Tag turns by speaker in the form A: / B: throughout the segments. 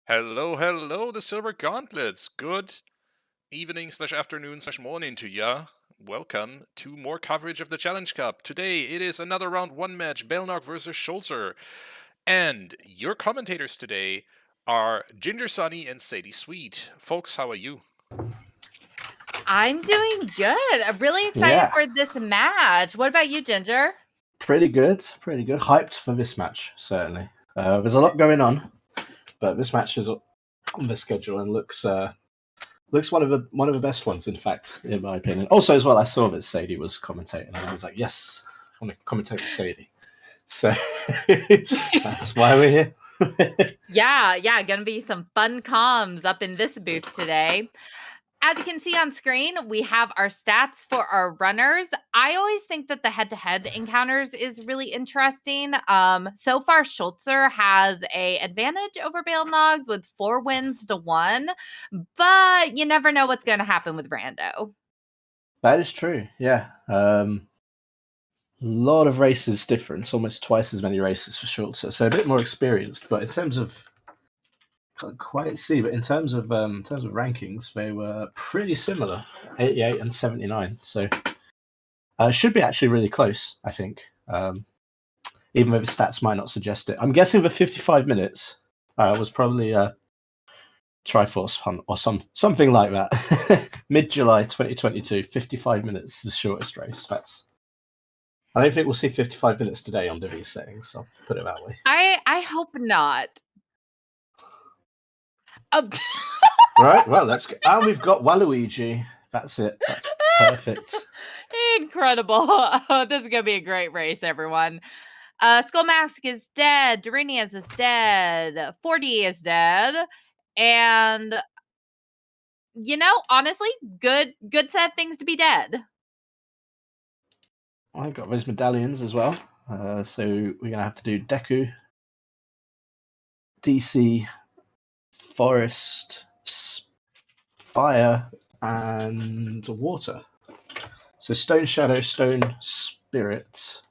A: Hello, hello, the Silver Gauntlets. Good evening slash afternoon slash morning to ya. Welcome to more coverage of the Challenge Cup. Today it is another round one match, baelnog versus Schulzer. And your commentators today are Gingersonny and SadieSweet. Folks, how are you?
B: I'm doing good. I'm really excited for this match. What about you, Ginger?
C: Pretty good. Hyped for this match, certainly. There's a lot going on, but this match is on the schedule and looks one of the best ones, in fact, in my opinion. Also, as well, I saw that Sadie was commentating, and I was like, yes, I want to commentate with Sadie. So that's why we're here.
B: Yeah, gonna be some fun comms up in this booth today. As you can see on screen, we have our stats for our runners. I always think that the head-to-head encounters is really interesting. So far, Schulzer has a advantage over baelnogs with 4 wins to 1, but you never know what's going to happen with Rando.
C: That is true, yeah. Lot of races difference, almost twice as many races for Schulzer, so a bit more experienced. But in terms of can't quite see, but in terms of rankings, they were pretty similar, 88 and 79. So should be actually really close, I think. Even though the stats might not suggest it. I'm guessing the 55 minutes was probably Triforce Hunt or something like that. Mid-July 2022, 55 minutes, the shortest race. I don't think we'll see 55 minutes today under these settings. I'll put it that way.
B: I hope not.
C: Right, well, let's go. And we've got Waluigi. That's it. That's perfect.
B: Incredible. This is going to be a great race, everyone. Skullmask is dead. Dorinias is dead. 40 is dead. And, honestly, good set of things to be dead.
C: I've got those medallions as well. So we're going to have to do Deku, DC, Forest, Fire, and Water. So Stone Shadow, Stone Spirit,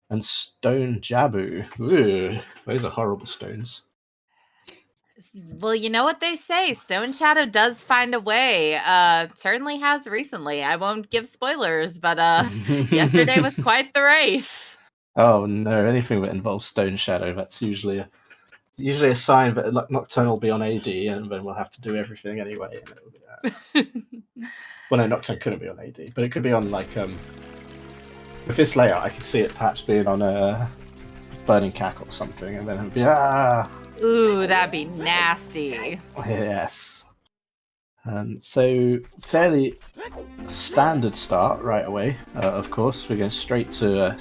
C: and Stone Jabu. Ooh, those are horrible stones.
B: Well, you know what they say. Stone Shadow does find a way. Certainly has recently. I won't give spoilers, but yesterday was quite the race.
C: Oh no, anything that involves Stone Shadow, that's usually a sign that Nocturne will be on AD, and then we'll have to do everything anyway. Well, no, Nocturne couldn't be on AD, but it could be on, like, with this layout, I could see it perhaps being on a Burning Cack or something, and then it would be,
B: Ooh, that'd be nasty.
C: Yes. So, fairly standard start right away, of course. We're going straight to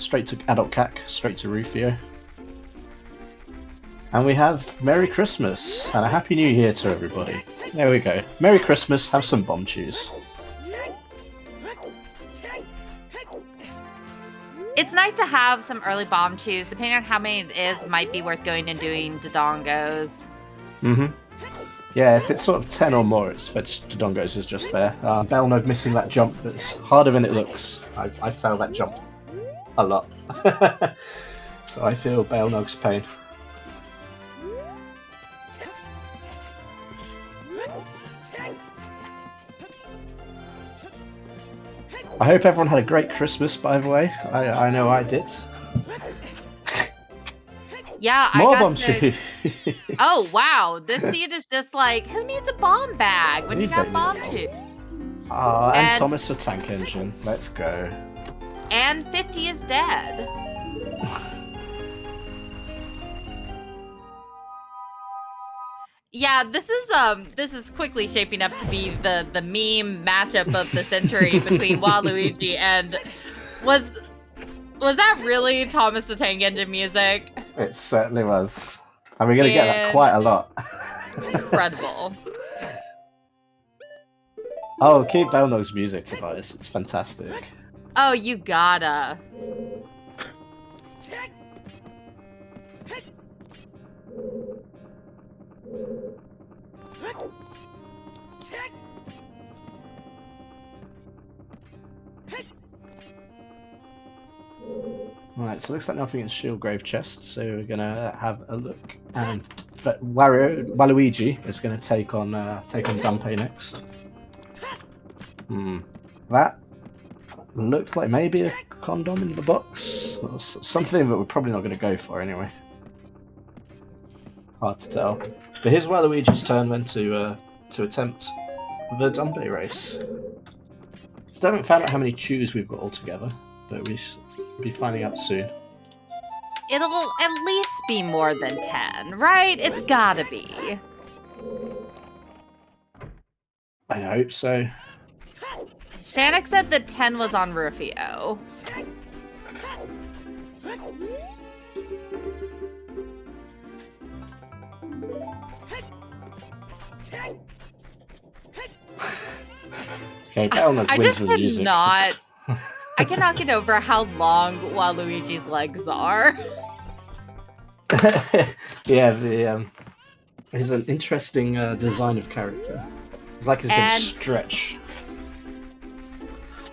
C: Adult Cack, straight to Rufio. And we have Merry Christmas and a Happy New Year to everybody. There we go. Merry Christmas, have some bomb chews.
B: It's nice to have some early bomb chews. Depending on how many it is, might be worth going and doing Dodongos.
C: Yeah, if it's sort of 10 or more, it's Dodongos is just there. baelnog missing that jump that's harder than it looks. I failed that jump a lot. So I feel baelnog's pain. I hope everyone had a great Christmas, by the way. I know I did.
B: Yeah,
C: More
B: I got
C: bomb
B: to... Oh, wow. This seed is just like, who needs a bomb bag when you got bomb chews?
C: And Thomas for Tank Engine. Let's go.
B: And 50 is dead. Yeah, this is quickly shaping up to be the meme matchup of the century between Waluigi and was that really Thomas the Tank Engine music?
C: It certainly was. And we're gonna get that quite a lot.
B: Incredible.
C: Oh, keep baelnog's music, Tobias. It's fantastic.
B: Oh, you gotta.
C: Right, Right, so it looks like nothing in Shield Grave chest, so we're gonna have a look. But Waluigi is gonna take on Dumpe next. That looked like maybe a condom in the box, or something that we're probably not gonna go for anyway. Hard to tell. But here's Waluigi's turn then to attempt the Dumpe race. Still haven't found out how many chews we've got altogether, but we'll be finding out soon.
B: It'll at least be more than 10, right? It's gotta be.
C: I hope so.
B: Shannock said that 10 was on Rufio.
C: Okay, baelnog
B: I
C: wins
B: just
C: with music.
B: I cannot get over how long Waluigi's legs are.
C: Yeah, he's an interesting design of character. It's like he's been stretched.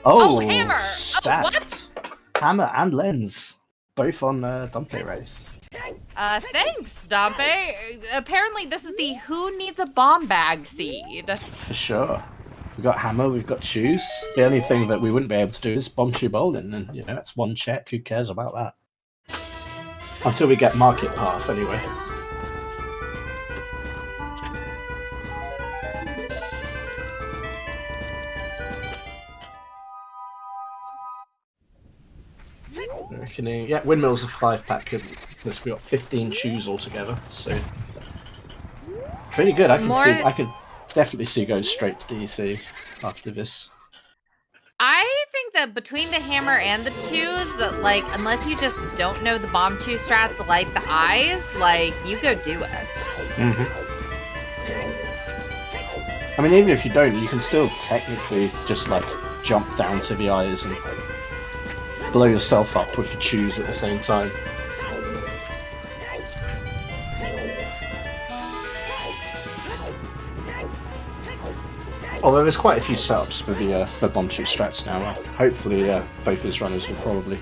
C: Oh,
B: hammer!
C: Stacked.
B: Oh, what?
C: Hammer and lens, both on Dumpe race.
B: Thanks, Dumpe. Apparently this is the who needs a bomb bag seed.
C: For sure. We've got hammer, we've got shoes. The only thing that we wouldn't be able to do is bomb shoe bowling, and you know, that's one check, who cares about that? Until we get market path, anyway. Reckoning, yeah, windmill's a 5-pack, because we've got 15 shoes altogether, so pretty good. I could definitely see going straight to DC after this.
B: I think that between the hammer and the chews, like, unless you just don't know the bomb chew strat, like the eyes, like, you go do it.
C: I mean, even if you don't, you can still technically just, like, jump down to the eyes and blow yourself up with the chews at the same time. Although there's quite a few setups for the bomb shoot strats now. Hopefully, both his runners will probably.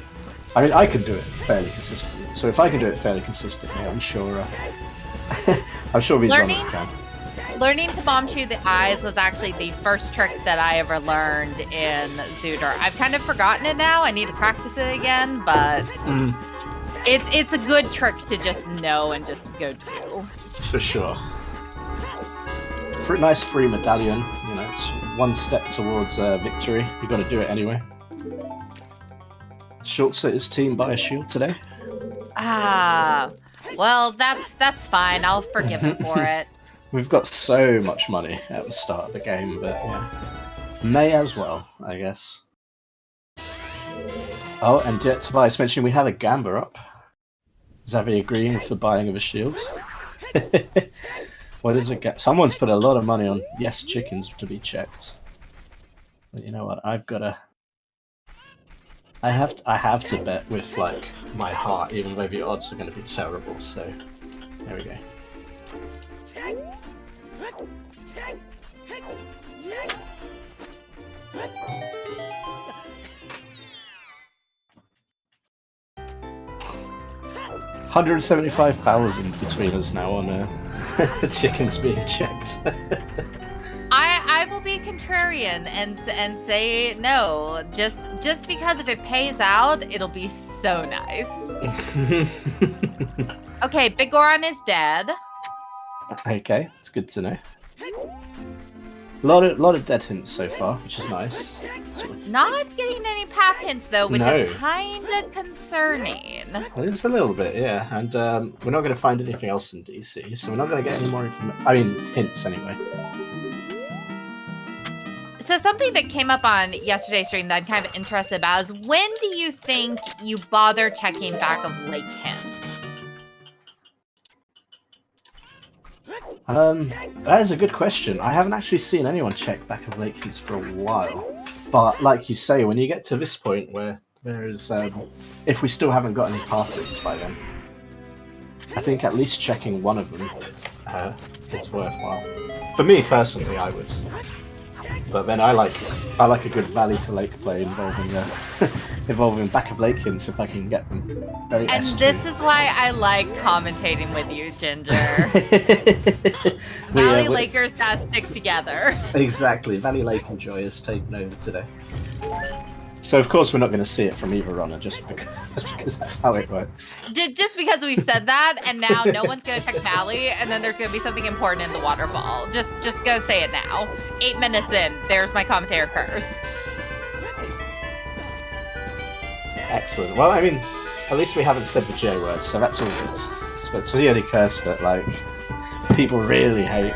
C: I mean, I can do it fairly consistently. So if I can do it fairly consistently, I'm sure. I'm sure these runners can.
B: Learning to bomb chew the eyes was actually the first trick that I ever learned in Zooter. I've kind of forgotten it now. I need to practice it again, but it's a good trick to just know and just go do.
C: For sure. For a nice free medallion, you know, it's one step towards victory. You got to do it anyway. Schulzer is teamed by a shield today.
B: Ah, well, that's fine. I'll forgive him for it.
C: We've got so much money at the start of the game, but yeah, may as well, I guess. Oh, and yet Tobias mentioned we have a gamba up. Xavier agreeing with the buying of a shield. What is it? Someone's put a lot of money on yes chickens to be checked. But you know what? I have to bet with like my heart, even though the odds are going to be terrible. So there we go. $175,000 between us now on chickens being checked.
B: I will be contrarian and say no. Just because if it pays out, it'll be so nice. Okay, Big Goron is dead.
C: Okay, it's good to know. A lot of dead hints so far, which is nice.
B: Not getting any path hints though, which is kind of concerning.
C: It's a little bit, yeah. And we're not going to find anything else in DC, so we're not going to get any more information. I mean, hints anyway.
B: So something that came up on yesterday's stream that I'm kind of interested about is when do you think you bother checking back of lake hints?
C: That is a good question. I haven't actually seen anyone check back of lake hints for a while. But like you say, when you get to this point where there is, if we still haven't got any path hints by then, I think at least checking one of them is worthwhile. For me personally, I would. But then I like a good valley to lake play involving involving back of lake hints if I can get them. Very
B: And
C: S2.
B: this is why I like commentating with you, Ginger.
C: We,
B: Valley Lakers gotta stick together.
C: Exactly. Valley Lake and Joy has taken over today. So of course we're not going to see it from either runner, just because that's how it works.
B: Just because we've said that, and now no one's gonna check Valley, and then there's gonna be something important in the waterfall. Just go say it now. 8 minutes in, there's my commentator curse.
C: Excellent. Well, I mean, at least we haven't said the J word, so that's all good. It's the only curse that like people really hate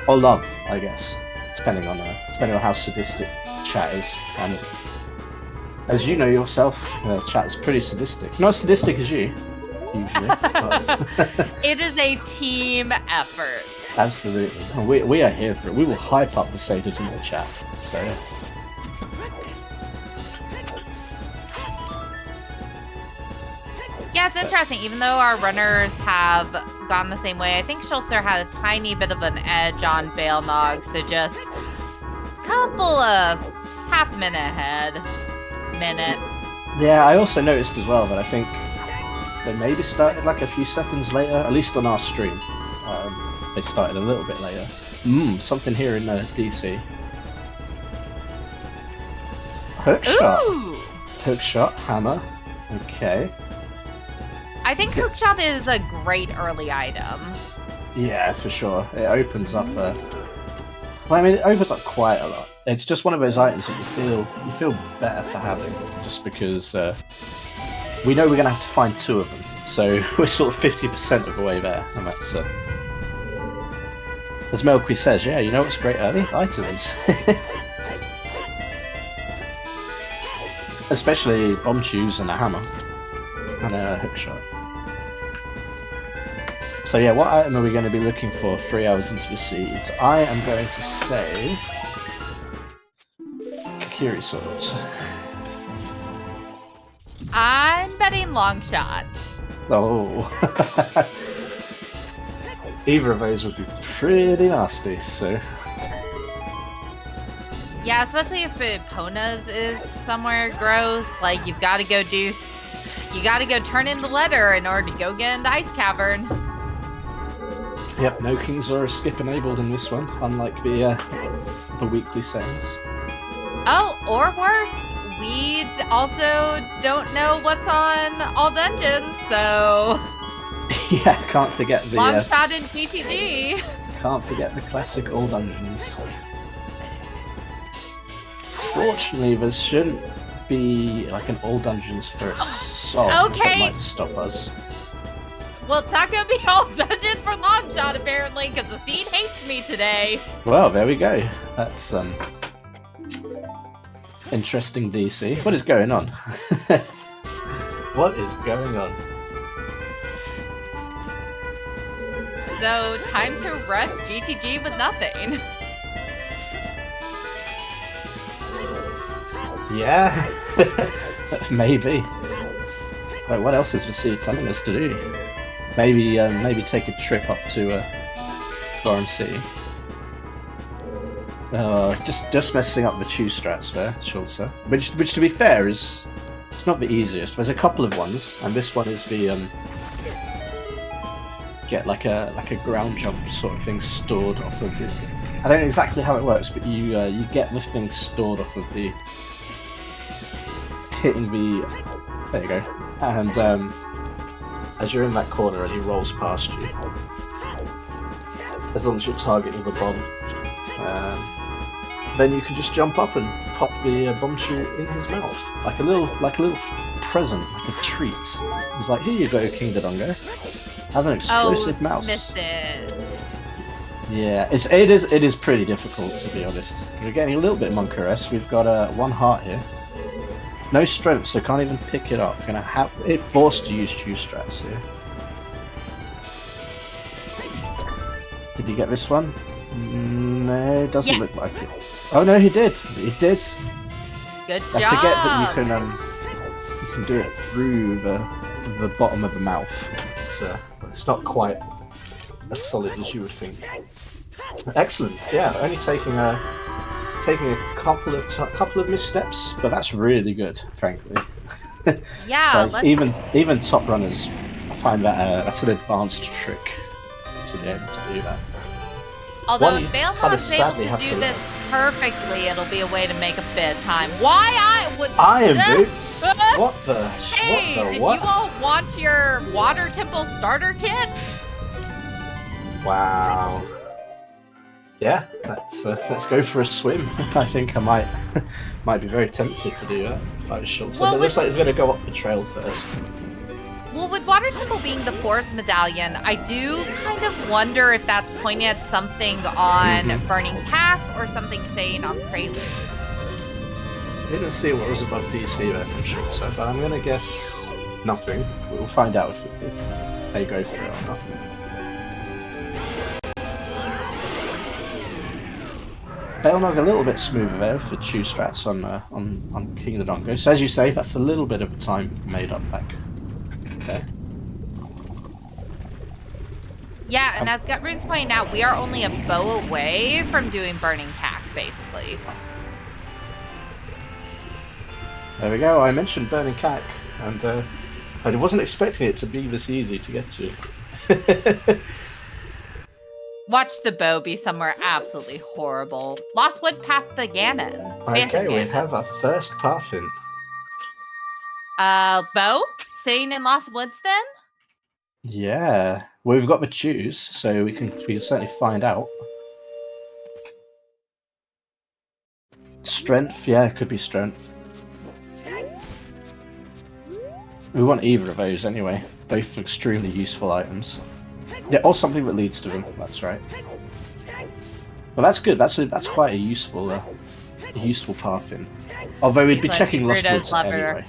C: or love, I guess, depending on how sadistic chat is. And as you know yourself, chat is pretty sadistic. Not as sadistic as you, usually. But
B: It is a team effort.
C: absolutely. We are here for it. We will hype up the sadism of the chat. So.
B: Yeah, it's interesting. Even though our runners have gone the same way, I think Schulzer had a tiny bit of an edge on baelnog, so just a couple of half-minute ahead. Minute.
C: Yeah, I also noticed as well that I think they maybe started like a few seconds later, at least on our stream. They started a little bit later. Something here in DC. Hook shot.
B: Ooh!
C: Hook shot, hammer. Okay.
B: I think hookshot is a great early item.
C: Yeah, for sure. It opens up well, I mean, it opens up quite a lot. It's just one of those items that you feel better for having, just because we know we're going to have to find 2 of them. So we're sort of 50% of the way there, and that's as Melky says, yeah, you know what's great early? Items. Especially bomb shoes and a hammer. And a hook shot. So yeah, what item are we going to be looking for 3 hours into the seeds? I am going to say Kakiri swords.
B: I'm betting long shot.
C: Oh. Either of those would be pretty nasty, so...
B: Yeah, especially if Epona's is somewhere gross. Like, you've got to go you got to go turn in the letter in order to go get into Ice Cavern.
C: Yep, no King's Law skip enabled in this one, unlike the weekly settings.
B: Oh, or worse, we also don't know what's on all dungeons, so...
C: Yeah, can't forget the...
B: Long shot in GTG.
C: Can't forget the classic all dungeons. Fortunately, there shouldn't be like an all dungeons for a song that might stop us.
B: Well, it's not going to be all dungeon for long shot, apparently, because the scene hates me today.
C: Well, there we go. That's interesting, DC. What is going on? What is going on?
B: So, time to rush GTG with nothing.
C: Yeah, maybe. Wait, what else is the seed telling us to do? Maybe take a trip up to Foreign City. Just messing up the chew strats there, Schulzer. Which to be fair is it's not the easiest. There's a couple of ones, and this one is the get like a ground jump sort of thing stored off of the. I don't know exactly how it works, but you get the thing stored off of the hitting the. There you go. And as you're in that corner and he rolls past you, as long as you're targeting the bomb, then you can just jump up and pop the bomb shoot in his mouth, like a little present, like a treat. He's like, here you go, King Dodongo. Have an explosive mouse.
B: Missed it.
C: Yeah, it is pretty difficult, to be honest. We're getting a little bit Monker-esque. We've got 1 heart here. No strength, so can't even pick it up. Gonna have it forced to use chew strats here. Did he get this one? No, it doesn't look like it. Oh no, he did. He did.
B: Good job.
C: I forget that you can do it through the bottom of the mouth. It's not quite as solid as you would think. Excellent. Yeah, only taking taking a couple of missteps, but that's really good, frankly.
B: Yeah,
C: like, even top runners, I find that that's an advanced trick to be able to do that.
B: Although if baelnog's able to do this perfectly, it'll be a way to make a bit of time. Why
C: Iron boots? What the?
B: Hey,
C: what the,
B: did
C: what?
B: you all want your water temple starter kit?
C: Wow. Yeah, let's go for a swim. I think I might be very tempted to do that if I was Schulzer. But it looks like we're going to go up the trail first.
B: Well, with Water Temple being the forest medallion, I do kind of wonder if that's pointing at something on Burning Path or something saying on Prelude.
C: I didn't see what was above DC there from Schulzer, but I'm going to guess nothing. We'll find out if they go for it or not. baelnog a little bit smoother there for chew strats on King of the Dongo. So as you say, that's a little bit of a time made up back. Okay.
B: Yeah, and as Gutrune's pointing out, we are only a bow away from doing Burning Cack, basically.
C: There we go. I mentioned Burning Cack, and I wasn't expecting it to be this easy to get to.
B: Watch the bow be somewhere absolutely horrible. Lost Wood Path the Ganon.
C: Okay, we have our first path in.
B: Bow? Staying in Lost Woods then?
C: Yeah. Well, we've got the choose, so we can certainly find out. Strength, yeah, it could be strength. We want either of those anyway. Both extremely useful items. Yeah, or something that leads to them. That's right. Well, that's good. That's quite a useful path in. Although we'd be checking Lost Woods anyway.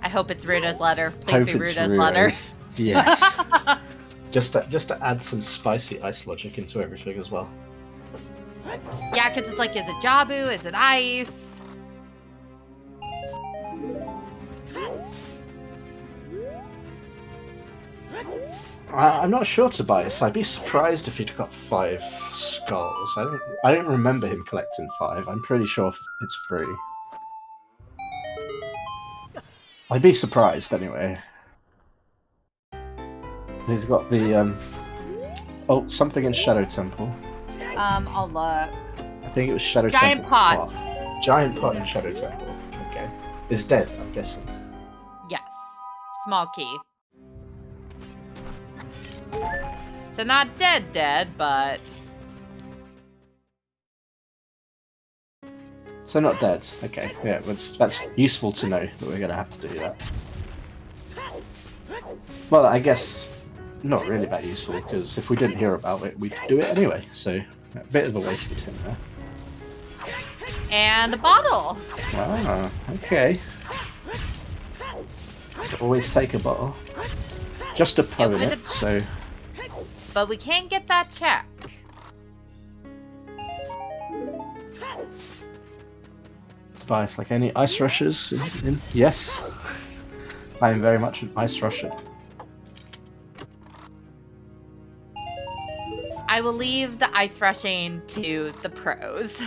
B: I hope it's Rudo's letter. Please be Rudo's letter.
C: Yes. just to add some spicy ice logic into everything as well.
B: Yeah, because it's like, is it Jabu? Is it ice?
C: I'm not sure, Tobias. I'd be surprised if he'd got 5 skulls. I don't remember him collecting 5. I'm pretty sure it's 3. I'd be surprised anyway. He's got the something in Shadow Temple.
B: I'll look.
C: I think it was Shadow
B: Giant
C: Temple.
B: pot.
C: Giant pot in Shadow Temple. Okay. It's dead, I'm guessing.
B: Yes. Small key. So not dead, but...
C: So not dead. Okay, yeah, that's useful to know that we're going to have to do that. Well, I guess not really that useful, because if we didn't hear about it, we'd do it anyway, so a bit of a wasted hint there.
B: And a bottle!
C: Ah, okay. Always take a bottle. Just a po in it, so...
B: But we can't get that check.
C: Spice, like any ice rushers in? Yes. I am very much an ice rusher.
B: I will leave the ice rushing to the pros.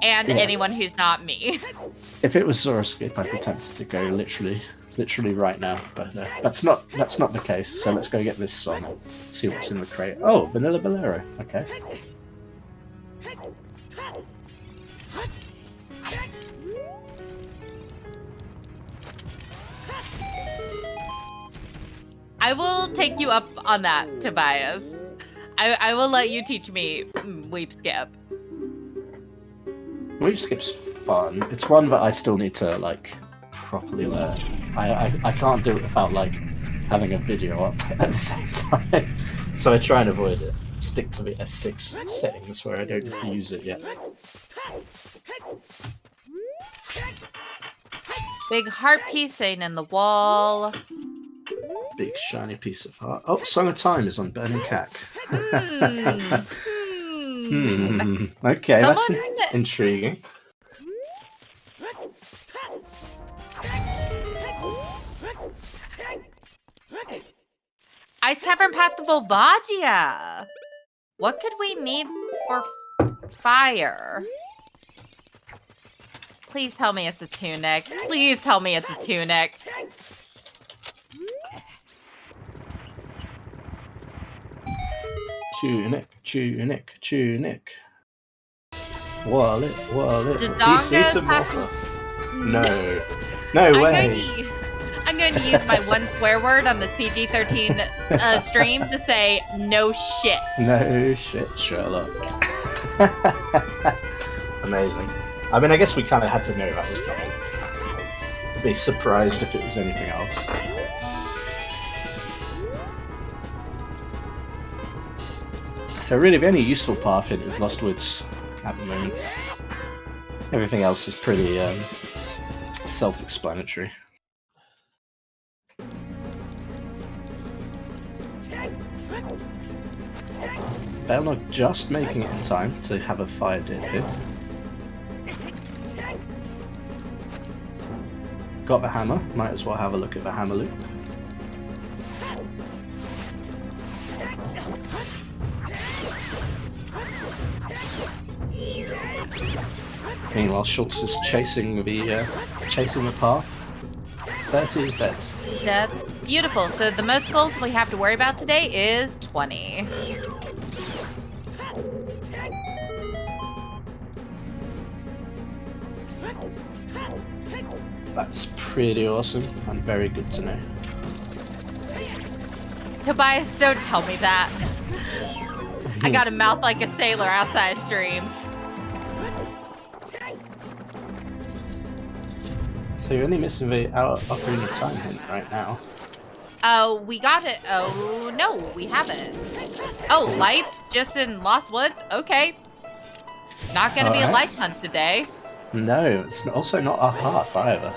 B: And anyone who's not me.
C: If it was Zoroscape, I'd be tempted to go literally right now, but that's not the case. So let's go get this song and see what's in the crate. Oh, Vanilla Bolero. Okay.
B: I will take you up on that, Tobias. I will let you teach me Weep Skip.
C: Weep Skip's fun. It's one that I still need to like properly learn. I can't do it without like having a video up at the same time. So I try and avoid it. Stick to the S6 settings where I don't need to use it yet.
B: Big heart piece saying in the wall.
C: Big shiny piece of heart. Oh, Song of Time is on Burning Cack. Okay, that's intriguing.
B: Ice Cavern Path of Volvagia. What could we need for Fire. Please tell me it's a tunic. Please tell me it's a tunic.
C: Tunic. Wallet. DC to Morpher. No way.
B: I'm going to use my one swear word on this PG-13 stream to say no shit.
C: No shit, Sherlock. Amazing. I mean, I guess we kind of had to know that was coming. I'd be surprised if it was anything else. So really, the only useful path in is Lost Woods at the moment. Everything else is pretty self-explanatory. Baelnog just making it in time to have a fire dip here. Got the hammer, might as well have a look at the hammer loop. Meanwhile, Schultz is chasing the path. 30 is dead.
B: Dead. Beautiful. So the most goals we have to worry about today is 20.
C: That's pretty awesome and very good to know.
B: Tobias, don't tell me that. I got a mouth like a sailor outside streams.
C: So you're only missing the Ocarina of Time hint right now.
B: Oh, we got it. Oh, no, we haven't. Oh, lights just in Lost Woods? Okay. Not gonna be a lights hunt today.
C: No, it's also not a path either.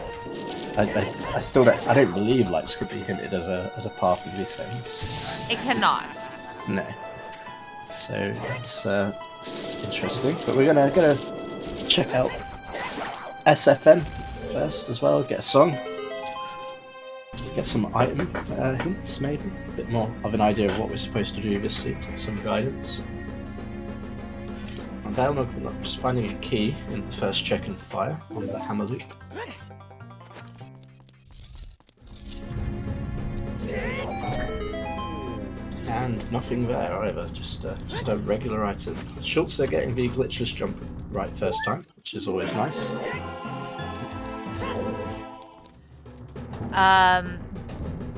C: I still don't believe lights could be hinted as a path in these things.
B: It cannot.
C: No. So that's interesting. But we're gonna check out SFN first as well. Get a song. Get some item hints, maybe a bit more of an idea of what we're supposed to do this seat. Some guidance. On baelnog, we're not just finding a key in the first check and fire on the hammer loop. And nothing there either, just a regular item. Schulzer getting the glitchless jump right first time, which is always nice.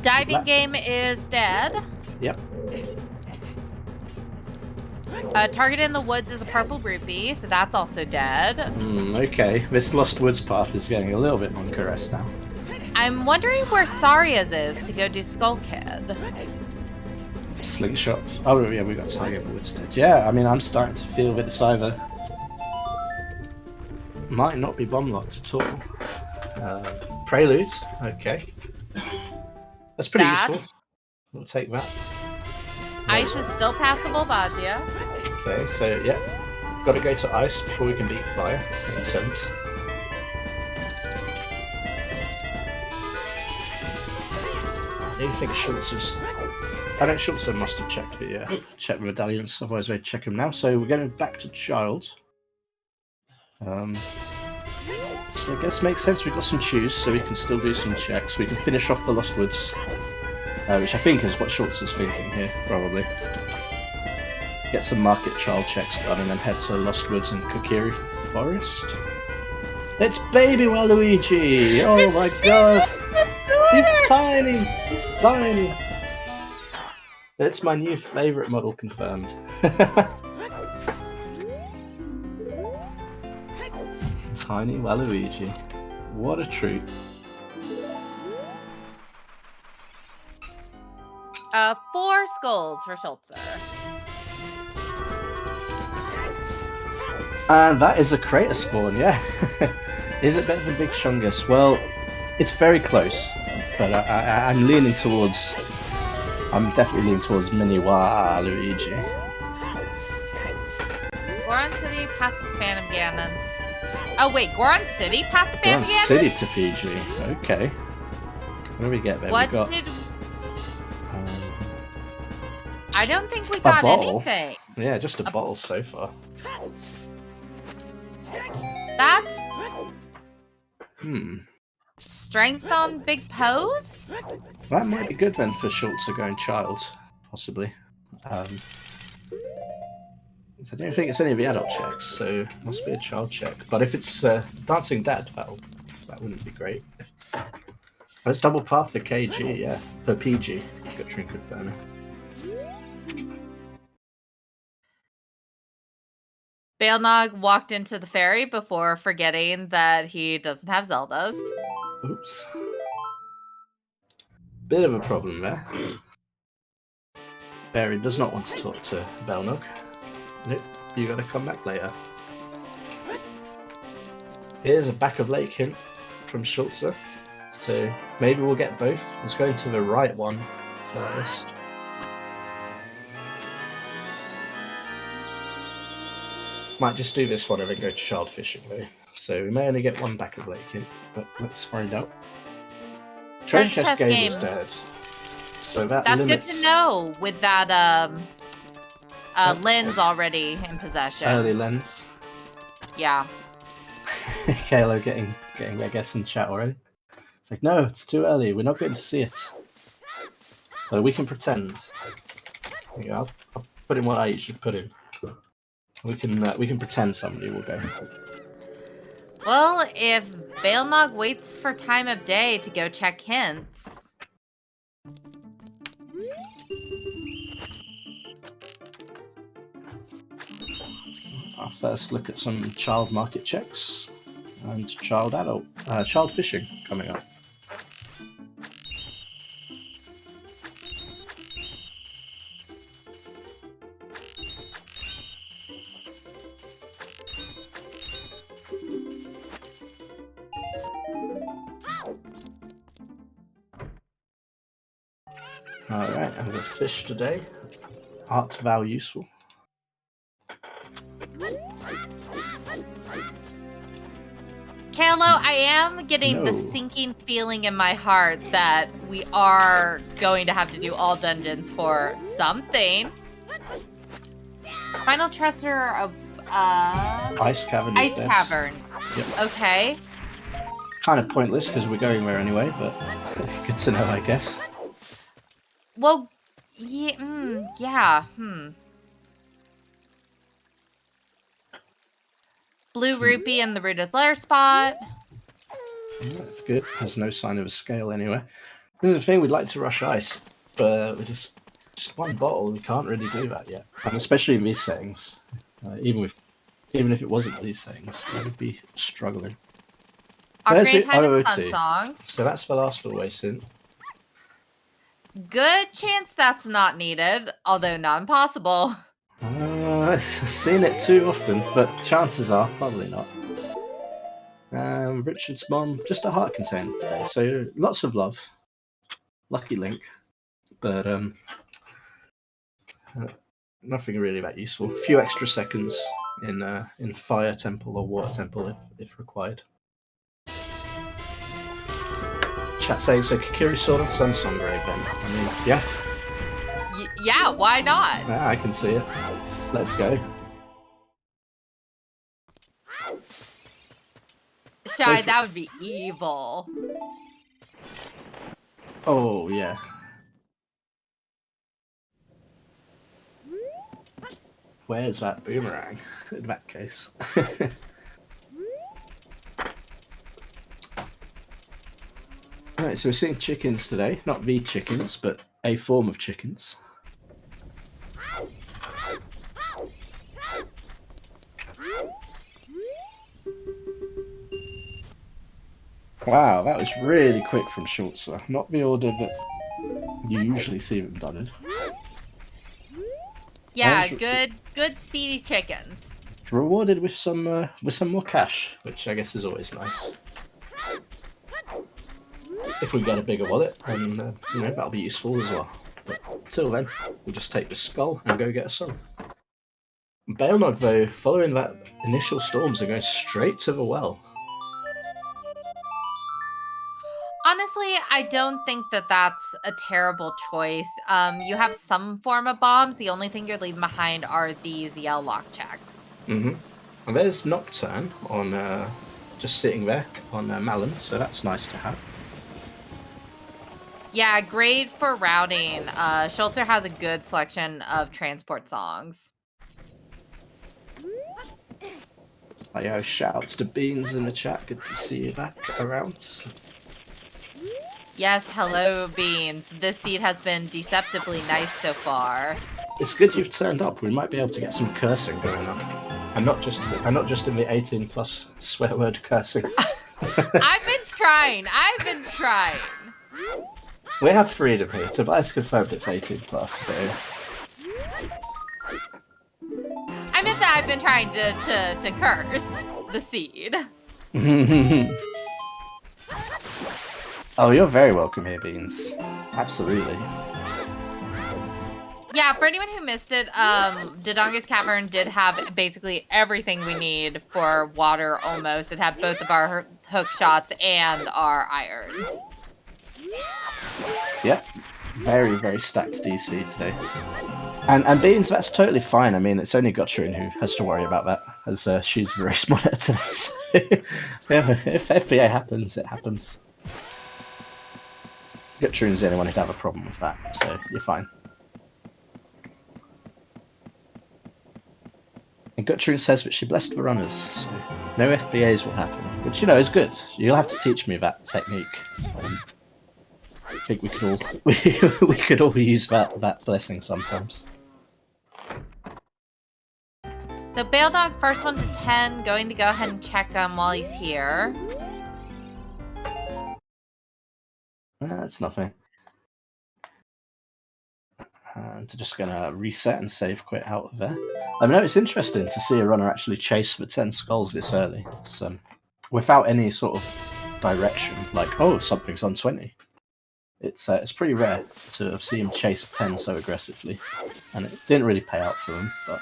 B: Diving game is dead.
C: Yep.
B: Target in the woods is a purple rupee, so that's also dead.
C: Okay, this Lost Woods path is getting a little bit non-caressed now.
B: I'm wondering where Saria's is to go do Skull Kid.
C: Slingshot. Oh yeah, we got Target in the Woods dead. Yeah, I mean, I'm starting to feel that it's either might not be bomb locked at all. Prelude. Okay. That's pretty useful. We'll take that.
B: Ice is still passable, Badia.
C: Okay, so yeah, gotta go to ice before we can beat fire. Makes sense. I don't think Schulzer's. I don't. Schulzer must have checked the medallions. Otherwise, they'd check him now. So we're going back to Child. So I guess makes sense. We've got some chews, so we can still do some checks. We can finish off the Lost Woods, which I think is what Schulzer's thinking here, probably. Get some market child checks done, and then head to Lost Woods and Kokiri Forest. It's baby Waluigi! Oh my god! He's tiny! He's tiny! That's my new favourite model confirmed. Tiny Waluigi. What a treat.
B: 4 skulls for Schulzer.
C: And that is a crater spawn, yeah. Is it better than Big Chungus? Well, it's very close, but I'm leaning towards... I'm definitely leaning towards Mini Waluigi.
B: Goron City, Path to Phantom Ganons. Oh wait, Goron City, Path to Phantom Ganons?
C: Goron City to PG, okay. What do we get there?
B: What
C: we got,
B: did... I don't think we got anything.
C: Yeah, just a bottle so far.
B: That's
C: Hmm.
B: strength on big pose?
C: That might be good then for Schulzer going child, possibly. I don't think it's any of the adult checks, so it must be a child check. But if it's Dancing Dad, that wouldn't be great. Let's double path for KG, yeah. For PG, got Trinket Inferno.
B: baelnog walked into the ferry before forgetting that he doesn't have Zeldas.
C: Oops. Bit of a problem there. Fairy does not want to talk to baelnog. Nope, you gotta come back later. Here's a back of lake hint from Schulzer. So maybe we'll get both. Let's go to the right one first. Might just do this one and then go to child fishing though. So we may only get one back of lake hint, but let's find out. Treasure chest game is dead. So that's
B: limits... good to know with that lens already in possession.
C: Early lens.
B: Yeah.
C: Kalo getting their guess in chat already. It's like, no, it's too early. We're not going to see it. So we can pretend. Yeah, I'll put in what I usually put in. We can pretend somebody will go.
B: Well, if baelnog waits for time of day to go check hints.
C: I'll first look at some child market checks and child fishing coming up. Alright, I'm going to fish today. Art vow useful.
B: Kalo, I am getting the sinking feeling in my heart that we are going to have to do all dungeons for something. Final treasure of
C: Ice Cavern.
B: Ice Cavern. Yep. Okay.
C: Kind of pointless because we're going there anyway, but good to know, I guess.
B: Well, yeah. Blue rupee in the Ruta's lair spot.
C: That's good. Has no sign of a scale anyway. This is the thing, we'd like to rush ice, but we just one bottle, we can't really do that yet. And especially in these settings. Even if it wasn't these settings, we would be struggling.
B: Ocarina Time is fun song.
C: So that's the last little waste hint.
B: Good chance that's not needed, although not impossible.
C: I've seen it too often, but chances are probably not. Richard's mom, just a heart container today, so lots of love. Lucky Link, but nothing really that useful. A few extra seconds in Fire Temple or Water Temple if required. Chat saying so. Kikiri Sword and Sun Song Grave then. I mean, yeah.
B: Yeah, why not?
C: Yeah, I can see it. Let's go.
B: Shy, that would be evil.
C: Oh, yeah. Where's that boomerang? In that case. Alright, so we're seeing chickens today. Not the chickens, but a form of chickens. Wow, that was really quick from Schulzer. Not the order that you usually see them done in.
B: Yeah, good speedy chickens.
C: Rewarded with some more cash, which I guess is always nice. If we get a bigger wallet, then that'll be useful as well. But until then, we'll just take the skull and go get a song. baelnog, though, following that initial storms, are going straight to the well.
B: Honestly, I don't think that that's a terrible choice. You have some form of bombs. The only thing you're leaving behind are these yell lock checks.
C: Mm-hmm. And there's Nocturne on just sitting there on Malin, so that's nice to have.
B: Yeah, great for routing. Schulzer has a good selection of transport songs.
C: Oh, yeah, shouts to Beans in the chat. Good to see you back around.
B: Yes, hello, Beans. This seed has been deceptively nice so far.
C: It's good you've turned up. We might be able to get some cursing going on. I'm not just in the 18+ swear word cursing.
B: I've been trying.
C: We have freedom here. Tobias confirmed it's 18+, so...
B: I meant that I've been trying to curse the seed.
C: Oh, you're very welcome here, Beans. Absolutely.
B: Yeah, for anyone who missed it, Dodonga's Cavern did have basically everything we need for water almost. It had both of our hook shots and our irons.
C: Yep. Very, very stacked DC today. And Beans, that's totally fine. I mean, it's only Gutrin who has to worry about that, as she's very smart at today. So, yeah, if FBA happens, it happens. Gutrin's the only one who'd have a problem with that, so you're fine. And Gutrin says that she blessed the runners, so no FBAs will happen, which, you know, is good. You'll have to teach me that technique. I think we could all use that blessing sometimes.
B: So baelnog, first one to 10, going to go ahead and check him while he's here.
C: That's nothing. And just gonna reset and save quit out of there. I mean, it's interesting to see a runner actually chase the 10 skulls this early. It's without any sort of direction, like, oh, something's on 20. It's pretty rare to have seen him chase 10 so aggressively, and it didn't really pay out for him. But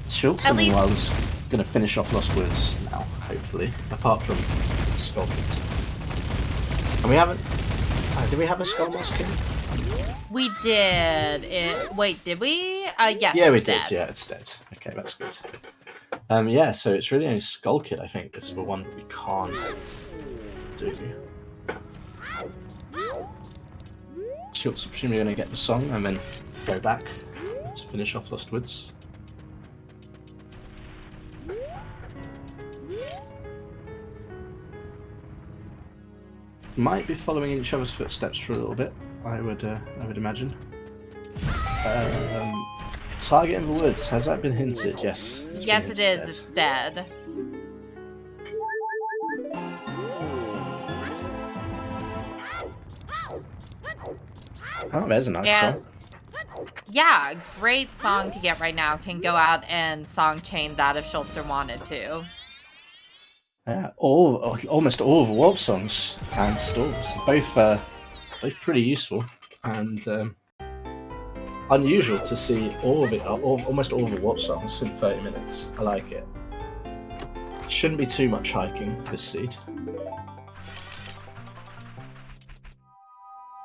C: Schulzer, meanwhile, is going to finish off Lost Woods now, hopefully, apart from Skull Kid. And we haven't. Did we have a Skull Moss King?
B: We did. Wait, did we? Yes.
C: Yeah, we did.
B: Dead.
C: Yeah, it's dead. Okay, that's good. Yeah, so it's really only Skull Kid, I think, is the one that we can't do. Schultz presumably going to get the song and then go back to finish off Lost Woods. Might be following each other's footsteps for a little bit, I would imagine. Target in the woods, has that been hinted? Yes.
B: Yes, it is. It's dead.
C: Oh, there's a nice song.
B: Yeah, great song to get right now. Can go out and song chain that if Schulzer wanted to.
C: Yeah, almost all of the warp songs and storms, both pretty useful and unusual to see almost all of the warp songs in 30 minutes. I like it. Shouldn't be too much hiking this seed.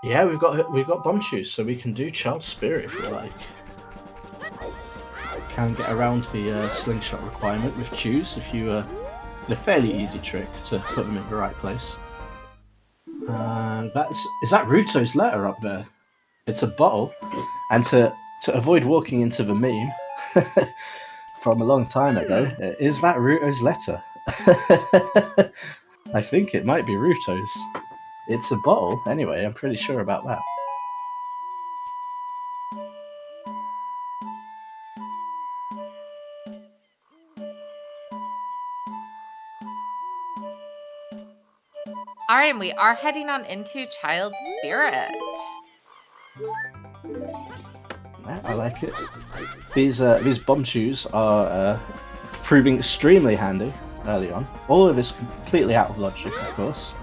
C: Yeah, we've got bomb shoes, so we can do Child Spirit if we like. Can get around the slingshot requirement with chews if you a fairly easy trick to put them in the right place. Is that Ruto's letter up there? It's a bottle, and to avoid walking into the meme from a long time ago, is that Ruto's letter? I think it might be Ruto's. It's a bottle, anyway. I'm pretty sure about that.
B: All right, and we are heading on into Child Spirit.
C: Yeah, I like it. These bomb shoes are proving extremely handy early on. All of this completely out of logic, of course.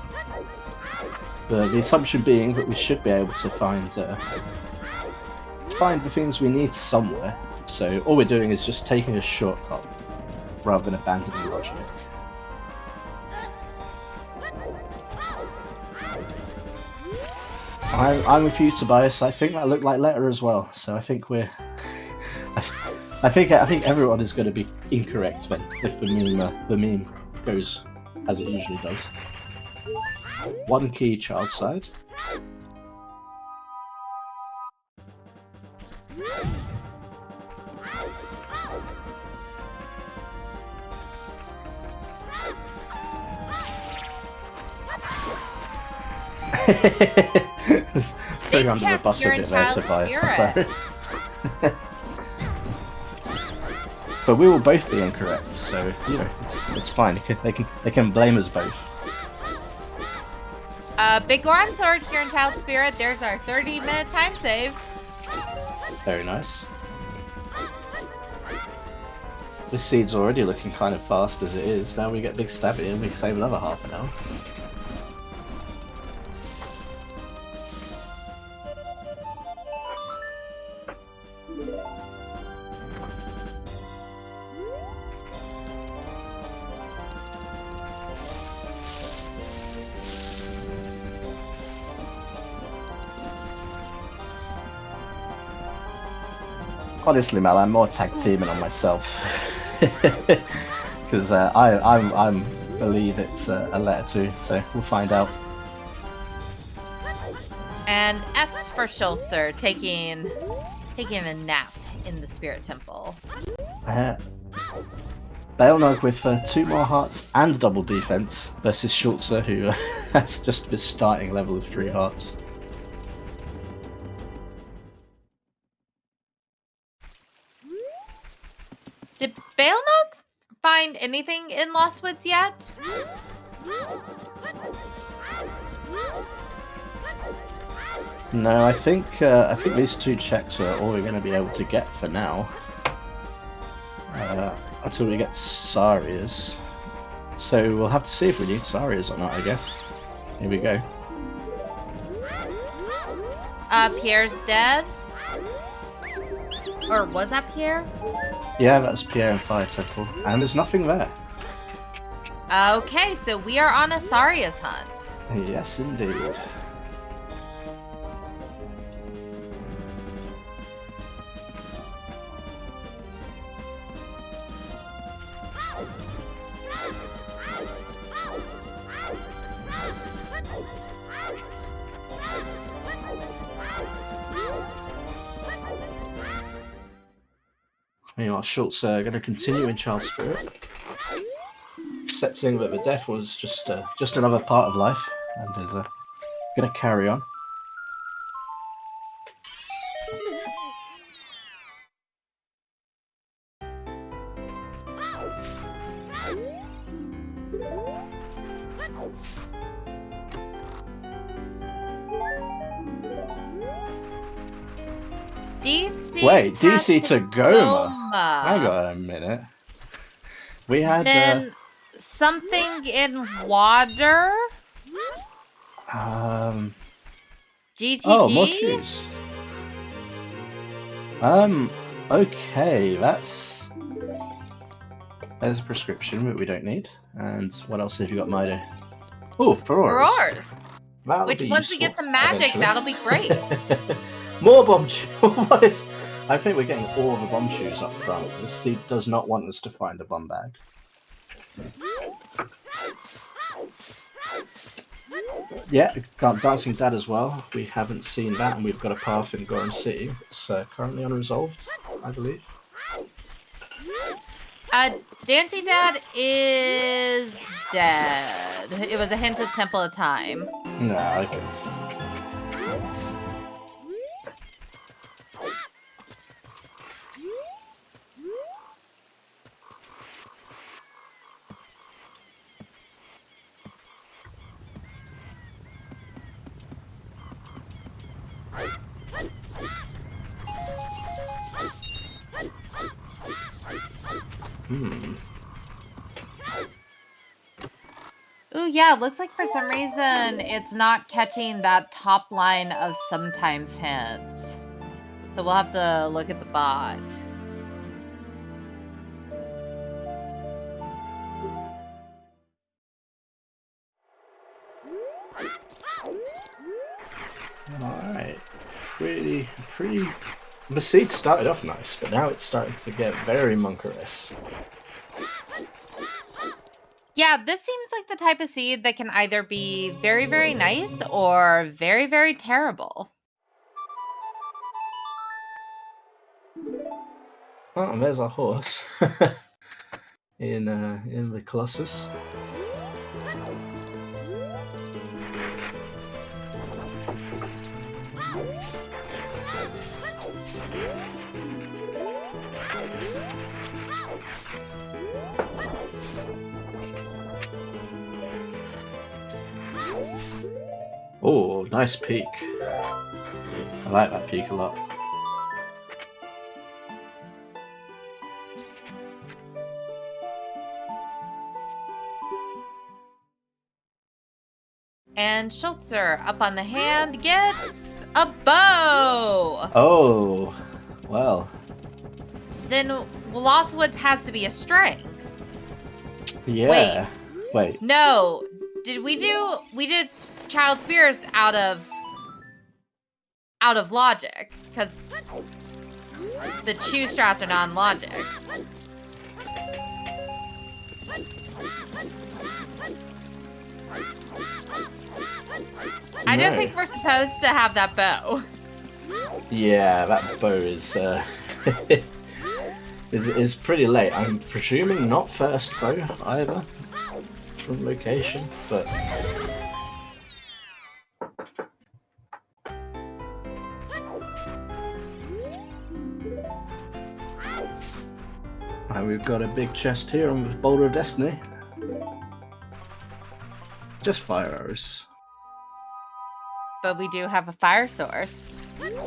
C: The assumption being that we should be able to find the things we need somewhere. So all we're doing is just taking a shortcut rather than abandoning logic. I'm with you, Tobias. I think that looked like letter as well. So I think we're I think everyone is going to be incorrect then if the meme goes as it usually does. One key child side. Thing under the bus a bit there, Tobias. Sorry. But we will both be incorrect, so you know it's fine. They can blame us both.
B: Big Goron Sword here in Child Spirit. There's our 30-minute time save.
C: Very nice. This seed's already looking kind of fast as it is. Now we get Big Stabby and we can save another half an hour. Honestly, Mal, I'm more tag teaming on myself because I believe it's a letter too, so we'll find out.
B: And F's for Schulzer taking a nap in the Spirit Temple.
C: Baelnog with 2 more hearts and double defense versus Schulzer, who has just his starting level of 3 hearts.
B: Did Baelnog find anything in Lost Woods yet?
C: No, I think these 2 checks are all we're going to be able to get for now. Until we get Saria's. So we'll have to see if we need Saria's or not, I guess. Here we go.
B: Pierre's dead? Or was that Pierre?
C: Yeah, that's Pierre and Fire Temple. And there's nothing there.
B: Okay, so we are on a Saria's hunt.
C: Yes, indeed. Meanwhile, Schultz going to continue in Child Spirit, accepting that the death was just another part of life, and is going to carry on. Wait, DC to Goma. Hang on a minute. We had
B: then something in water. GTG.
C: Oh, more cues. Okay, there's a prescription that we don't need. And what else have you got, Mido? Oh, Ferrors.
B: Which once we get some magic, that'll be great.
C: More bomb shoes. I think we're getting all the bomb shoes up front. This seed does not want us to find a bomb bag. Yeah, Dancing Dad as well. We haven't seen that, and we've got a path in Gorham City. It's currently unresolved, I believe.
B: Dancing Dad is dead. It was a hint at Temple of Time.
C: Nah, okay.
B: Ooh, yeah, looks like for some reason it's not catching that top line of sometimes hints. So we'll have to look at the bot.
C: Alright. Pretty The seed started off nice, but now it's starting to get very monkerous.
B: Yeah, this seems like the type of seed that can either be very, very nice or very, very terrible.
C: Oh, and there's our horse in the Colossus. Oh, nice peak. I like that peak a lot.
B: And Schulzer up on the hand gets a bow.
C: Oh, well.
B: Then Velocwoods has to be a strength.
C: Yeah. Wait.
B: No. We did Child Spears out of logic, because the chew strats are non-logic. I don't think we're supposed to have that bow.
C: Yeah, that bow is is pretty late. I'm presuming not first bow either from location, but and we've got a big chest here on the Boulder of Destiny. Just fire arrows.
B: But we do have a fire source.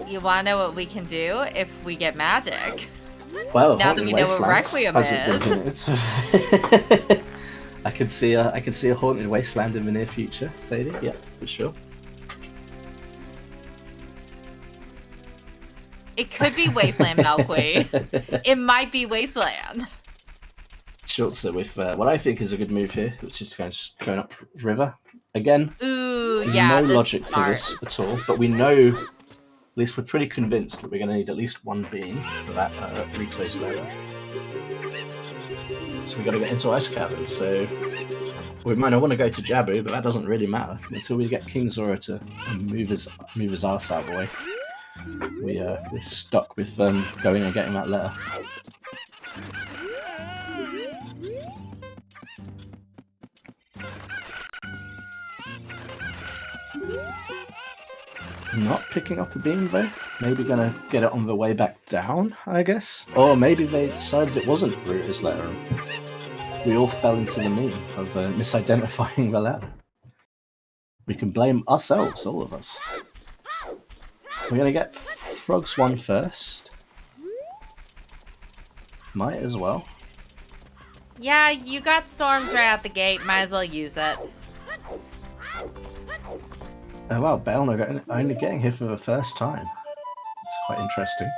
B: You want to know what we can do if we get magic?
C: Well,
B: now that we know what Requiem is.
C: I could see a haunted wasteland in the near future, Sadie. Yeah, for sure.
B: It could be Wasteland Milkweed. It might be Wasteland.
C: Schulzer with what I think is a good move here, which is going up river again.
B: Ooh, yeah.
C: No logic for this at all, but we know, at least we're pretty convinced that we're going to need at least one being for that reclose level. So we got to get into Ice Cavern. So we might not want to go to Jabu, but that doesn't really matter until we get King Zora to move his arse out of the way. We're stuck with going and getting that letter. Not picking up a beam though. Maybe gonna get it on the way back down, I guess. Or maybe they decided it wasn't Router's letter. We all fell into the meme of misidentifying the letter. We can blame ourselves, all of us. We're gonna get Frogs 1 first. Might as well.
B: Yeah, you got storms right out the gate. Might as well use it.
C: Oh wow, baelnog only getting here for the first time. It's quite interesting.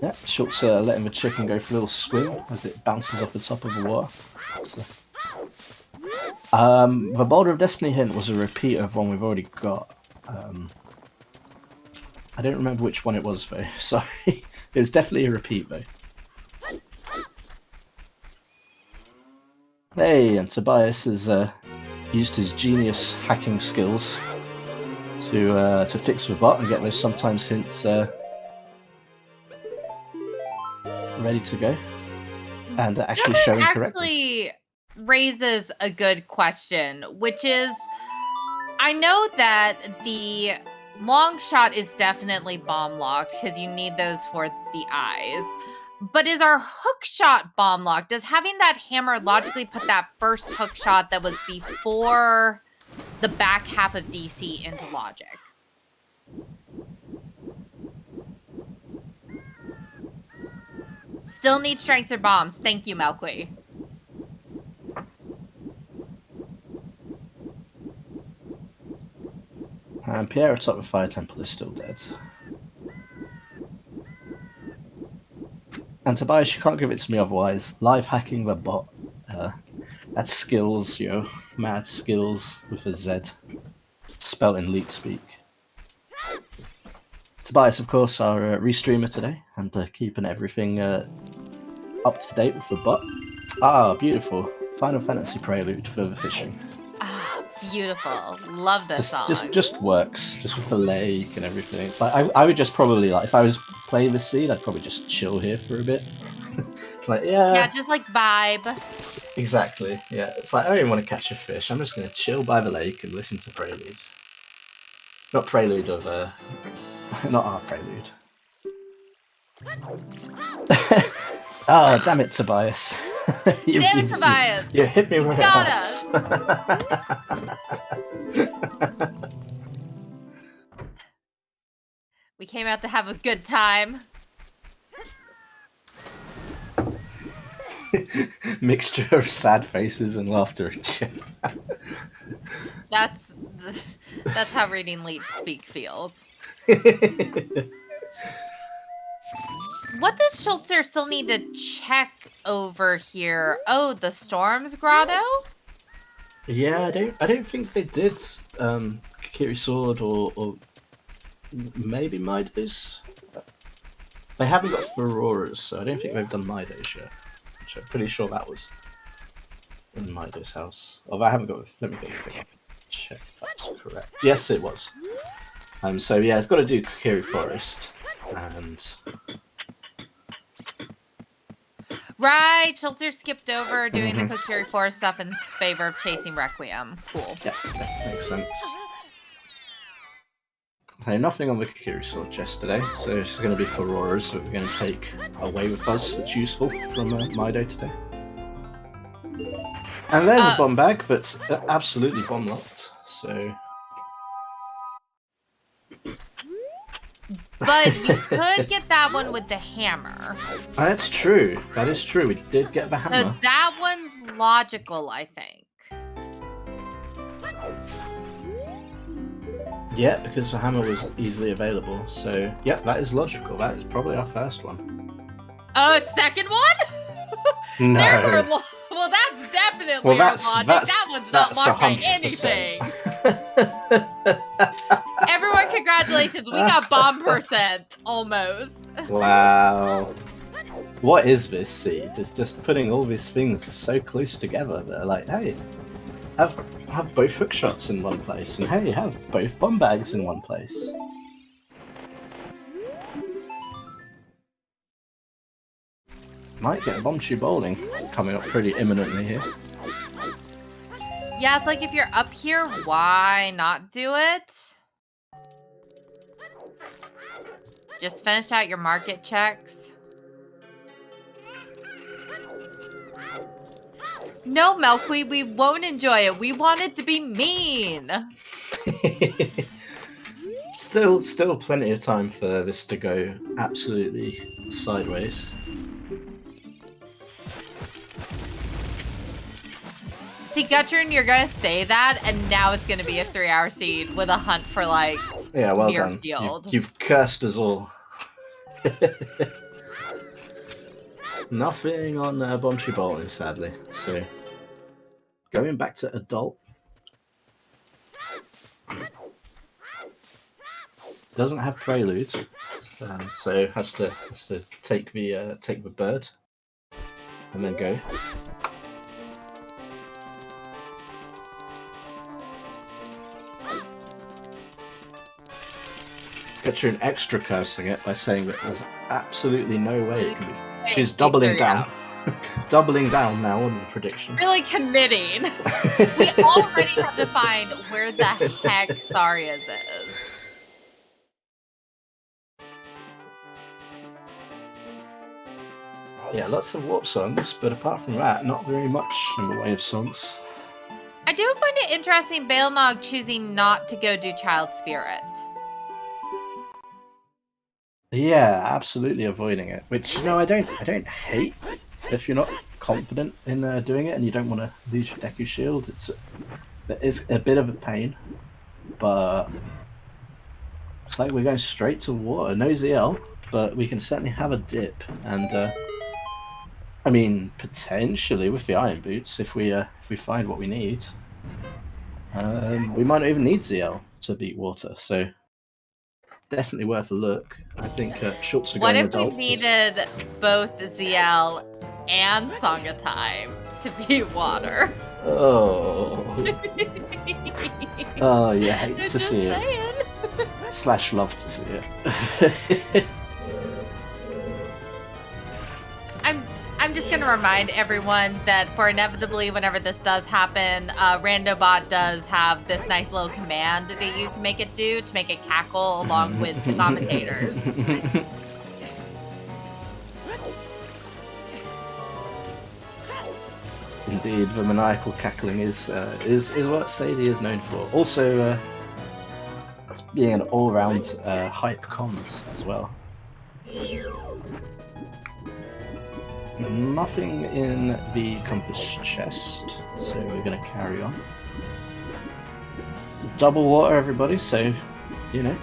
C: Yeah, Schulzer letting the chicken go for a little swing as it bounces off the top of the water. The Boulder of Destiny hint was a repeat of one we've already got. I don't remember which one it was though. Sorry, it was definitely a repeat though. Hey, and Tobias has used his genius hacking skills to fix the bot and get those sometimes hints ready to go and actually showing correctly.
B: Raises a good question, which is, I know that the long shot is definitely bomb locked because you need those for the eyes. But is our hook shot bomb locked? Does having that hammer logically put that first hook shot that was before the back half of DC into logic? Still need strengths or bombs. Thank you, Milkweed.
C: And Pierre atop the Fire Temple is still dead. And Tobias, you can't give it to me otherwise. Live hacking the bot. That's skills, yo. Mad skills with a Z. Spelt in leet speak. Tobias, of course, our restreamer today, and keeping everything up to date with the bot. Ah, beautiful. Final Fantasy prelude for the fishing.
B: Ah, beautiful. Love this song.
C: Just works, just with the lake and everything. It's like I would just probably, like, if I was playing the seed, I'd probably just chill here for a bit. Like,
B: yeah, just like vibe.
C: Exactly. Yeah, it's like I don't even want to catch a fish. I'm just gonna chill by the lake and listen to prelude. Not prelude of not our prelude. Oh, damn it, Tobias.
B: Tobias!
C: You hit me where it hurts.
B: We came out to have a good time.
C: Mixture of sad faces and laughter.
B: That's how reading leet speak feels. What does Schulzer still need to check over here? Oh, the Storms Grotto?
C: Yeah, I don't think they did Kiri Sword or maybe Midas. They haven't got Furoras, so I don't think they've done Midas yet. Which I'm pretty sure that was in Midas' house. Although I haven't got. Let me get the thing up and check if that's correct. Yes, it was. So yeah, it's got to do Kiri Forest and.
B: Right, Schulzer skipped over doing the Kokiri Forest stuff in favor of chasing Requiem. Cool.
C: Yeah, that makes sense. Okay, nothing on the Kokiri Sword chest today, so it's going to be for Auroras that we're going to take away with us that's useful from my day today. And there's a bomb bag that's absolutely bomb locked, so.
B: But you could get that one with the hammer.
C: That's true. That is true. We did get the hammer.
B: So that one's logical, I think.
C: Yeah, because the hammer was easily available. So, yeah, that is logical. That is probably our first one.
B: Oh, second one?
C: No.
B: Well, that's definitely our logic. That one's not locked by anything. Everyone, congratulations. We got bomb percent, almost.
C: Wow. What is this seed? It's just putting all these things so close together. They're like, hey, have both hook shots in one place, and hey, have both bomb bags in one place. Might get bomb tube bowling coming up pretty imminently here.
B: Yeah, it's like if you're up here, why not do it? Just finished out your market checks. No, Milkweed, we won't enjoy it. We want it to be mean.
C: Still plenty of time for this to go absolutely sideways.
B: See, Gutchern, you're gonna say that, and now it's gonna be a 3-hour seed with a hunt for, like,
C: yeah, well
B: done.
C: You've cursed us all. Nothing on bomb tube bowling, sadly. So, going back to adult. Doesn't have prelude, so has to take the bird, and then go. Gutchern extra cursing it by saying that there's absolutely no way it can be. She's doubling down. Doubling down now on the prediction.
B: Really committing. We already have to find where the heck Tharia's is.
C: Yeah, lots of warp songs, but apart from that, not very much in the way of songs.
B: I do find it interesting baelnog choosing not to go do Child Spirit.
C: Yeah, absolutely avoiding it. Which, I don't hate if you're not confident in doing it and you don't want to lose your Deku Shield. It is a bit of a pain, but looks like we're going straight to water. No ZL, but we can certainly have a dip. And I mean, potentially with the iron boots, if we find what we need, we might not even need ZL to beat water. So definitely worth a look. I think Schulzer
B: What
C: going
B: if we
C: adult.
B: needed both ZL and Song of Time to beat water?
C: Oh. Oh, yeah, hate to
B: Just
C: see
B: saying.
C: it. / love to see it.
B: I'm just gonna remind everyone that for inevitably whenever this does happen, Randobot does have this nice little command that you can make it do to make it cackle along with the commentators.
C: Indeed, the maniacal cackling is what Sadie is known for. Also, being an all-round hype comms as well. Nothing in the compass chest, so we're going to carry on. Double water, everybody, so, you know,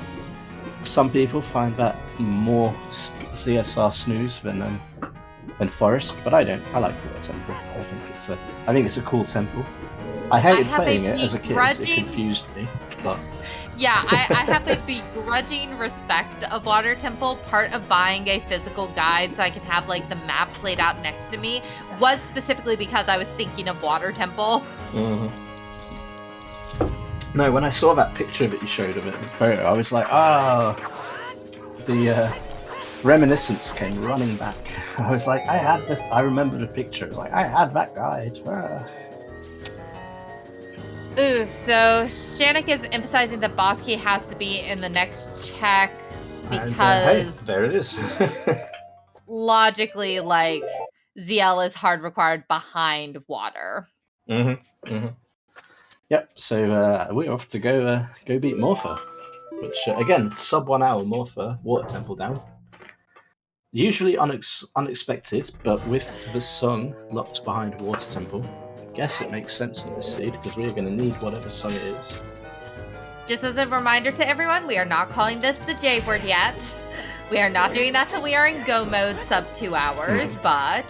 C: some people find that more CSR snooze than forest, but I don't. I like water temple. I think it's a cool temple. I hated playing it as a kid. It confused me, but...
B: Yeah, I have a begrudging respect of Water Temple. Part of buying a physical guide so I can have like the maps laid out next to me was specifically because I was thinking of Water Temple.
C: Mm-hmm. No, when I saw that picture that you showed of it in the photo, I was like, the reminiscence came running back. I was like, I had this. I remember the picture. I was like, I had that guide.
B: Ooh, so Shanik is emphasizing that boss key has to be in the next check because
C: hey, there it is.
B: logically, like, ZL is hard required behind water.
C: Yep, so we're off to go beat Morpher, which, again, sub 1 hour Morpher, Water Temple down. Usually unexpected, but with the song locked behind Water Temple, guess it makes sense in this seed because we're going to need whatever song it is.
B: Just as a reminder to everyone, we are not calling this the J word yet. We are not doing that till we are in go mode sub 2 hours, but...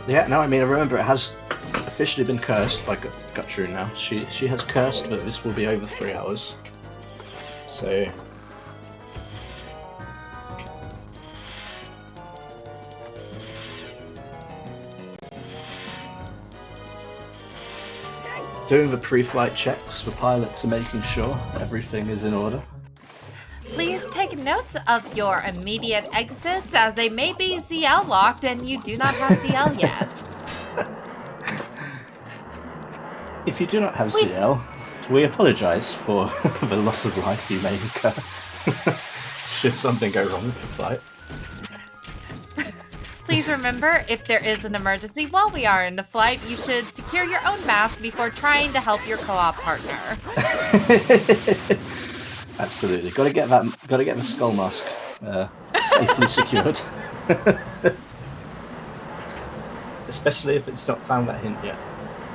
C: Yeah, no, I mean, I remember it has officially been cursed by Gutru now. She has cursed that this will be over 3 hours. So... Doing the pre-flight checks for pilots and making sure everything is in order.
B: Please take notes of your immediate exits as they may be ZL locked and you do not have ZL yet.
C: If you do not have ZL, we apologise for the loss of life you may incur should something go wrong with the flight.
B: Please remember, if there is an emergency while we are in the flight, you should secure your own mask before trying to help your co-op partner.
C: Absolutely, got to get the skull mask safely secured. Especially if it's not found that hint yet.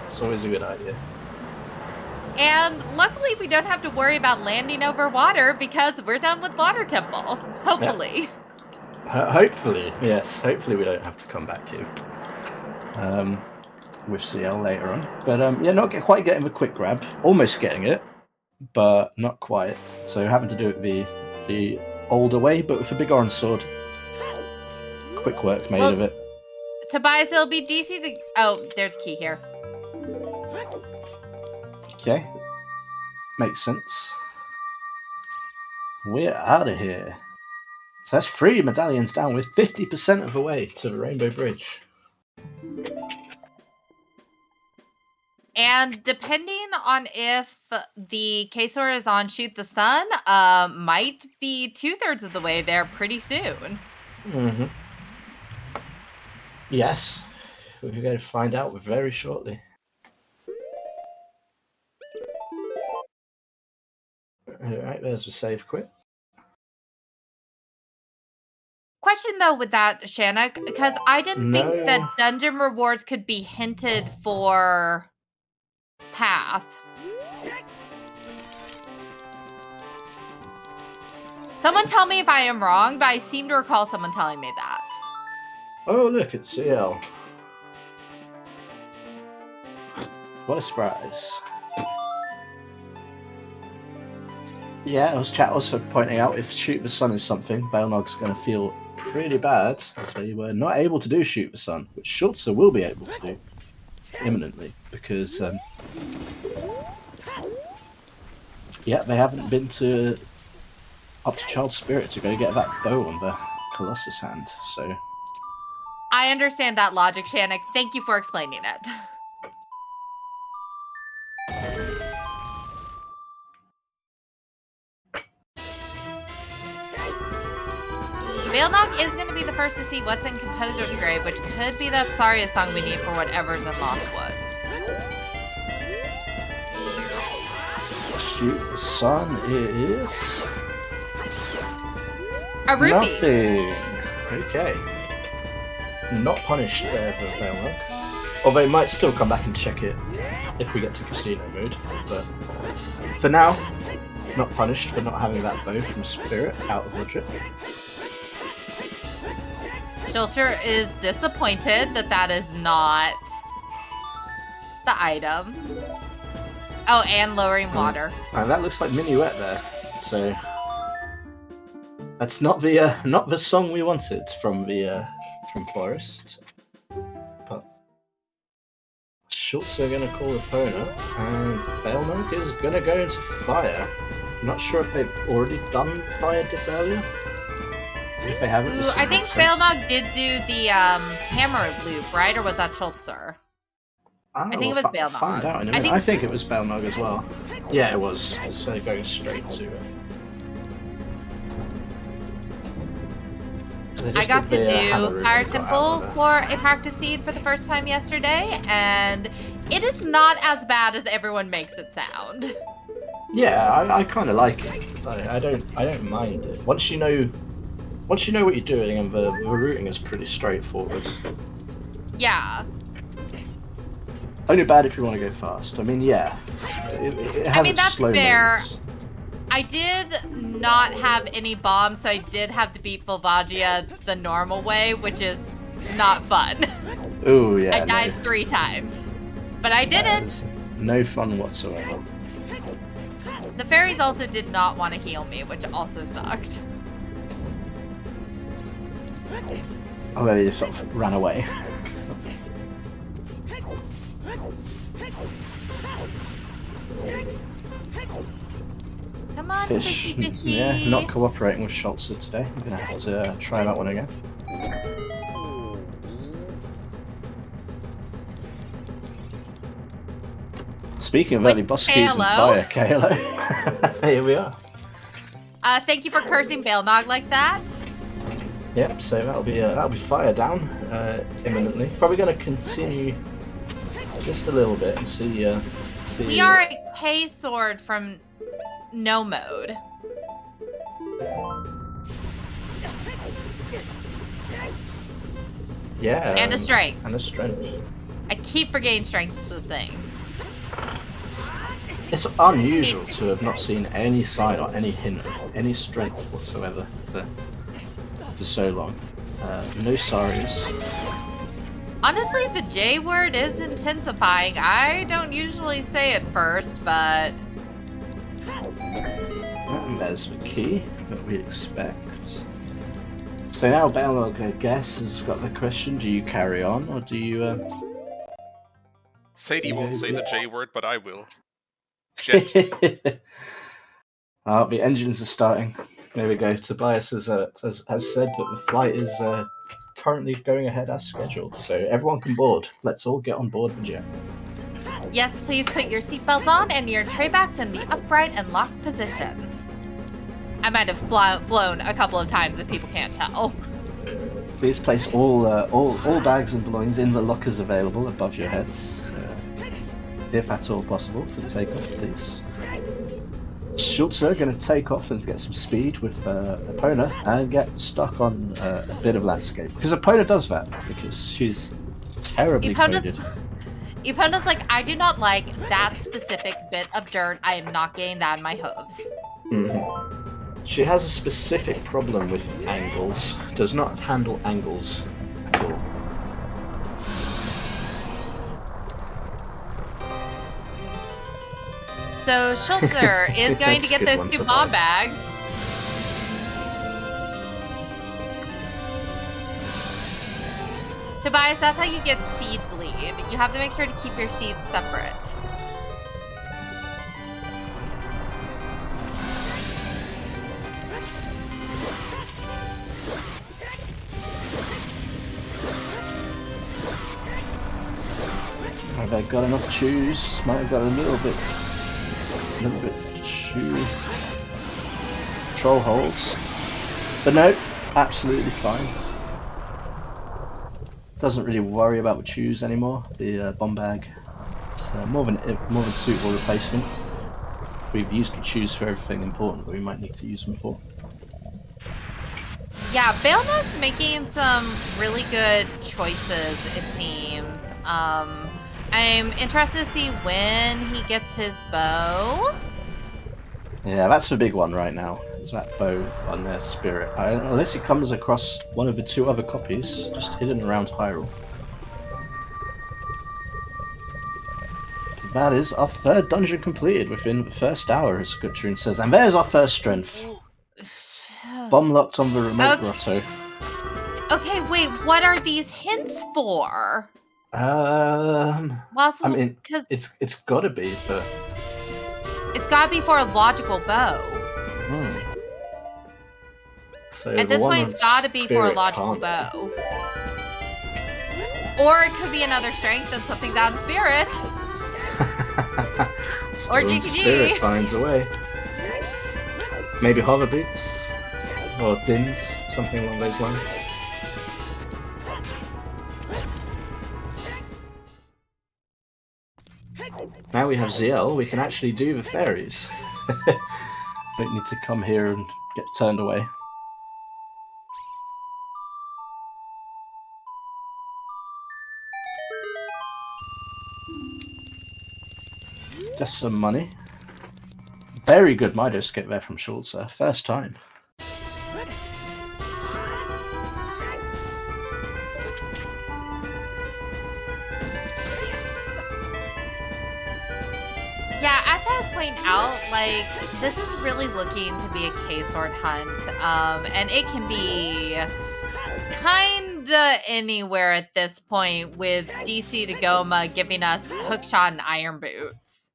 C: It's always a good idea.
B: And luckily, we don't have to worry about landing over water because we're done with Water Temple. Hopefully.
C: Yep. Hopefully, yes. Hopefully we don't have to come back here with CL later on. But yeah, not quite getting the quick grab. Almost getting it, but not quite. So having to do it the older way, but with a big orange sword. Quick work made of it.
B: Tobias, it'll be DC to... Oh, there's a key here.
C: Okay. Makes sense. We're out of here. So that's 3 medallions down. We're 50% of the way to the Rainbow Bridge.
B: And depending on if the K-Sword is on Shoot the Sun, might be 2/3 of the way there pretty soon.
C: Mm-hmm. Yes. We're going to find out very shortly. Alright, there's the save quit.
B: Question though with that, Shanik, because I didn't think that dungeon rewards could be hinted for path. Someone tell me if I am wrong, but I seem to recall someone telling me that.
C: Oh, look, it's CL. What a surprise. Yeah, chat also pointing out if Shoot the Sun is something, baelnog's going to feel pretty bad as they were not able to do Shoot the Sun, which Schulzer will be able to do imminently because, yeah, they haven't been up to Child Spirit to go get that bow on the Colossus hand, so...
B: I understand that logic, Shannick. Thank you for explaining it. baelnog is going to be the first to see what's in Composer's Grave, which could be that Saria song we need for whatever's in Lost Woods.
C: Shoot the Sun is...
B: A rupee.
C: Nothing. Okay. Not punished there for baelnog. Although they might still come back and check it if we get to casino mode. But for now, not punished for not having that bow from Spirit out of Logic.
B: Schulzer is disappointed that that is not the item. Oh, and lowering water.
C: And that looks like Minuet there. So that's not the song we wanted from Forest. But Schulzer are gonna call Epona, and baelnog is gonna go into fire. I'm not sure if they've already done fire dip earlier. If they haven't,
B: Ooh, I think baelnog did do the hammer loop, right? Or was that Schulzer? I think it was baelnog.
C: Find out in a minute. I think it was baelnog as well. Yeah, it was. So going straight to it.
B: I got to do Fire Temple for a practice seed for the first time yesterday, and it is not as bad as everyone makes it sound.
C: Yeah, I kind of like it. I don't mind it. Once you know what you're doing, and the routing is pretty straightforward.
B: Yeah.
C: Only bad if you want to go fast. I mean, yeah. It has
B: that's
C: slow
B: fair.
C: moments.
B: I did not have any bombs, so I did have to beat Volvagia the normal way, which is not fun.
C: Ooh, yeah.
B: I died 3 times. But I did it!
C: No fun whatsoever.
B: The fairies also did not want to heal me, which also sucked.
C: Oh, they just sort of ran away.
B: Come on,
C: Fish.
B: fishy.
C: Yeah, not cooperating with Schulzer today. I'm gonna have to try that one again. Speaking of early boss keys and fire, KLO. Here we are.
B: Thank you for cursing baelnog like that.
C: Yep, so that'll be fire down imminently. Probably going to continue just a little bit and see.
B: We are a K sword from no mode.
C: Yeah.
B: And a strength.
C: And a strength.
B: I keep forgetting strength is a thing.
C: It's unusual to have not seen any sign or any hint of any strength whatsoever for so long. No sorries.
B: Honestly, the J word is intensifying. I don't usually say it first, but...
C: And there's the key that we expect. So now baelnog, I guess, has got the question, do you carry on or do you...
A: Sadie won't say the J word, but I will. Jet.
C: The engines are starting. There we go. Tobias has said that the flight is currently going ahead as scheduled, so everyone can board. Let's all get on board the jet.
B: Yes, please put your seatbelts on and your tray backs in the upright and locked position. I might have flown a couple of times if people can't tell.
C: Please place all bags and belongings in the lockers available above your heads, if at all possible, for takeoff, please. Schulzer going to take off and get some speed with Epona and get stuck on a bit of landscape. Because Epona does that, because she's terribly coded.
B: Epona's like, I do not like that specific bit of dirt. I am not getting that in my hooves.
C: Mm-hmm. She has a specific problem with angles. Does not handle angles at all.
B: So Schulzer is going to
C: That's a
B: get
C: good
B: those
C: one,
B: 2
C: Tobias.
B: bomb bags. Tobias, that's how you get seed bleed. You have to make sure to keep your seeds separate.
C: Have I got enough chews? Might have got a little bit chew. Troll holds. But no, absolutely fine. Doesn't really worry about the chews anymore. The bomb bag. It's more of a suitable replacement. We've used the chews for everything important that we might need to use them for.
B: Yeah, baelnog's making some really good choices, it seems. I'm interested to see when he gets his bow.
C: Yeah, that's the big one right now. Is that bow on their spirit? Unless he comes across one of the 2 other copies, just hidden around Hyrule. That is our 3rd dungeon completed within the first hour, as Gutrin says. And there's our first strength. Bomb locked on the remote grotto.
B: Okay, wait, what are these hints for?
C: I mean,
B: 'cause
C: it's gotta be for...
B: it's gotta be for a logical bow.
C: So
B: At this point, it's gotta be for a logical bow. Or it could be another strength and something's out in spirit. Or GTG.
C: Spirit finds a way. Maybe hover boots or dins, something along those lines. Now we have ZL, we can actually do the fairies. Don't need to come here and get turned away. Just some money. Very good Mido skip there from Schulzer. First time.
B: Yeah, as I was pointing out, like, this is really looking to be a K-sword hunt, and it can be kinda anywhere at this point, with DC to Goma giving us hookshot and iron boots.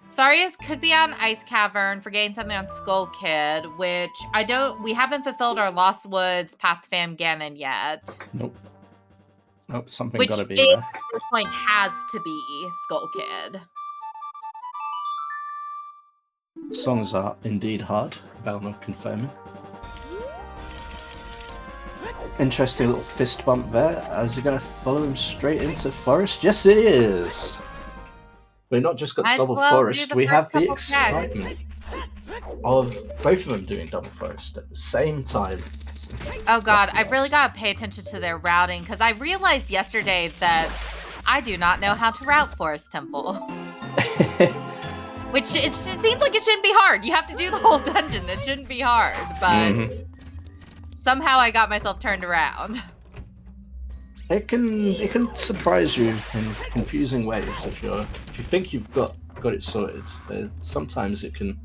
B: Sarius could be on Ice Cavern for getting something on Skull Kid, which we haven't fulfilled our Lost Woods Path to Fam Ganon yet.
C: Nope. Nope, something
B: Which
C: gotta be
B: it,
C: there.
B: at this point has to be Skull Kid.
C: Songs are indeed hard, baelnog confirming. Interesting little fist bump there. Is he going to follow him straight into forest? Yes, it is! We've not just got
B: Might as
C: double
B: well do
C: forest,
B: the
C: we
B: first
C: have the
B: couple
C: excitement of both of them doing double forest at the same time.
B: Oh god, I've really got to pay attention to their routing, because I realized yesterday that I do not know how to route Forest Temple. Which, it seems like it shouldn't be hard. You have to do the whole dungeon. It shouldn't be hard, but somehow I got myself turned around.
C: It can surprise you in confusing ways if you think you've got it sorted. Sometimes it can.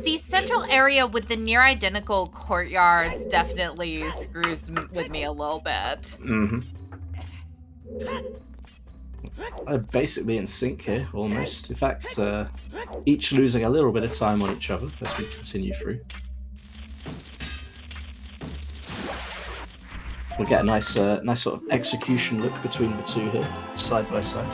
B: The central area with the near identical courtyards definitely screws with me a little bit.
C: Basically in sync here, almost. In fact, each losing a little bit of time on each other as we continue through. We'll get a nice sort of execution look between the two here, side by side.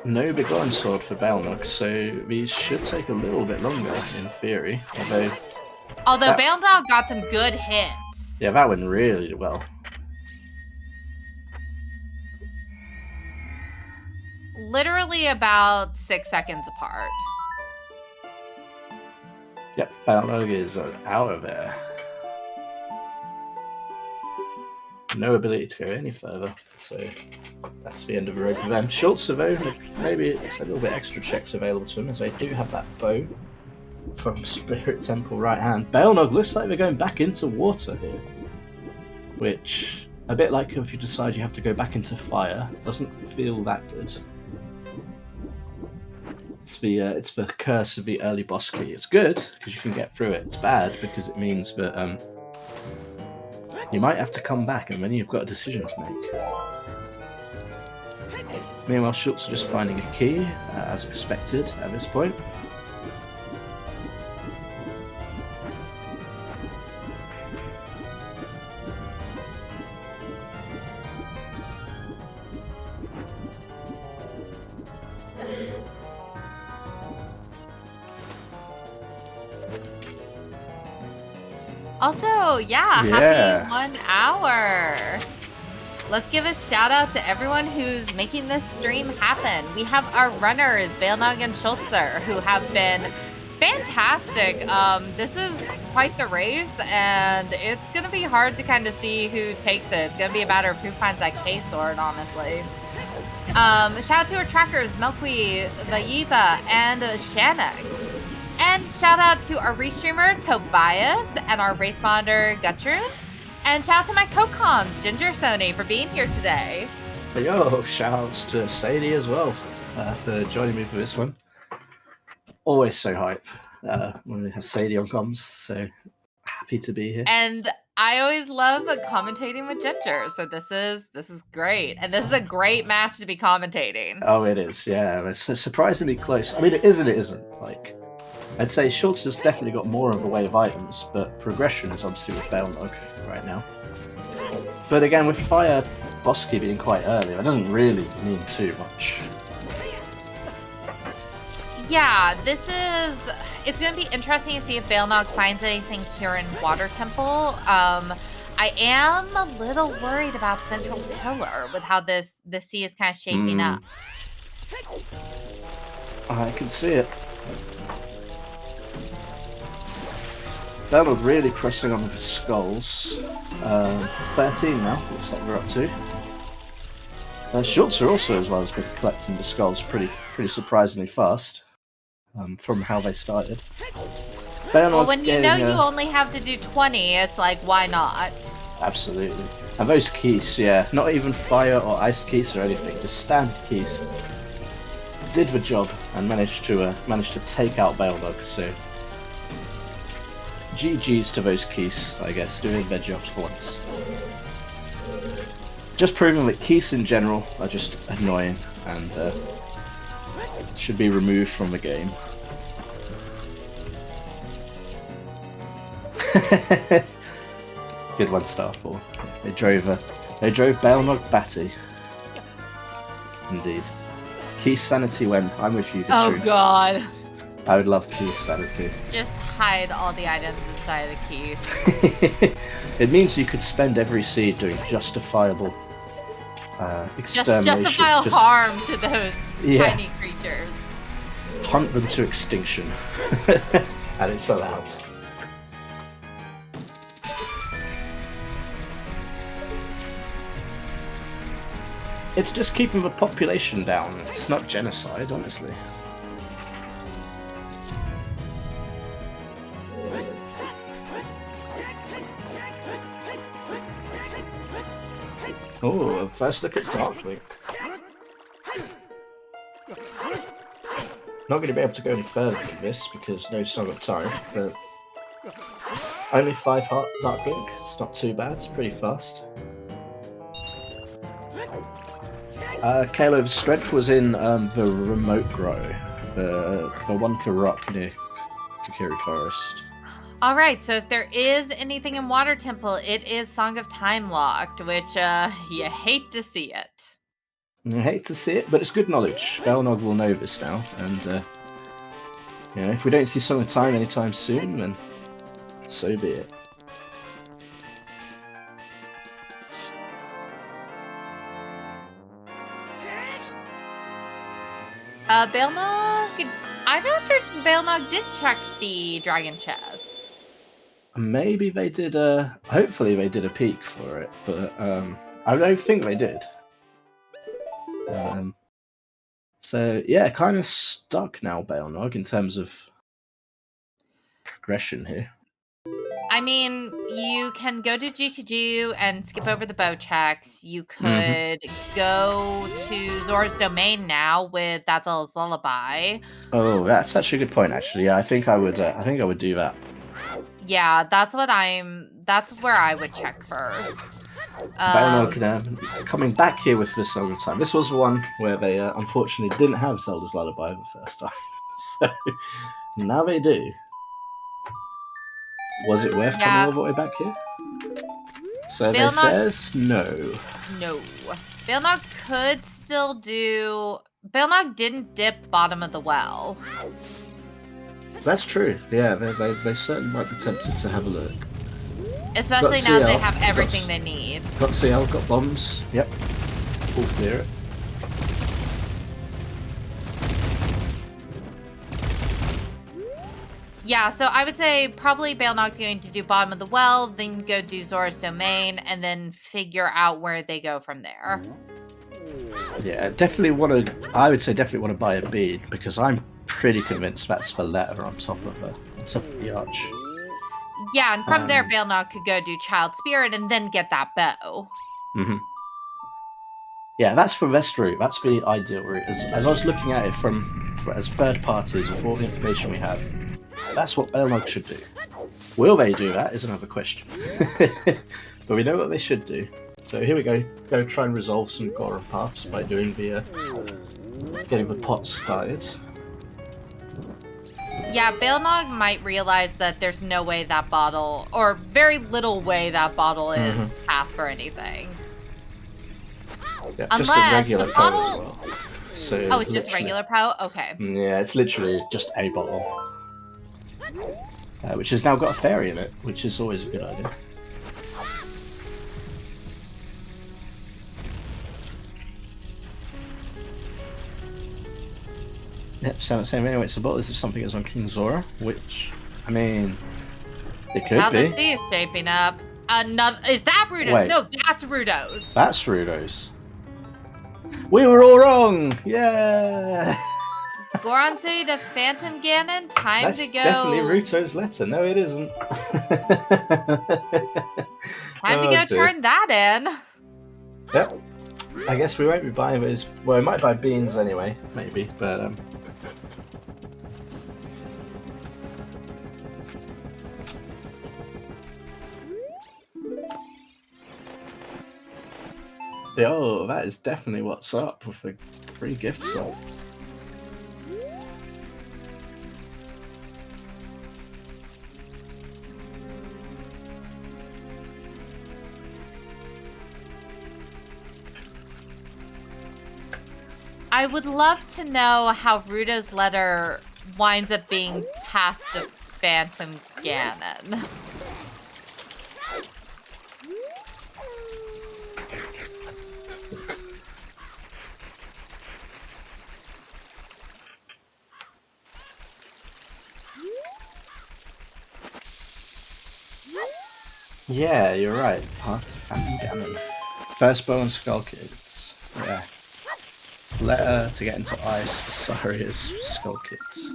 C: No Begone Sword for baelnog, so these should take a little bit longer in theory.
B: Although baelnog got some good hits.
C: Yeah, that went really well.
B: Literally about 6 seconds apart.
C: Yep, baelnog is out of there. no ability to go any further. So that's the end of the road for them. Schulzer, though, maybe it's a little bit extra checks available to him, as they do have that bow from Spirit Temple right hand. baelnog looks like they're going back into water here, which, a bit like if you decide you have to go back into fire, doesn't feel that good. It's the curse of the early boss key. It's good because you can get through it. It's bad because it means that you might have to come back, and then you've got a decision to make. Meanwhile, Schultz just finding a key, as expected at this point.
B: Also, happy 1 hour. Let's give a shout out to everyone who's making this stream happen. We have our runners, baelnog and Schulzer, who have been fantastic. This is quite the race, and it's going to be hard to kind of see who takes it. It's going to be a matter of who finds that K-sword, honestly. Shout out to our trackers, Melqui, Vayiva, and Shanna. And shout out to our restreamer, Tobias, and our race monitor, Guttrun. And shout out to my co-coms, Gingersonny, for being here today.
C: Yo, shout outs to Sadie as well for joining me for this one. Always so hype when we have Sadie on comms, so happy to be here.
B: And I always love commentating with Ginger, so this is great. And this is a great match to be commentating.
C: Oh, it is, yeah. It's surprisingly close. I mean, it is and it isn't. Like, I'd say Schultz has definitely got more of a way of items, but progression is obviously with baelnog right now. But again, with Fire boss key being quite early, that doesn't really mean too much.
B: Yeah, it's going to be interesting to see if baelnog finds anything here in Water Temple. I am a little worried about Central Pillar with how the sea is kind of shaping up.
C: I can see it. baelnog really pressing on with the skulls. 13 now, looks like we're up to. Schulzer also as well has been collecting the skulls pretty surprisingly fast from how they started.
B: Well, when you know you only have to do 20, it's like, why not?
C: Absolutely. And those keys, yeah, not even fire or ice keys or anything, just standard keys, did the job and managed to take out baelnog. So GG's to those keys, I guess, doing their jobs for once. Just proving that keys in general are just annoying and should be removed from the game. Good one, Starfall. They drove baelnog batty. Indeed. Key sanity when I'm with you.
B: Oh god.
C: I would love key sanity.
B: Just hide all the items inside the keys.
C: It means you could spend every seed doing justifiable extermination.
B: Justifiable harm to those tiny creatures.
C: Hunt them to extinction. And it's allowed. It's just keeping the population down. It's not genocide, honestly. Oh, first look at Darklink. Not going to be able to go any further than this because no Song of Time, but only 5 heart Darklink. It's not too bad, it's pretty fast. Kalo's strength was in the remote grow, the one for rock near Kakiri Forest.
B: Alright, so if there is anything in Water Temple, it is Song of Time locked, which you hate to see it.
C: I hate to see it, but it's good knowledge. baelnog will know this now, and if we don't see Song of Time anytime soon, then so be it.
B: baelnog, I'm not sure baelnog did check the dragon chest.
C: Maybe they did hopefully they did a peak for it, but I don't think they did. So yeah, kind of stuck now, baelnog, in terms of progression here.
B: I mean, you can go to GTG and skip over the bow checks. You could go to Zora's Domain now with That's All His Lullaby.
C: Oh, that's actually a good point. Actually, yeah, I think I would do that.
B: Yeah, that's where I would check first.
C: baelnog coming back here with this Zelda time. This was one where they unfortunately didn't have Zelda's Lullaby the first time, so now they do. Was it worth coming all the way back here? So they says no.
B: No. baelnog could still do... baelnog didn't dip bottom of the well.
C: That's true. Yeah, they certainly might be tempted to have a look.
B: Especially now they have everything they need.
C: Got CL, got bombs. Yep. Full clear it.
B: Yeah, so I would say probably baelnog's going to do bottom of the well, then go do Zora's Domain, and then figure out where they go from there.
C: Yeah, I would say definitely want to buy a bead, because I'm pretty convinced that's the letter on top of the arch.
B: Yeah, and from there, baelnog could go do Child Spirit and then get that bow.
C: Yeah, that's the best route. That's the ideal route. As I was looking at it as third parties with all the information we have, that's what baelnog should do. Will they do that is another question. But we know what they should do. So here we go. Go try and resolve some Goron paths by doing getting the pots started.
B: Yeah, baelnog might realize that there's no way that bottle, or very little way that bottle is path for anything.
C: Yeah, just a regular bottle as well. So
B: it's just regular PO? Okay.
C: Yeah, it's literally just a bottle. Which has now got a fairy in it, which is always a good idea. Yep, same anyway. It's a bottle. This is something that's on King Zora, which, I mean, it could be.
B: Now the sea is shaping up. Is that Rudo's?
C: Wait.
B: No, that's Rudo's.
C: That's Rudo's. We were all wrong! Yeah!
B: Goron City to Phantom Ganon,
C: That's
B: to go.
C: Definitely Ruto's letter. No, it isn't.
B: Time to go turn that in.
C: Yep. I guess we won't be buying those. Well, we might buy beans anyway, maybe, but oh, that is definitely what's up with the free gift shop.
B: I would love to know how Rudo's letter winds up being path to Phantom Ganon.
C: Yeah, you're right. Path to Phantom Ganon. First bow and Skull Kids. Yeah. Letter to get into ice for Saria's Skull Kids.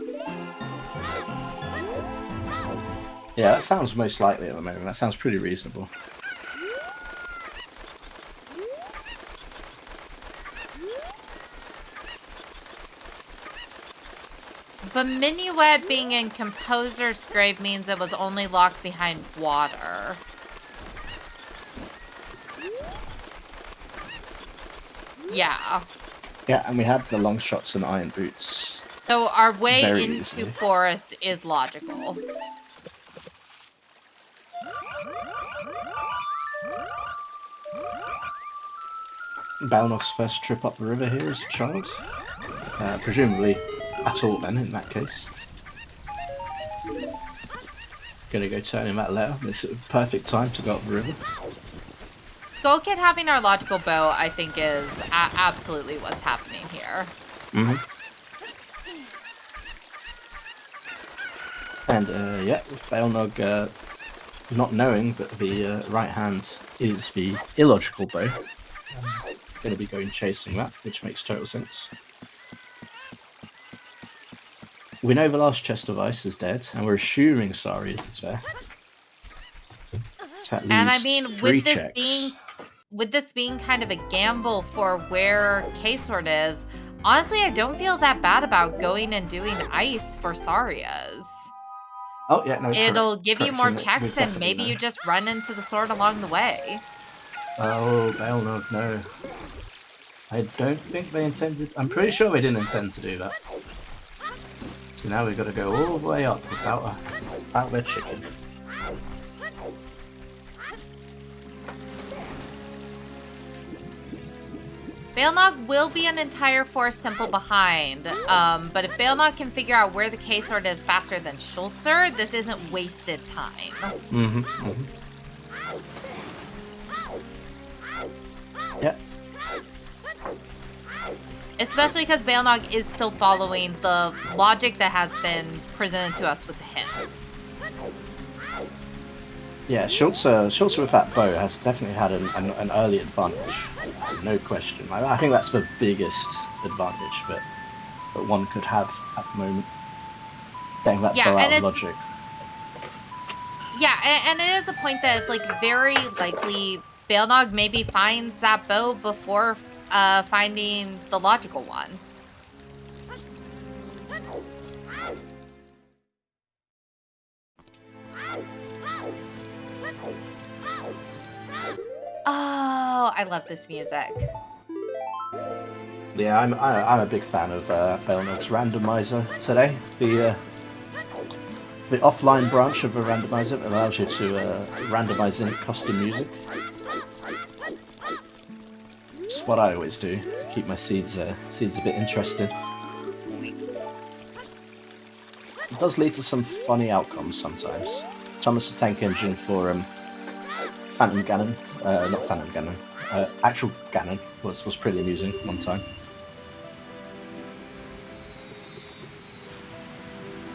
C: Yeah, that sounds most likely at the moment. That sounds pretty reasonable.
B: But Minuet being in Composer's grave means it was only locked behind water. Yeah.
C: Yeah, and we had the long shots and iron boots.
B: So our way
C: Very
B: into
C: easily.
B: forest is logical.
C: Baelnog's first trip up the river here as a child. Presumably at all then, in that case. Gonna go turn in that letter. It's a perfect time to go up the river.
B: Skull Kid having our logical bow, I think, is absolutely what's happening here.
C: And yeah, with baelnog not knowing that the right hand is the illogical bow. I'm going to be going chasing that, which makes total sense. We know the last chest of ice is dead, and we're assuming Sarius is there. So that
B: And I
C: leaves
B: mean,
C: 3 checks.
B: with this being kind of a gamble for where K-Sword is, honestly, I don't feel that bad about going and doing ice for Saria's.
C: Oh, yeah, no,
B: It'll give you more
C: correction, we
B: checks, and maybe
C: definitely
B: you just run into the sword along the way.
C: Oh, baelnog, no. I don't think they intended... I'm pretty sure they didn't intend to do that. So now we've got to go all the way up without their chicken.
B: baelnog will be an entire force simple behind, but if baelnog can figure out where the K-Sword is faster than Schulzer, this isn't wasted time.
C: Yeah.
B: Especially because baelnog is still following the logic that has been presented to us with the hints.
C: Yeah, Schulzer with that bow has definitely had an early advantage, no question. I think that's the biggest advantage that one could have at the moment. Getting that bow out of logic.
B: Yeah, and it is a point that it's like very likely baelnog maybe finds that bow before finding the logical one. Oh, I love this music.
C: Yeah, I'm a big fan of baelnog's Randomizer today. The offline branch of a randomizer that allows you to randomize in custom music. It's what I always do. Keep my seeds a bit interested. It does lead to some funny outcomes sometimes. Thomas the Tank Engine for Phantom Ganon, not Phantom Ganon, actual Ganon was pretty amusing one time.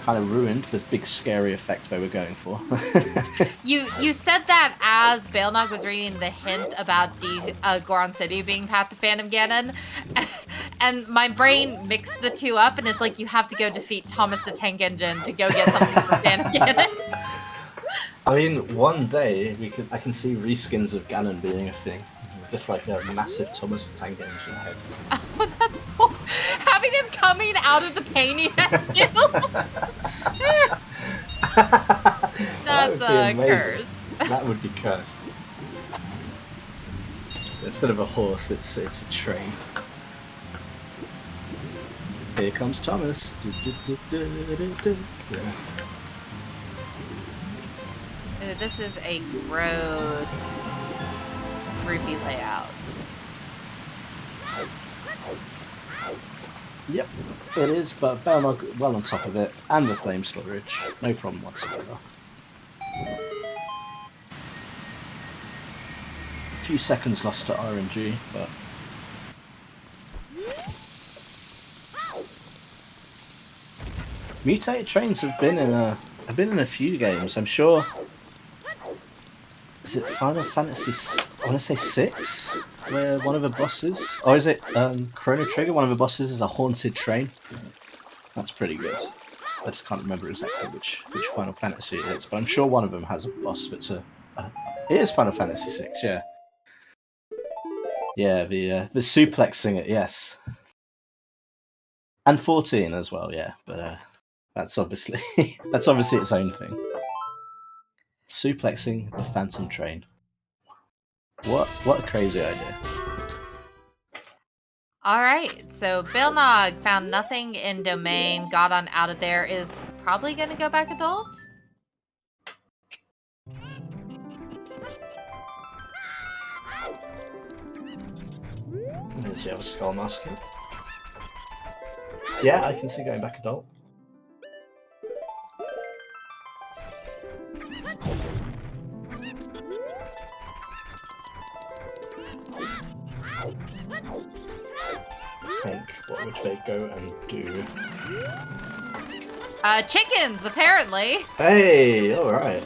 C: Kind of ruined the big scary effect they were going for.
B: You said that as baelnog was reading the hint about the Goron City being Path to Phantom Ganon, and my brain mixed the two up, and it's like you have to go defeat Thomas the Tank Engine to go get something from Phantom Ganon.
C: I mean, one day I can see reskins of Ganon being a thing, just like a massive Thomas the Tank Engine head.
B: Oh, that's horrible. Having him coming out of the painting at you. That's a curse.
C: That would be cursed. So instead of a horse, it's a train. Here comes Thomas. Yeah.
B: Ooh, this is a gross rupee layout.
C: Yep, it is, but baelnog well on top of it, and the flame storage, no problem whatsoever. A few seconds lost to RNG, but mutated trains have been in a few games. I'm sure. Is it Final Fantasy? I want to say 6, where one of the bosses, or is it Chrono Trigger? One of the bosses is a haunted train. That's pretty good. I just can't remember exactly which Final Fantasy it is, but I'm sure one of them has a boss that's it is Final Fantasy 6, yeah. Yeah, the suplexing it, yes. And 14 as well, yeah. But that's obviously its own thing. Suplexing the Phantom Train. What a crazy idea.
B: Alright, so baelnog found nothing in domain, got on out of there, is probably gonna go back adult?
C: Does he have a skull mask here? Yeah, I can see going back adult. What would they go and do?
B: Chickens, apparently.
C: Hey, alright.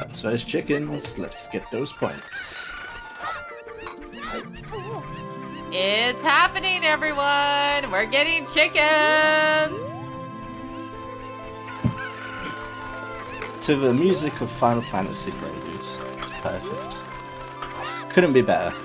C: Pets vs chickens. Let's get those points.
B: It's happening, everyone! We're getting chickens!
C: To the music of Final Fantasy Preludes. Perfect. Couldn't be better.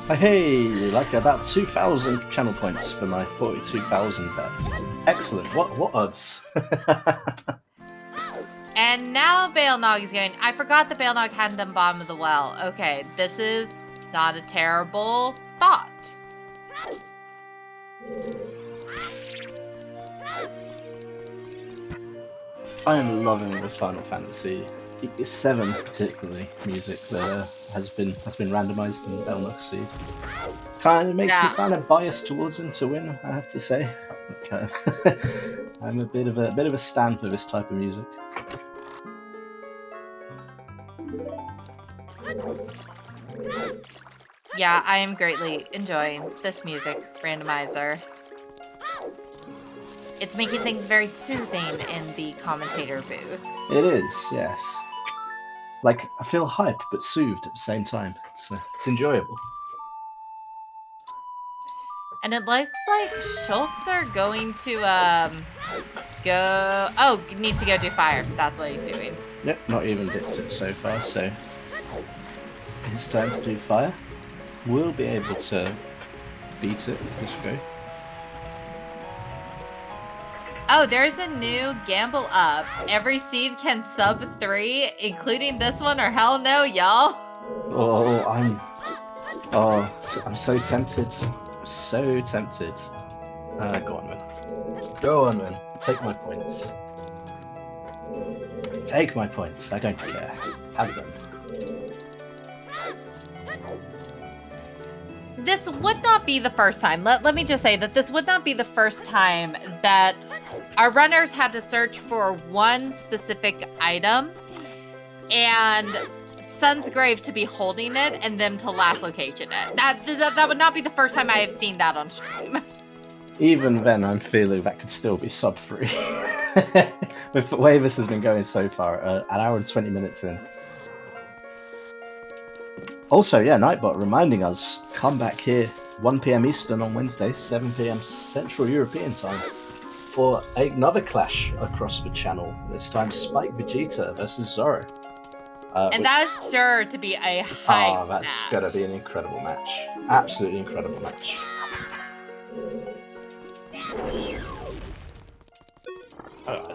C: Hey, like about 2,000 channel points for my 42,000 bet. Excellent. What odds?
B: And now baelnog is going. I forgot the baelnog hadn't done bottom of the well. Okay, this is not a terrible thought.
C: I am loving the Final Fantasy 7 particularly music that has been randomized in baelnog Seed. Kind of makes me kind of biased towards him to win, I have to say. I'm a bit of a stan for this type of music.
B: Yeah, I am greatly enjoying this music randomizer. It's making things very soothing in the commentator booth.
C: It is, yes. Like, I feel hype but soothed at the same time. It's enjoyable.
B: And it looks like Schulzer going to go. Oh, needs to go do fire. That's what he's doing.
C: Yep, not even dipped it so far. So it's time to do fire. We'll be able to beat it this go.
B: Oh, there's a new gamble up. Every seed can sub 3, including this one, or hell no, y'all.
C: Oh, I'm so tempted. So tempted. Go on, man. Go on, man. Take my points. Take my points. I don't care. Have them.
B: This would not be the first time. Let me just say that this would not be the first time that our runners had to search for one specific item and Sun's Grave to be holding it and them to last location it. That would not be the first time I have seen that on stream.
C: Even then, I'm feeling that could still be sub 3. With the way this has been going so far, an hour and 20 minutes in. Also, yeah, Nightbot reminding us, come back here 1 PM Eastern on Wednesday, 7 PM Central European time for another clash across the channel. This time Spike Vegeta versus Zoro.
B: And that's sure to be a hype
C: that's
B: match.
C: going to be an incredible match. Absolutely incredible match.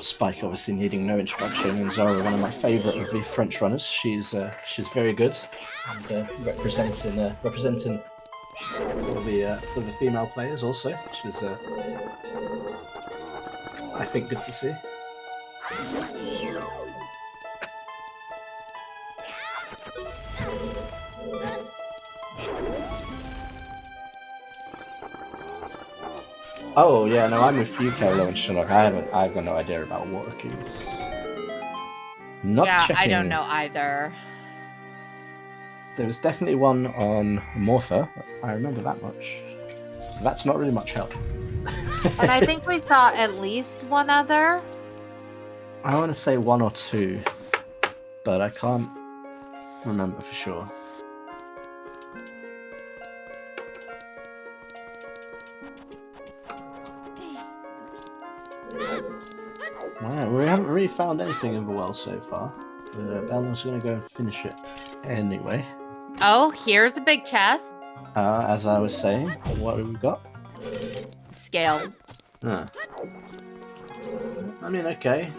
C: Spike obviously needing no introduction, and Zara, one of my favourite of the French runners. She's very good and representing for the female players also, which is I think good to see. Oh yeah, no, I'm with you, Carlo and Sherlock. I've got no idea about water cubes. Not checking.
B: I don't know either.
C: There was definitely one on Morpher. I remember that much. That's not really much help.
B: And I think we saw at least one other.
C: I want to say 1 or 2, but I can't remember for sure. Alright, we haven't really found anything in the well so far. Baelnog's going to go and finish it anyway.
B: Oh, here's a big chest.
C: As I was saying, what have we got?
B: Scale.
C: I mean, okay.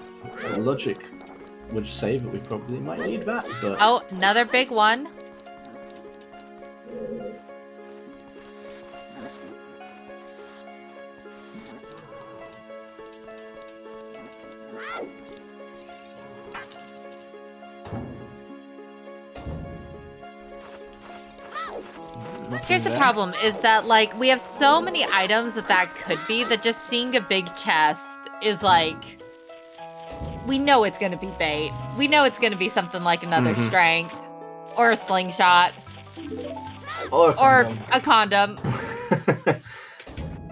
C: Logic would say that we probably might need that, but...
B: Oh, another big one.
C: nothing
B: Here's the
C: there.
B: problem is that, like, we have so many items that could be that just seeing a big chest is like, we know it's going to be bait. We know it's going to be something like another strength or a slingshot
C: Or
B: a condom.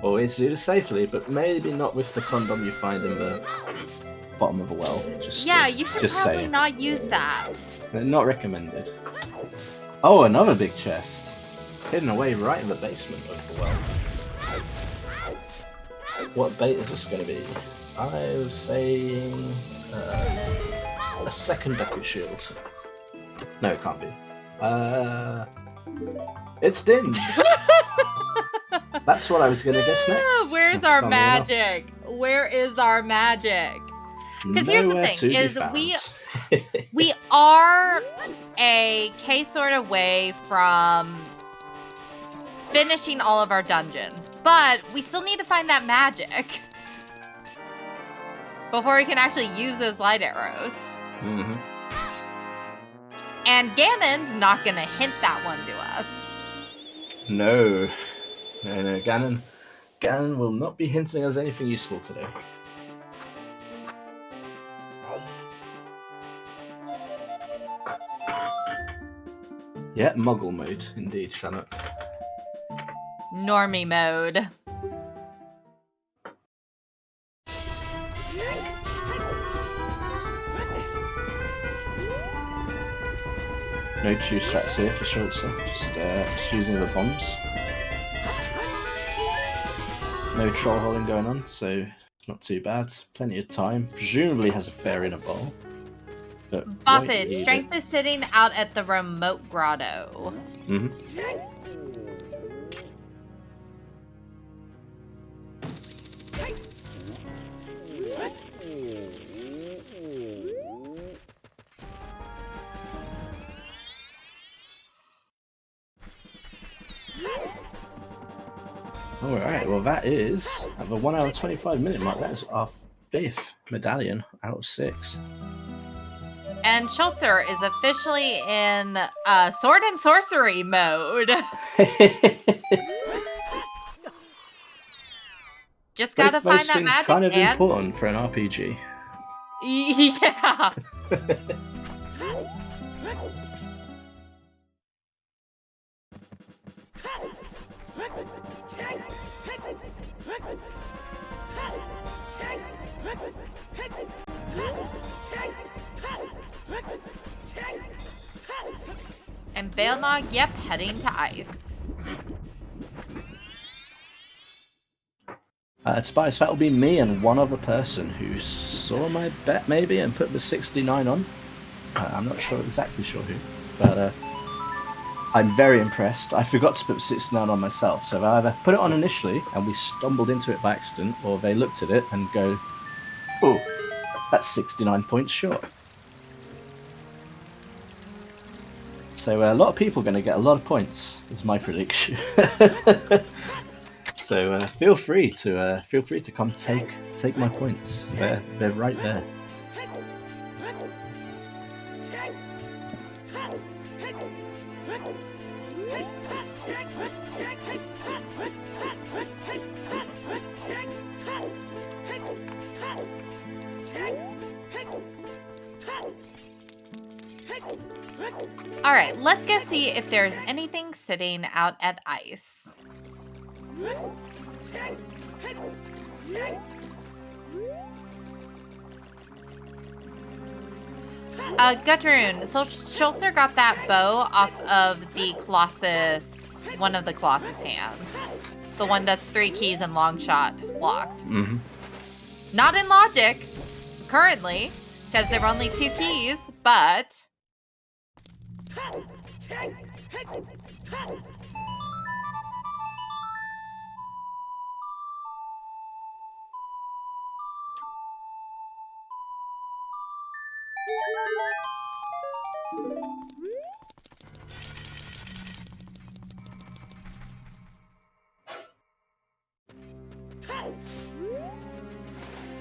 C: Always do this safely, but maybe not with the condom you find in the bottom of a well.
B: Yeah, you should
C: just
B: probably
C: saying.
B: not use that.
C: Not recommended. Oh, another big chest. Hidden away right in the basement of the well. What bait is this going to be? I was saying a second bucket shield. No, it can't be. It's Dins. That's what I was going to guess next.
B: Where's our magic? Where is our magic? Because here's the thing: is we are a K sort of way from finishing all of our dungeons, but we still need to find that magic before we can actually use those light arrows.
C: Mm-hmm.
B: And Ganon's not gonna hint that one to us.
C: No, Ganon will not be hinting us anything useful today. Yeah, Muggle mode, indeed, Shannon.
B: Normie mode.
C: No true strats here for Schulzer, just using the bombs. No troll holding going on, so not too bad. Plenty of time. Presumably has a fairy in a bowl.
B: Bossage, strength is sitting out at the remote grotto.
C: Mm-hmm. Alright, well that is, at the 1 hour 25 minute mark, that is our 5th medallion out of 6.
B: And Schulzer is officially in sword and sorcery mode. Just gotta find that magic.
C: Kind of important for an RPG.
B: Yeah. And baelnog, yep, heading to ice.
C: Tobias, that'll be me and one other person who saw my bet maybe and put the 69 on. I'm not exactly sure who, but I'm very impressed. I forgot to put the 69 on myself, so I either put it on initially and we stumbled into it by accident, or they looked at it and go, oh, that's 69 points short. So a lot of people are going to get a lot of points, is my prediction. So feel free to come take my points. They're right there.
B: All right, let's go see if there's anything sitting out at ice. Gudrun, so Schulzer got that bow off of the Colossus, one of the Colossus hands. The one that's 3 keys and long shot locked.
C: Mm-hmm.
B: Not in logic, currently, because there were only 2 keys, but...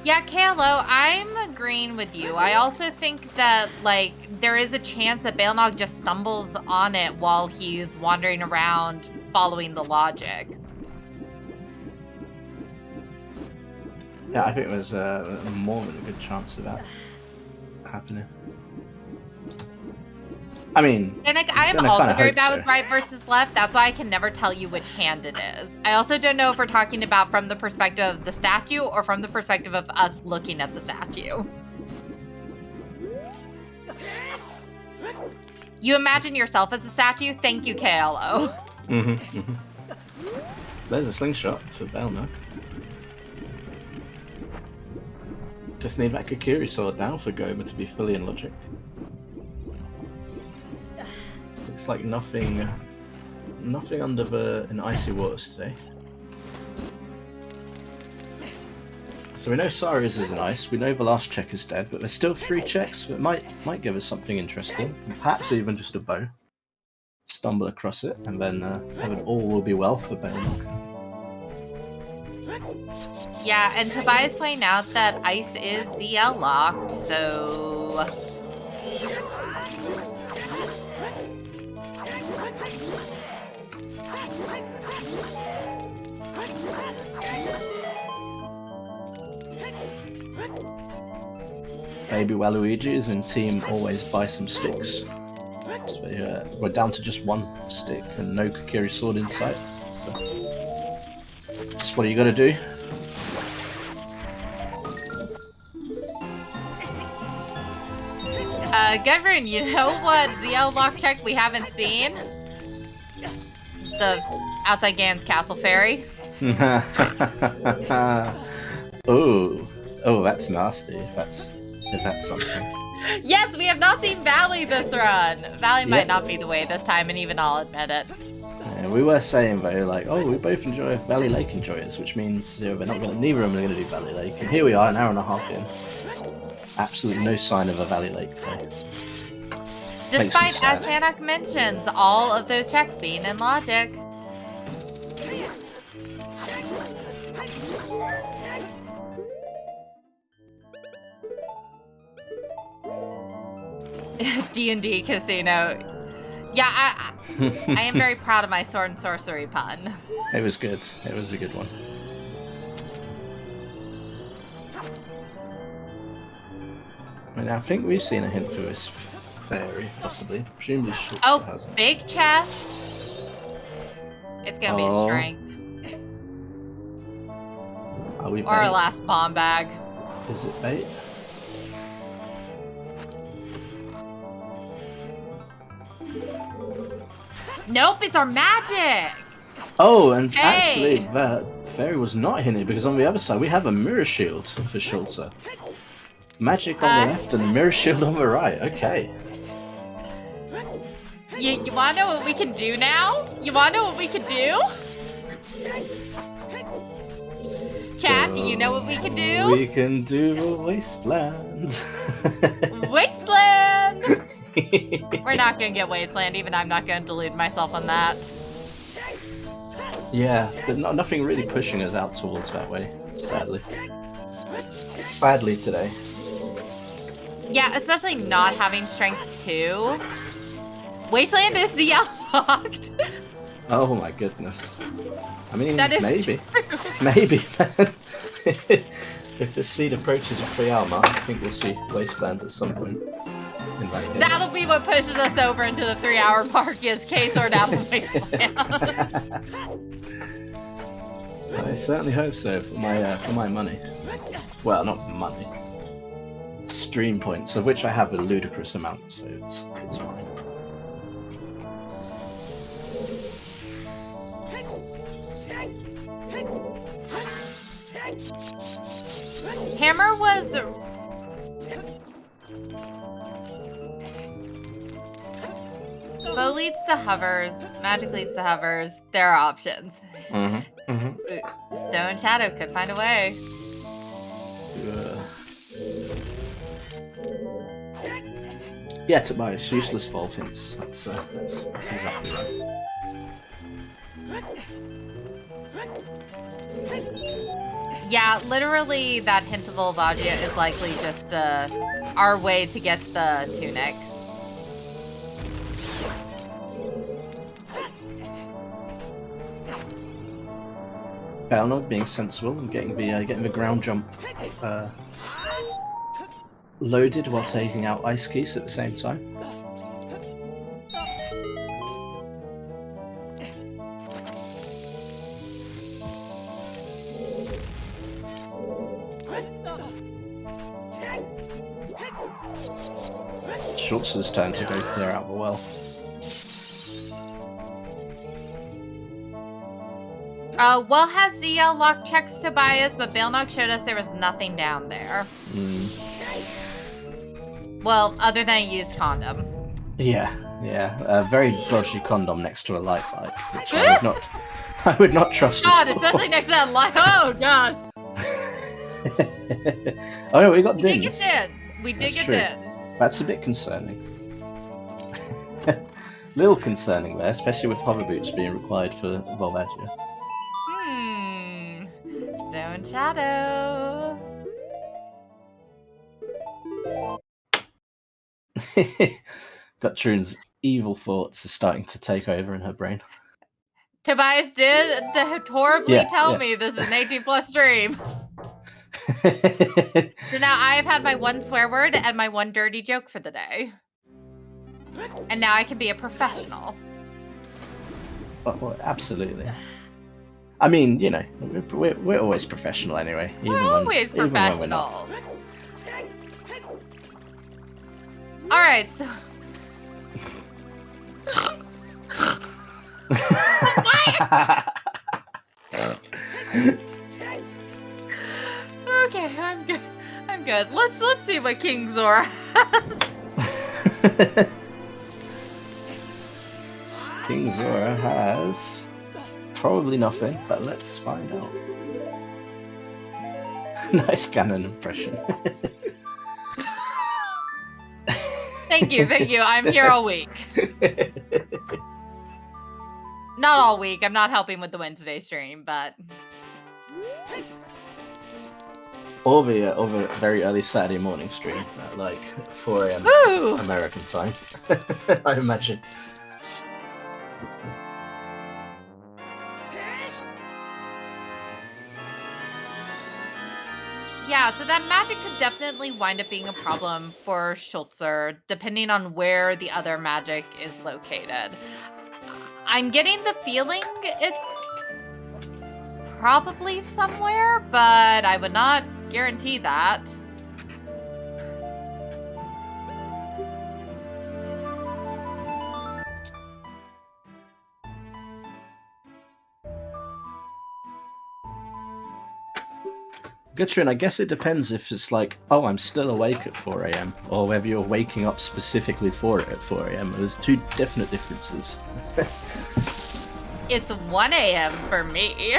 B: Yeah, Kalo, I'm agreeing with you. I also think that, like, there is a chance that baelnog just stumbles on it while he's wandering around following the logic.
C: Yeah, I think there's more than a good chance of that happening. I mean,
B: And I am
C: kinda
B: also very
C: hope
B: bad
C: so.
B: with right versus left. That's why I can never tell you which hand it is. I also don't know if we're talking about from the perspective of the statue or from the perspective of us looking at the statue. You imagine yourself as a statue? Thank you, KLO.
C: There's a slingshot for baelnog. Just need that Kakiri sword now for Goma to be fully in logic. Looks like nothing under in icy waters today. So we know Sarius is in ice, we know the last check is dead, but there's still 3 checks that might give us something interesting. Perhaps even just a bow. Stumble across it, and then all will be well for baelnog.
B: Yeah, and Tobias pointing out that ice is ZL locked, so...
C: Maybe Waluigi is in team always buy some sticks. So we're down to just 1 stick and no Kakiri sword in sight. So just what are you gonna do?
B: Gudrun, you know what ZL lock check we haven't seen? The outside Gan's Castle Ferry.
C: Oh, that's nasty. If that's something.
B: Yes, we have not seen Valley this run. Valley might not be the way this time, and even I'll admit it.
C: Yeah, we were saying though, like, oh, we both enjoy Valley Lake enjoyers, which means neither of them are going to do Valley Lake. And here we are, an hour and a half in. Absolutely no sign of a Valley Lake play.
B: Despite, as Shannock mentions, all of those checks being in logic. D&D Casino. Yeah, I am very proud of my sword and sorcery pun.
C: It was good. It was a good one. I mean, I think we've seen a hint for this fairy, possibly. Presumably Schulzer hasn't.
B: Big chest. It's gonna be a strength.
C: Are we
B: or our last bomb bag.
C: Is it bait?
B: Nope, it's our magic!
C: Oh, and actually, that fairy was not hinted because on the other side we have a mirror shield for Schulzer. Magic on the left and the mirror shield on the right. Okay.
B: You wanna know what we can do now? You wanna know what we can do? Chat, do you know what we can do?
C: We can do the wasteland.
B: Wasteland! We're not gonna get Wasteland, even I'm not gonna delude myself on that.
C: Yeah, but nothing really pushing us out towards that way, sadly. Sadly today.
B: Yeah, especially not having strength 2. Wasteland is locked.
C: Oh my goodness. I mean,
B: that is
C: maybe.
B: True.
C: Maybe. If the seed approaches a 3-hour mark, I think we'll see Wasteland at some point.
B: That'll be what pushes us over into the 3-hour mark is K-Sword out of Wasteland.
C: I certainly hope so for my money. Well, not money. Stream points, of which I have a ludicrous amount, so it's fine.
B: Hammer was... Bow leads to hovers, magic leads to hovers. There are options. Stone Shadow could find a way.
C: Yeah, Tobias, useless Volv hints. That's exactly right.
B: Yeah, literally that hint of Volvagia is likely just our way to get the tunic.
C: baelnog being sensible and getting the ground jump loaded while taking out ice keys at the same time. Schulzer's turn to go clear out the well.
B: Well has ZL lock checks Tobias, but baelnog showed us there was nothing down there. Well, other than a used condom.
C: Yeah, a very dodgy condom next to a light bike, which I would not trust.
B: God, especially next to that light. Oh God.
C: Oh no, we got
B: We
C: dins.
B: did get dins. We did get dins.
C: That's a bit concerning. Little concerning there, especially with hover boots being required for Volvagia.
B: Stone Shadow.
C: Gutrune's evil thoughts are starting to take over in her brain.
B: Tobias did horribly tell me this is an 18+ stream. So now I have had my one swear word and my one dirty joke for the day. And now I can be a professional.
C: Well, absolutely. I mean, you know, we're always professional anyway.
B: We're always professional. Alright, so... Okay, I'm good. I'm good. Let's see what King Zora has.
C: King Zora has probably nothing, but let's find out. Nice Ganon impression.
B: Thank you. I'm here all week. Not all week. I'm not helping with the Wednesday stream, but...
C: Or the very early Saturday morning stream at like 4 AM American time, I imagine.
B: Yeah, so that magic could definitely wind up being a problem for Schulzer, depending on where the other magic is located. I'm getting the feeling it's probably somewhere, but I would not guarantee that.
C: Gutrine, I guess it depends if it's like, oh, I'm still awake at 4 AM, or whether you're waking up specifically for it at 4 AM. There's two definite differences.
B: It's 1 AM for me.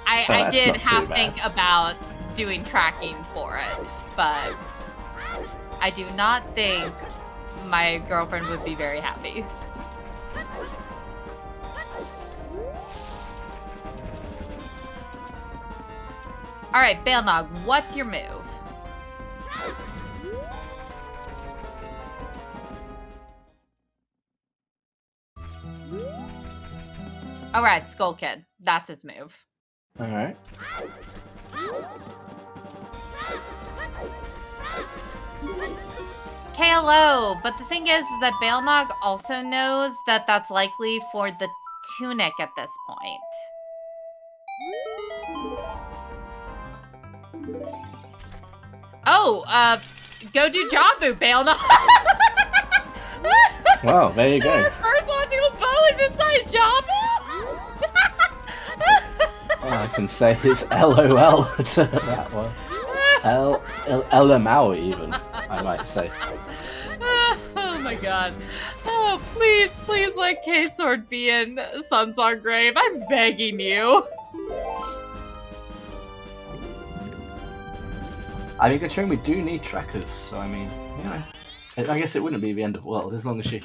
B: I did half think about doing tracking for it, but I do not think my girlfriend would be very happy. All right, baelnog, what's your move? All right, Skull Kid. That's his move.
C: All right.
B: KLO, but the thing is that baelnog also knows that that's likely for the tunic at this point. Oh, go do Jabu, baelnog.
C: Wow, there you go.
B: First logical bow is inside Jabu?
C: I can say his LOL to that one. LMAO even, I might say.
B: Oh my god. Oh, please let K-Sword be in Sunsong Grave. I'm begging you.
C: I mean, considering we do need trackers, so I mean, you know, I guess it wouldn't be the end of the world as long as you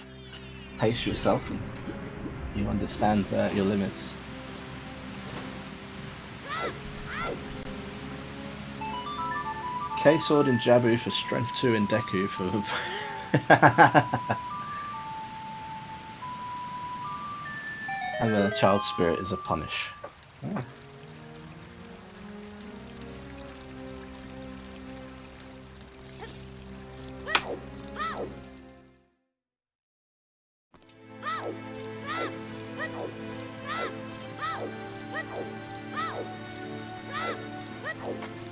C: pace yourself and you understand your limits. K-Sword and Jabu for strength 2 and Deku for... And then the child spirit is a punish. Ah.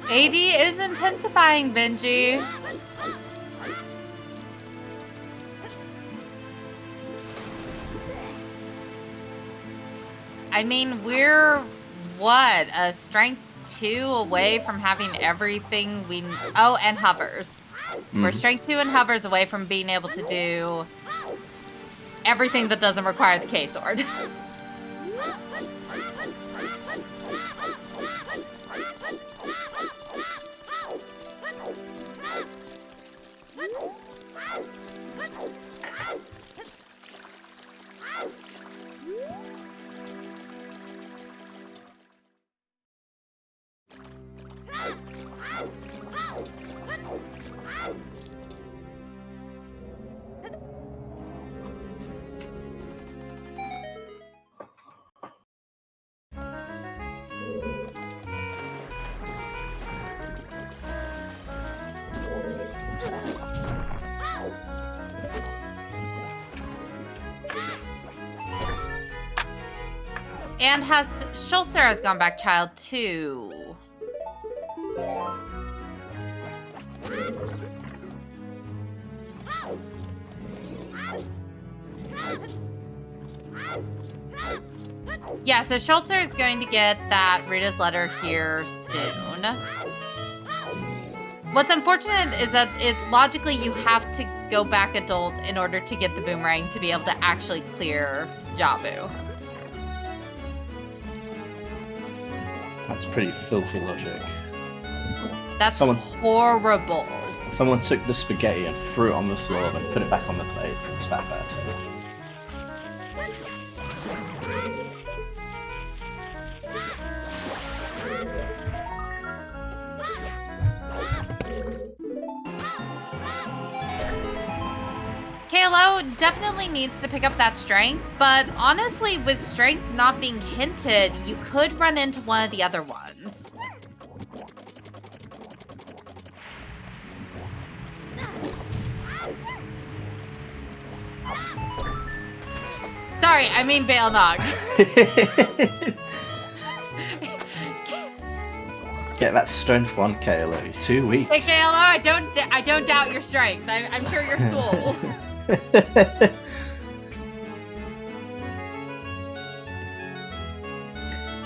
B: AD is intensifying, Benji. I mean, we're, what, a strength 2 away from having everything we... Oh, and hovers. We're strength 2 and hovers away from being able to do everything that doesn't require the K-sword. And Schulzer has gone back child too. Yeah, so Schulzer is going to get that Rita's letter here soon. What's unfortunate is that logically you have to go back adult in order to get the boomerang to be able to actually clear Jabu.
C: That's pretty filthy logic.
B: That's horrible.
C: Someone took the spaghetti and threw it on the floor and put it back on the plate. It's that bad.
B: KLO definitely needs to pick up that strength, but honestly, with strength not being hinted, you could run into one of the other ones. Sorry, I mean baelnog.
C: Get that strength 1, KLO. 2 weak.
B: Hey KLO, I don't doubt your strength. I'm sure you're soul.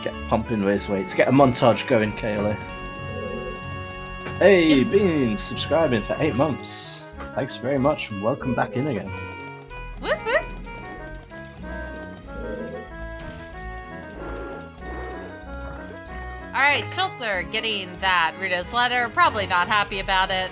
C: Get pumping those weights. Get a montage going, KLO. Hey, Beans, subscribing for 8 months. Thanks very much and welcome back in again.
B: Whoop, whoop. Alright, Schulzer getting that Rita's letter. Probably not happy about it.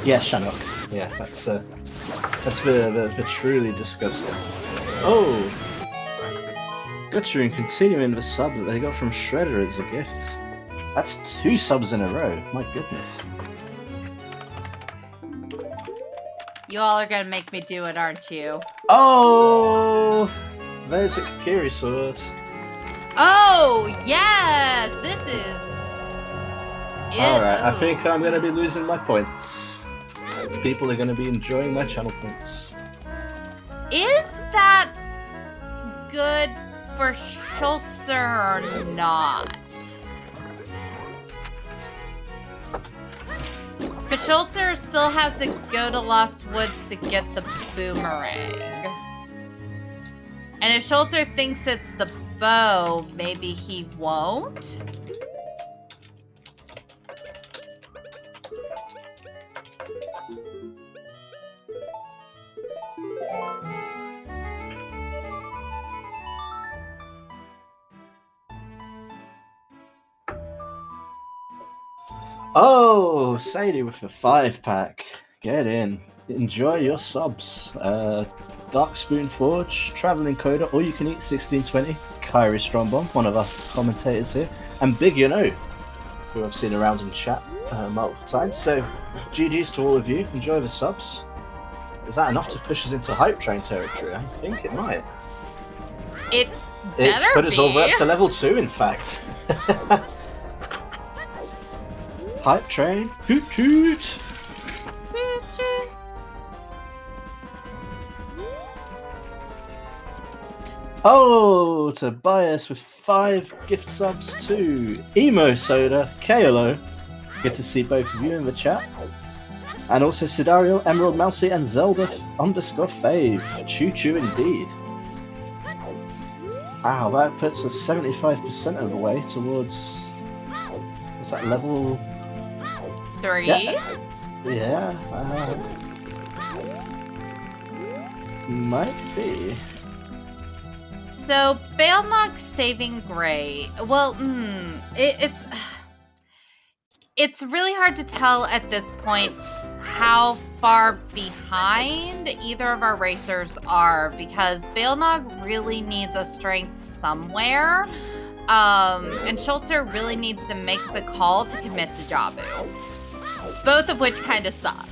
C: Yeah, Shannock. Yeah, that's the truly disgusting. Oh! Guttering continuing the sub that they got from Shredder as a gift. That's 2 subs in a row. My goodness.
B: You all are gonna make me do it, aren't you?
C: Oh! There's a Kakiri sword.
B: Oh, yes! This is...
C: Alright, I think I'm gonna be losing my points. People are gonna be enjoying my channel points.
B: Is that good for Schulzer or not? Because Schulzer still has to go to Lost Woods to get the boomerang. And if Schulzer thinks it's the bow, maybe he won't?
C: Oh, Sadie with the 5-pack. Get in. Enjoy your subs. Dark Spoon Forge, Traveling Coda, All You Can Eat 1620, Kyrie Strongbomb, one of our commentators here, and Big who I've seen around in chat multiple times. So, GG's to all of you. Enjoy the subs. Is that enough to push us into hype train territory? I think it might.
B: It's
C: put us over up to level 2, in fact. Hype train, hoot hoot. Oh, Tobias with 5 gift subs to Emo Soda, KLO. Good to see both of you in the chat. And also Sidario, Emerald Mousy, and Zelda_Fave. Choo choo indeed. Wow, that puts us 75% of the way towards. Is that level
B: 3?
C: Yeah. Might be.
B: So, baelnog saving Gray. Well, it's really hard to tell at this point how far behind either of our racers are, because baelnog really needs a strength somewhere, and Schulzer really needs to make the call to commit to Jabu. Both of which kind of suck.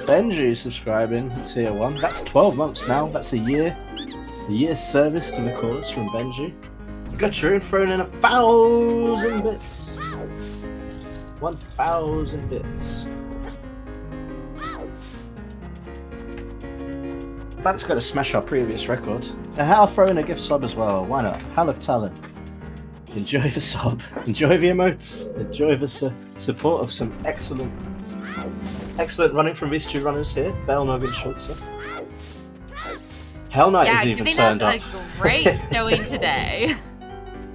C: Benji subscribing, tier 1. That's 12 months now. That's a year. A year's service to the cause from Benji. Gutcher thrown in 1,000 bits. 1,000 bits. That's got to smash our previous record. I'll throw in a gift sub as well. Why not? Hallow Talon. Enjoy the sub. Enjoy the emotes. Enjoy the support of some excellent running from these two runners here, baelnog and Schulzer. Hell Knight is even turned up.
B: Yeah, a great showing today.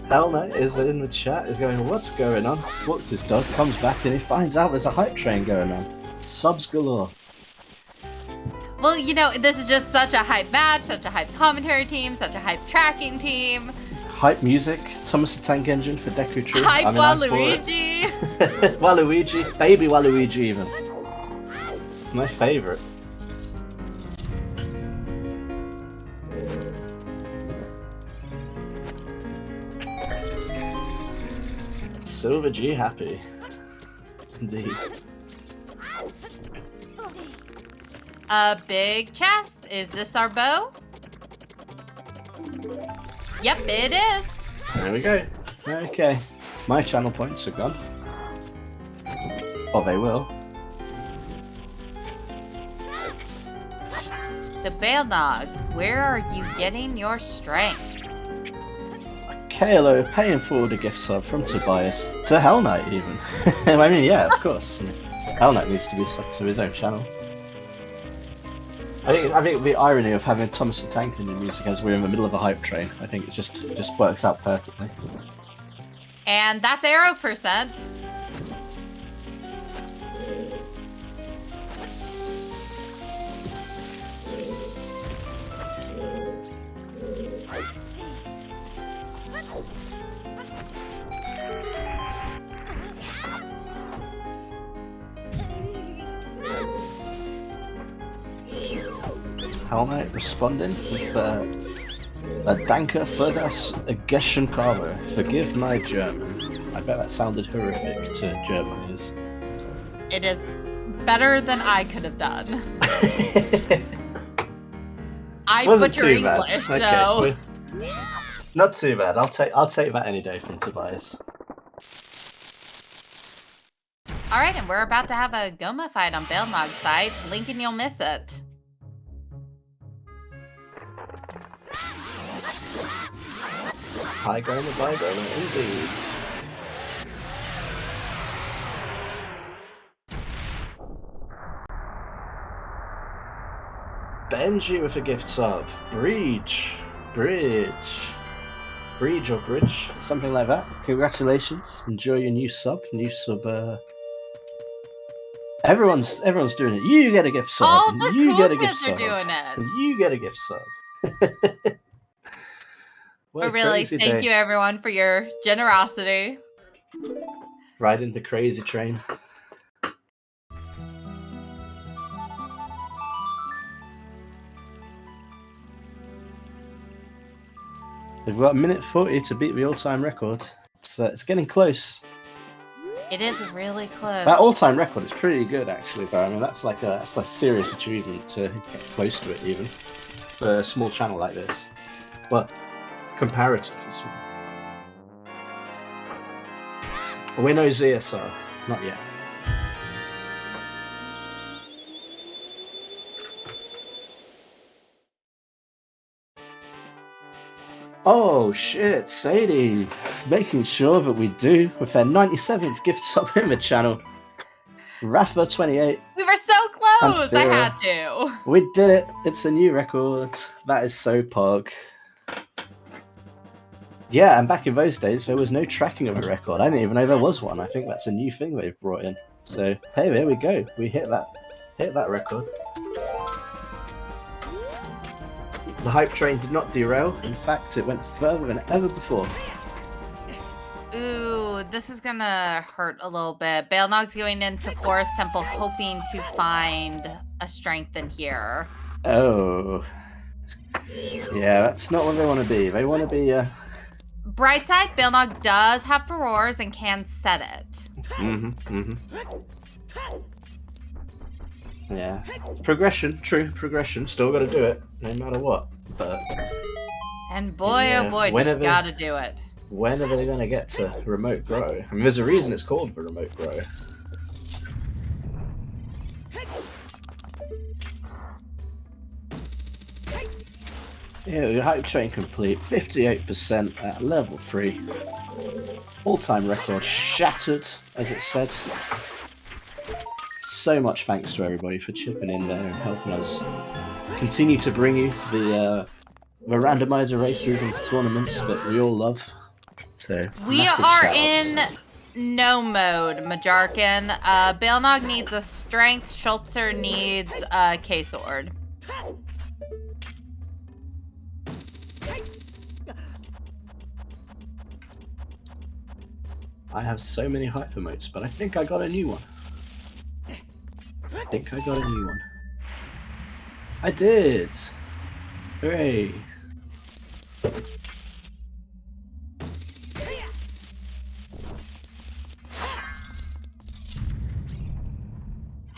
C: Hell Knight is in the chat, is going, what's going on? Walks his dog, comes back, and he finds out there's a hype train going on. Subs galore.
B: Well, this is just such a hype match, such a hype commentary team, such a hype tracking team.
C: Hype music, Thomas the Tank Engine for Deku Tree.
B: Hype Waluigi.
C: Waluigi, baby Waluigi even. My favourite. Silver G happy. Indeed.
B: A big chest. Is this our bow? Yep, it is.
C: There we go. Okay. My channel points are gone. Or they will.
B: So, baelnog, where are you getting your strength?
C: KLO paying forward a gift sub from Tobias to Hell Knight even. I mean, yeah, of course. Hell Knight needs to be subbed to his own channel. I think the irony of having Thomas the Tank in the music as we're in the middle of a hype train, I think it just works out perfectly.
B: And that's arrow percent.
C: Hell Knight responding with a Danke für das Geschenkabe. Forgive my German. I bet that sounded horrific to German ears.
B: It is better than I could have done. I butcher English, so...
C: Okay. Not too bad. I'll take that any day from Tobias.
B: Alright, and we're about to have a Goma fight on baelnog's side. Link and you'll miss it.
C: High Goma, by Goma, indeed. Benji with a gift sub. Breach or Bridge, something like that. Congratulations. Enjoy your new sub. Everyone's doing it. You get a gift sub.
B: All the
C: you
B: cool
C: get a gift
B: kids are
C: sub.
B: doing it.
C: And you get a gift sub.
B: But really, thank you everyone for your generosity.
C: Riding the crazy train. They've got 1:40 to beat the all-time record. It's getting close.
B: It is really close.
C: That all-time record is pretty good, actually, though. I mean, that's like a serious achievement to get close to it, even for a small channel like this. But comparatively small. We're no ZSR, not yet. Oh shit, Sadie, making sure that we do with their 97th gift sub in the channel. Rafa28.
B: We were so close. I had to.
C: We did it. It's a new record. That is so pog. Yeah, and back in those days, there was no tracking of a record. I didn't even know there was one. I think that's a new thing they've brought in. So hey, there we go. We hit that record. The hype train did not derail. In fact, it went further than ever before.
B: Ooh, this is gonna hurt a little bit. Baelnog's going into Forest Temple hoping to find a strength in here.
C: Oh. Yeah, that's not what they want to be. They want to be,
B: Bright side, Baelnog does have Furores and can set it.
C: Yeah. Progression, true, progression. Still gotta do it, no matter what. But...
B: And boy, yeah, oh boy, you gotta do it.
C: When are they gonna get to remote grow? I mean, there's a reason it's called the remote grow. Yeah, your hype train complete. 58% at level 3. All-time record shattered, as it said. So much thanks to everybody for chipping in there and helping us continue to bring you the randomizer races and tournaments that we all love. So
B: we are in no mode, Majarkin. Baelnog needs a strength. Schulzer needs a K-sword.
C: I have so many hype emotes, but I think I got a new one. I did! Hooray!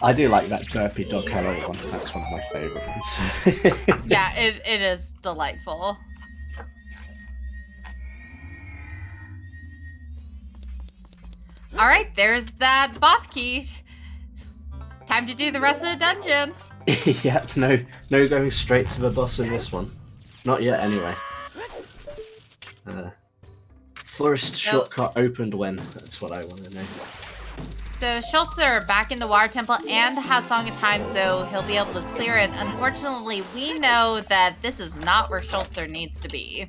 C: I do like that derpy dog hello one. That's one of my favourite ones.
B: Yeah, it is delightful. Alright, there's that boss key. Time to do the rest of the dungeon.
C: Yep, no going straight to the boss in this one. Not yet, anyway. Forest shortcut opened when? That's what I want to know.
B: So Schulzer back into Water Temple and has Song of Time, so he'll be able to clear it. Unfortunately, we know that this is not where Schulzer needs to be.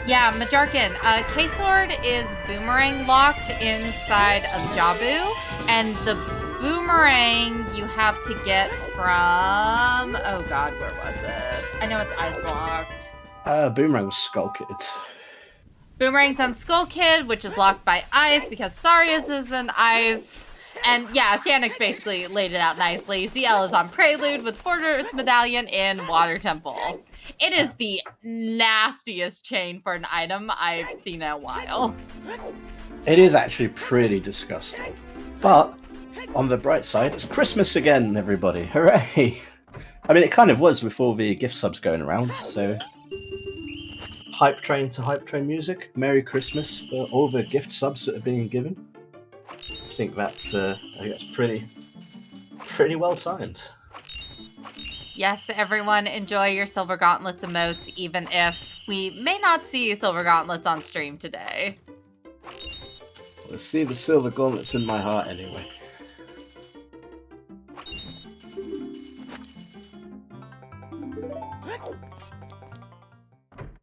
B: Yeah, Majarkin, K-Sword is boomerang locked inside of Jabu, and the boomerang you have to get from... Oh god, where was it? I know it's ice locked.
C: Boomerang was Skull Kid.
B: Boomerang's on Skull Kid, which is locked by ice because Sarius is in ice. And yeah, Shannick basically laid it out nicely. ZL is on Prelude with Fortress Medallion in Water Temple. It is the nastiest chain for an item I've seen in a while.
C: It is actually pretty disgusting. But, on the bright side, it's Christmas again, everybody. Hooray! I mean, it kind of was with all the gift subs going around, so... Hype train to hype train music. Merry Christmas for all the gift subs that are being given. I think that's pretty well timed.
B: Yes, everyone, enjoy your Silver Gauntlets emotes, even if we may not see Silver Gauntlets on stream today.
C: We'll see the Silver Gauntlets in my heart anyway.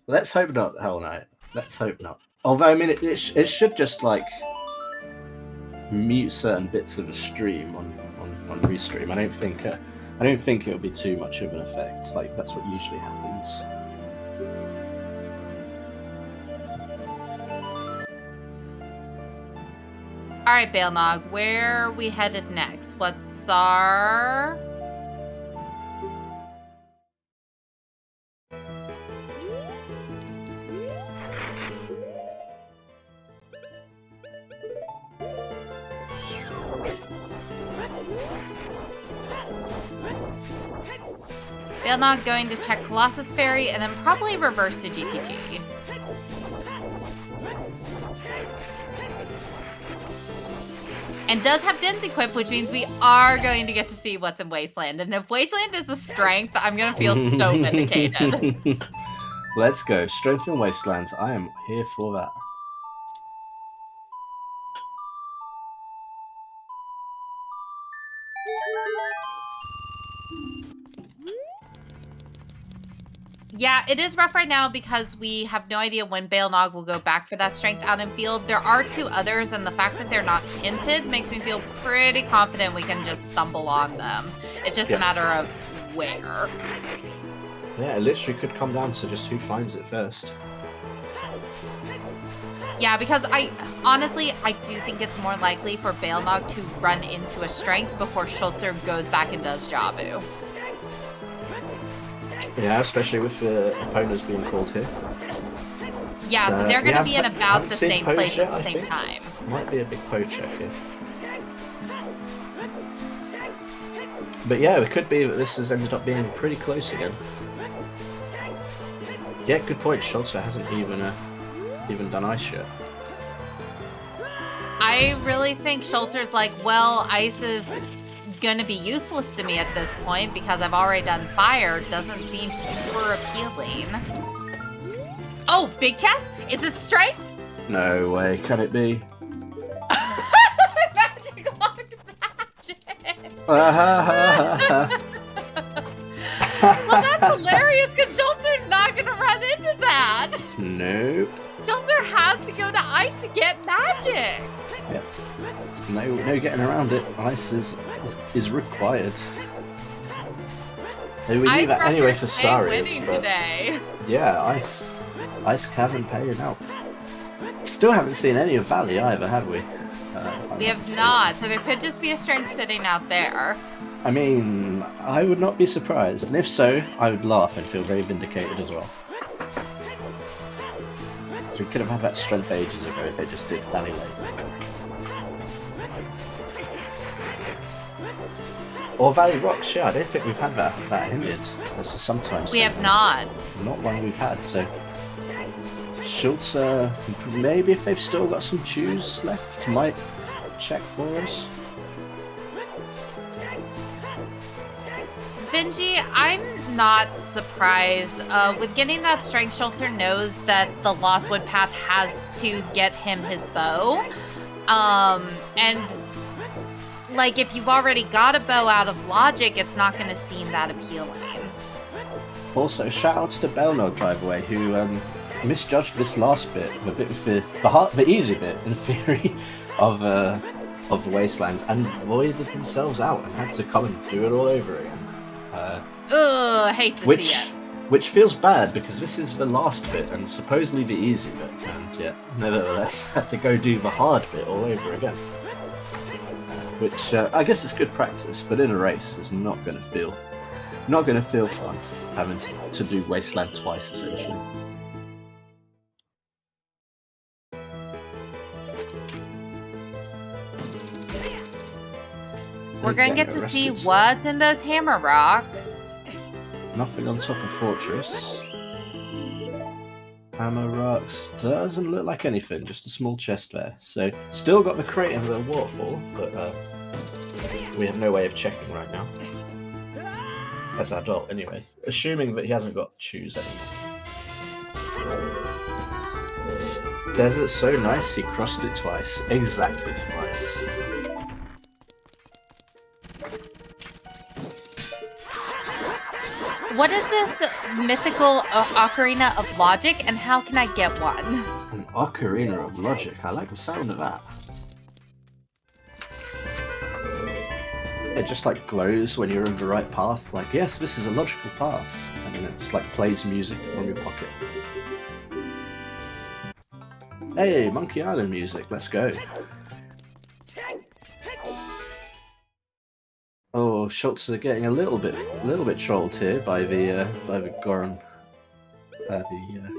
C: Let's hope not, Hell Knight. Let's hope not. Although, I mean, it should just, like, mute certain bits of the stream on restream. I don't think it'll be too much of an effect. Like, that's what usually happens.
B: Alright, baelnog, where are we headed next? What's our... baelnog going to check Colossus Ferry and then probably reverse to GTG. And does have Din's equipped, which means we are going to get to see what's in Wasteland. And if Wasteland is a strength, I'm going to feel so vindicated.
C: Let's go. Strength in Wastelands. I am here for that.
B: Yeah, it is rough right now because we have no idea when baelnog will go back for that strength out in field. There are 2 others, and the fact that they're not hinted makes me feel pretty confident we can just stumble on them. It's just a matter of where.
C: Yeah, it literally could come down to just who finds it first.
B: Yeah, because honestly, I do think it's more likely for baelnog to run into a strength before Schulzer goes back and does Jabu.
C: Yeah, especially with the opponents being called here.
B: Yeah, so they're going to be in about the same place
C: yet,
B: at the same time.
C: Might be a big poach check here. But yeah, it could be that this has ended up being pretty close again. Yeah, good point. Schulzer hasn't even done ice yet.
B: I really think Schulzer's like, well, ice is gonna be useless to me at this point because I've already done fire. Doesn't seem super appealing. Oh, big chest? Is it strength?
C: No way, can it be?
B: Magic locked magic. Well, that's hilarious because Schulzer's not gonna run into that.
C: Nope.
B: Schulzer has to go to ice to get magic.
C: Yep. No getting around it. Ice is required. We need that anyway for Sarius.
B: Today.
C: Yeah, Ice Cavern paying out. Still haven't seen any of Valley either, have we?
B: We have not, so there could just be a strength sitting out there.
C: I mean, I would not be surprised, and if so, I would laugh and feel very vindicated as well. So we could have had that strength ages ago if they just did Valley Lake. Or Valley Rocks, yeah, I don't think we've had that hinted. This is sometimes.
B: We have not.
C: Not one we've had, so. Schulzer, maybe if they've still got some chews left, might check for us.
B: Benji, I'm not surprised. With getting that strength, Schulzer knows that the Lostwood path has to get him his bow. And like, if you've already got a bow out of logic, it's not going to seem that appealing.
C: Also, shoutouts to baelnog, by the way, who misjudged this last bit, a bit of the easy bit, in theory, of the Wasteland, and voided themselves out and had to come and do it all over again.
B: Hate to see it.
C: Which feels bad, because this is the last bit, and supposedly the easy bit, and yeah, nevertheless, had to go do the hard bit all over again. Which, I guess it's good practice, but in a race, is not going to feel fun, having to do Wasteland twice, essentially.
B: We're going to get to see what's in those hammer rocks.
C: Nothing on top of Fortress. Hammer rocks doesn't look like anything, just a small chest there. So, still got the crate and the waterfall, but we have no way of checking right now. As adult, anyway. Assuming that he hasn't got shoes anymore. Desert so nice, he crossed it twice. Exactly twice.
B: what is this mythical Ocarina of Logic, and how can I get one?
C: An Ocarina of Logic. I like the sound of that. It just like glows when you're in the right path. Like, yes, this is a logical path. And then it just like plays music from your pocket. Hey, Monkey Island music. Let's go. Oh, Schulzer getting a little bit trolled here by the Goron, the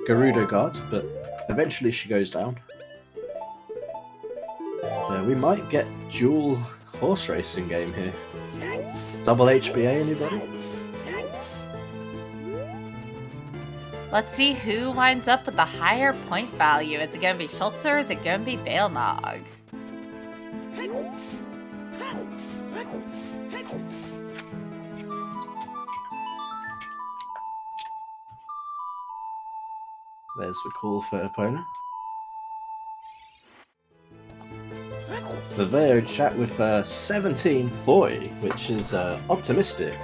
C: Gerudo guard, but eventually she goes down. We might get dual horse racing game here. Double HBA, anybody?
B: Let's see who winds up with the higher point value. Is it going to be Schulzer or is it going to be baelnog?
C: There's the call for opponent. They are in chat with 1740, which is optimistic.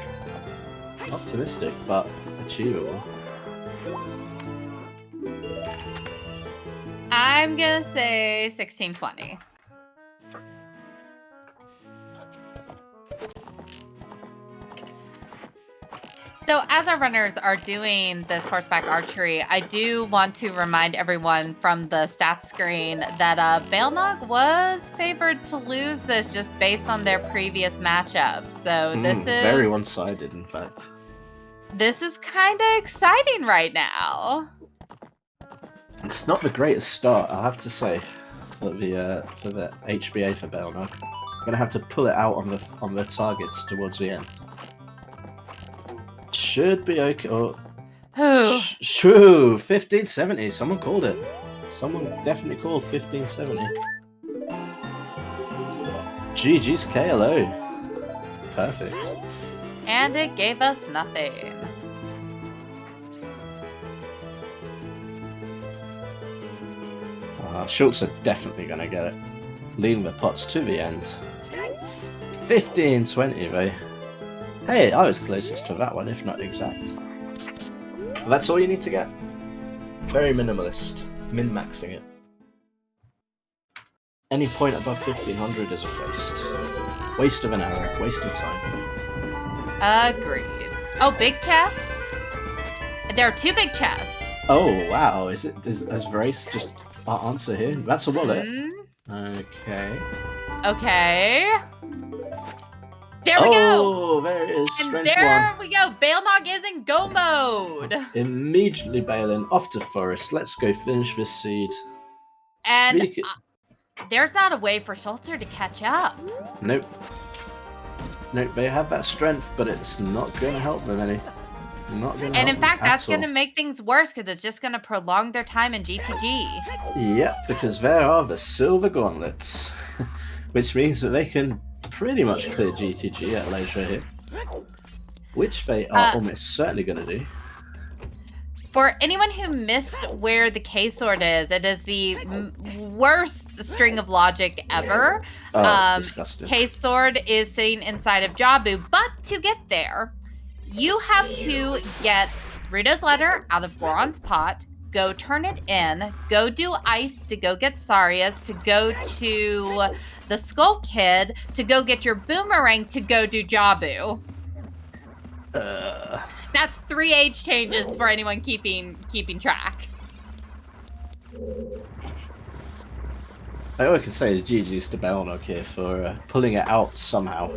C: Optimistic, but achievable.
B: I'm going to say 1620. So as our runners are doing this horseback archery, I do want to remind everyone from the stats screen that baelnog was favored to lose this just based on their previous matchups. So this is
C: very one-sided, in fact.
B: This is kind of exciting right now.
C: It's not the greatest start, I have to say, for the HBA for baelnog. I'm gonna have to pull it out on the targets towards the end. Should be okay. Oh, shoo! 1570. Someone called it. Someone definitely called 1570. GG's KLO. Perfect.
B: And it gave us nothing.
C: Schulzer definitely gonna get it. Leading the pots to the end. 1520, though. Hey, I was closest to that one, if not exact. But that's all you need to get. Very minimalist. Min-maxing it. Any point above 1500 is a waste. Waste of an arrow. Waste of time.
B: Agreed. Oh, big chest? There are two big chests.
C: Oh, wow. Is Vrace just our answer here? That's a wallet. Okay.
B: Okay. There we go!
C: Oh, there it is.
B: And
C: Strength
B: there
C: 1.
B: we go. baelnog is in go mode.
C: Immediately bailing off to forest. Let's go finish this seed.
B: And there's not a way for Schulzer to catch up.
C: Nope. Nope, they have that strength, but it's not going to help them any. Not gonna
B: and
C: help
B: in fact,
C: them
B: that's
C: at all.
B: going to make things worse because it's just going to prolong their time in GTG.
C: Yep, because there are the silver gauntlets, which means that they can pretty much clear GTG at leisure here, which they are almost certainly going to do.
B: For anyone who missed where the K-sword is, it is the worst string of logic ever.
C: Oh, it's disgusting.
B: K-sword is sitting inside of Jabu, but to get there, you have to get Rita's letter out of Goron's pot, go turn it in, go do ice to go get Saria's, to go to the Skull Kid, to go get your boomerang, to go do Jabu. That's 3 age changes for anyone keeping track.
C: All I can say is GG's to baelnog here for pulling it out somehow.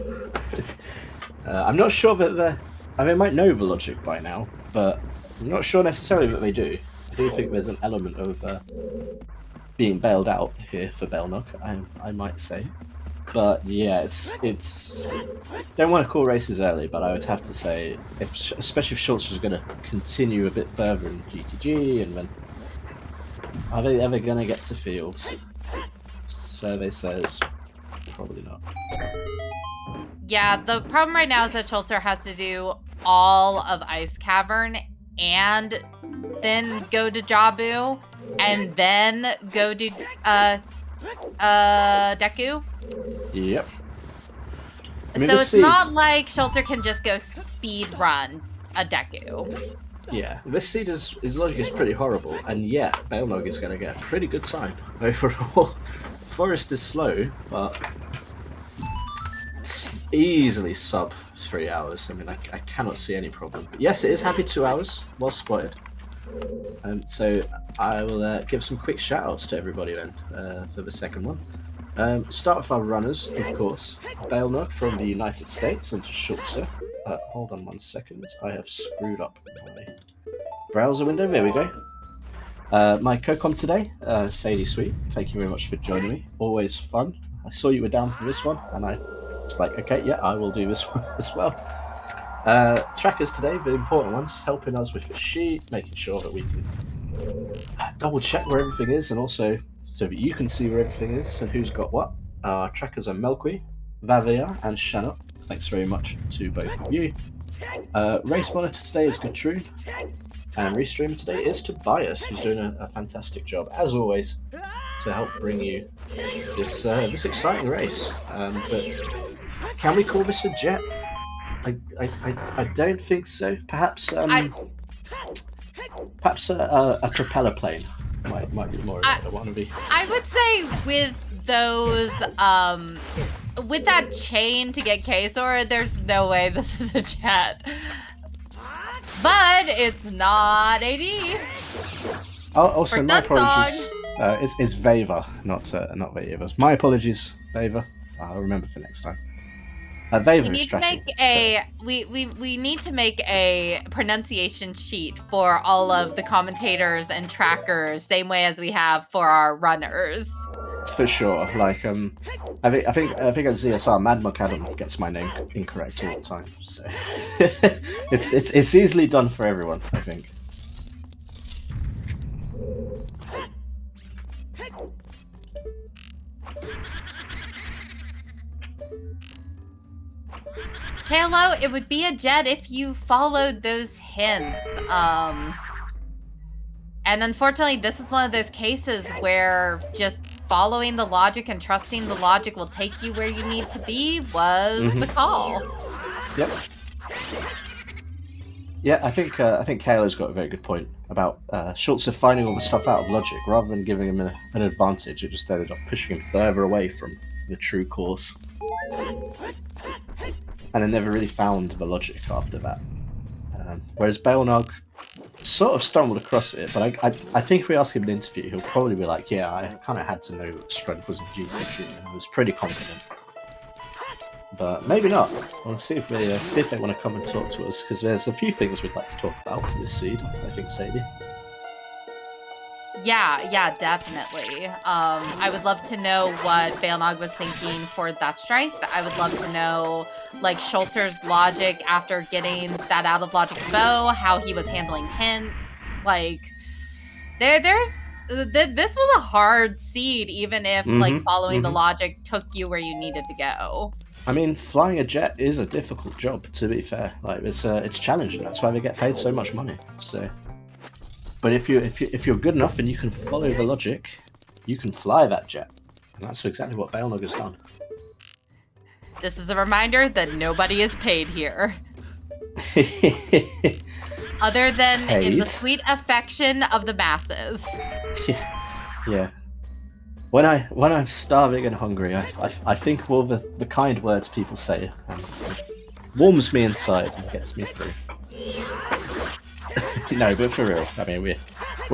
C: I'm not sure that they might know the logic by now, but I'm not sure necessarily that they do. I do think there's an element of being bailed out here for baelnog, I might say. But yeah, it's don't want to call races early, but I would have to say, especially if Schulzer is going to continue a bit further in GTG, and then are they ever going to get to field? Survey says probably not.
B: Yeah, the problem right now is that Schulzer has to do all of Ice Cavern and then go to Jabu and then go to Deku.
C: Yep.
B: So it's not like Schulzer can just go speed run a Deku.
C: Yeah, this seed his logic is pretty horrible, and yet baelnog is going to get a pretty good time overall. Forest is slow, but it's easily sub 3 hours. I mean, I cannot see any problem. But yes, it is happy 2 hours. Well spotted. So I will give some quick shout-outs to everybody then for the second one. Start with our runners, of course. baelnog from the United States and Schulzer. Hold on 1 second. I have screwed up my browser window. There we go. My co-com today, SadieSweet. Thank you very much for joining me. Always fun. I saw you were down for this one, and I was like, okay, yeah, I will do this one as well. Trackers today, the important ones, helping us with the sheet, making sure that we can double check where everything is, and also so that you can see where everything is and who's got what. Our trackers are Melqui, Vavia, and Shannon. Thanks very much to both of you. Race monitor today is Gertrude, and restreamer today is Tobias, who's doing a fantastic job, as always, to help bring you this this exciting race. But can we call this a jet? I don't think so. Perhaps perhaps a propeller plane might be more of a wannabe.
B: I would say with those with that chain to get K-Sword, there's no way this is a jet. But it's not AD.
C: Oh, also my apologies. It's Veva, not Veva. My apologies, Veva. I'll remember for next time.
B: We need to make we need to make a pronunciation sheet for all of the commentators and trackers, same way as we have for our runners.
C: For sure. Like I think at ZSR, Mad Macadam gets my name incorrect all the time. So it's easily done for everyone, I think.
B: Kalo, it would be a jet if you followed those hints. And unfortunately, this is one of those cases where just following the logic and trusting the logic will take you where you need to be was the call.
C: Yep. Yeah, I think Kalo's got a very good point about Schulzer finding all the stuff out of logic rather than giving him an advantage. It just ended up pushing him further away from the true course. And I never really found the logic after that. Whereas baelnog sort of stumbled across it, but I think if we ask him in an interview, he'll probably be like, yeah, I kind of had to know that strength was a GT, and I was pretty confident. But maybe not. We'll see if they want to come and talk to us, because there's a few things we'd like to talk about for this seed, I think, Sadie.
B: Yeah, definitely. I would love to know what baelnog was thinking for that strength. I would love to know, like, Schulzer's logic after getting that out of logic bow, how he was handling hints. Like, this was a hard seed, even if like following the logic took you where you needed to go.
C: I mean, flying a jet is a difficult job, to be fair. Like, it's challenging. That's why they get paid so much money. So. But if you're good enough and you can follow the logic, you can fly that jet, and that's exactly what baelnog has done.
B: This is a reminder that nobody is paid here, other than in the sweet affection of the masses.
C: Yeah. When I'm starving and hungry, I think of all the kind words people say, and it warms me inside and gets me through. No, but for real, I mean, we're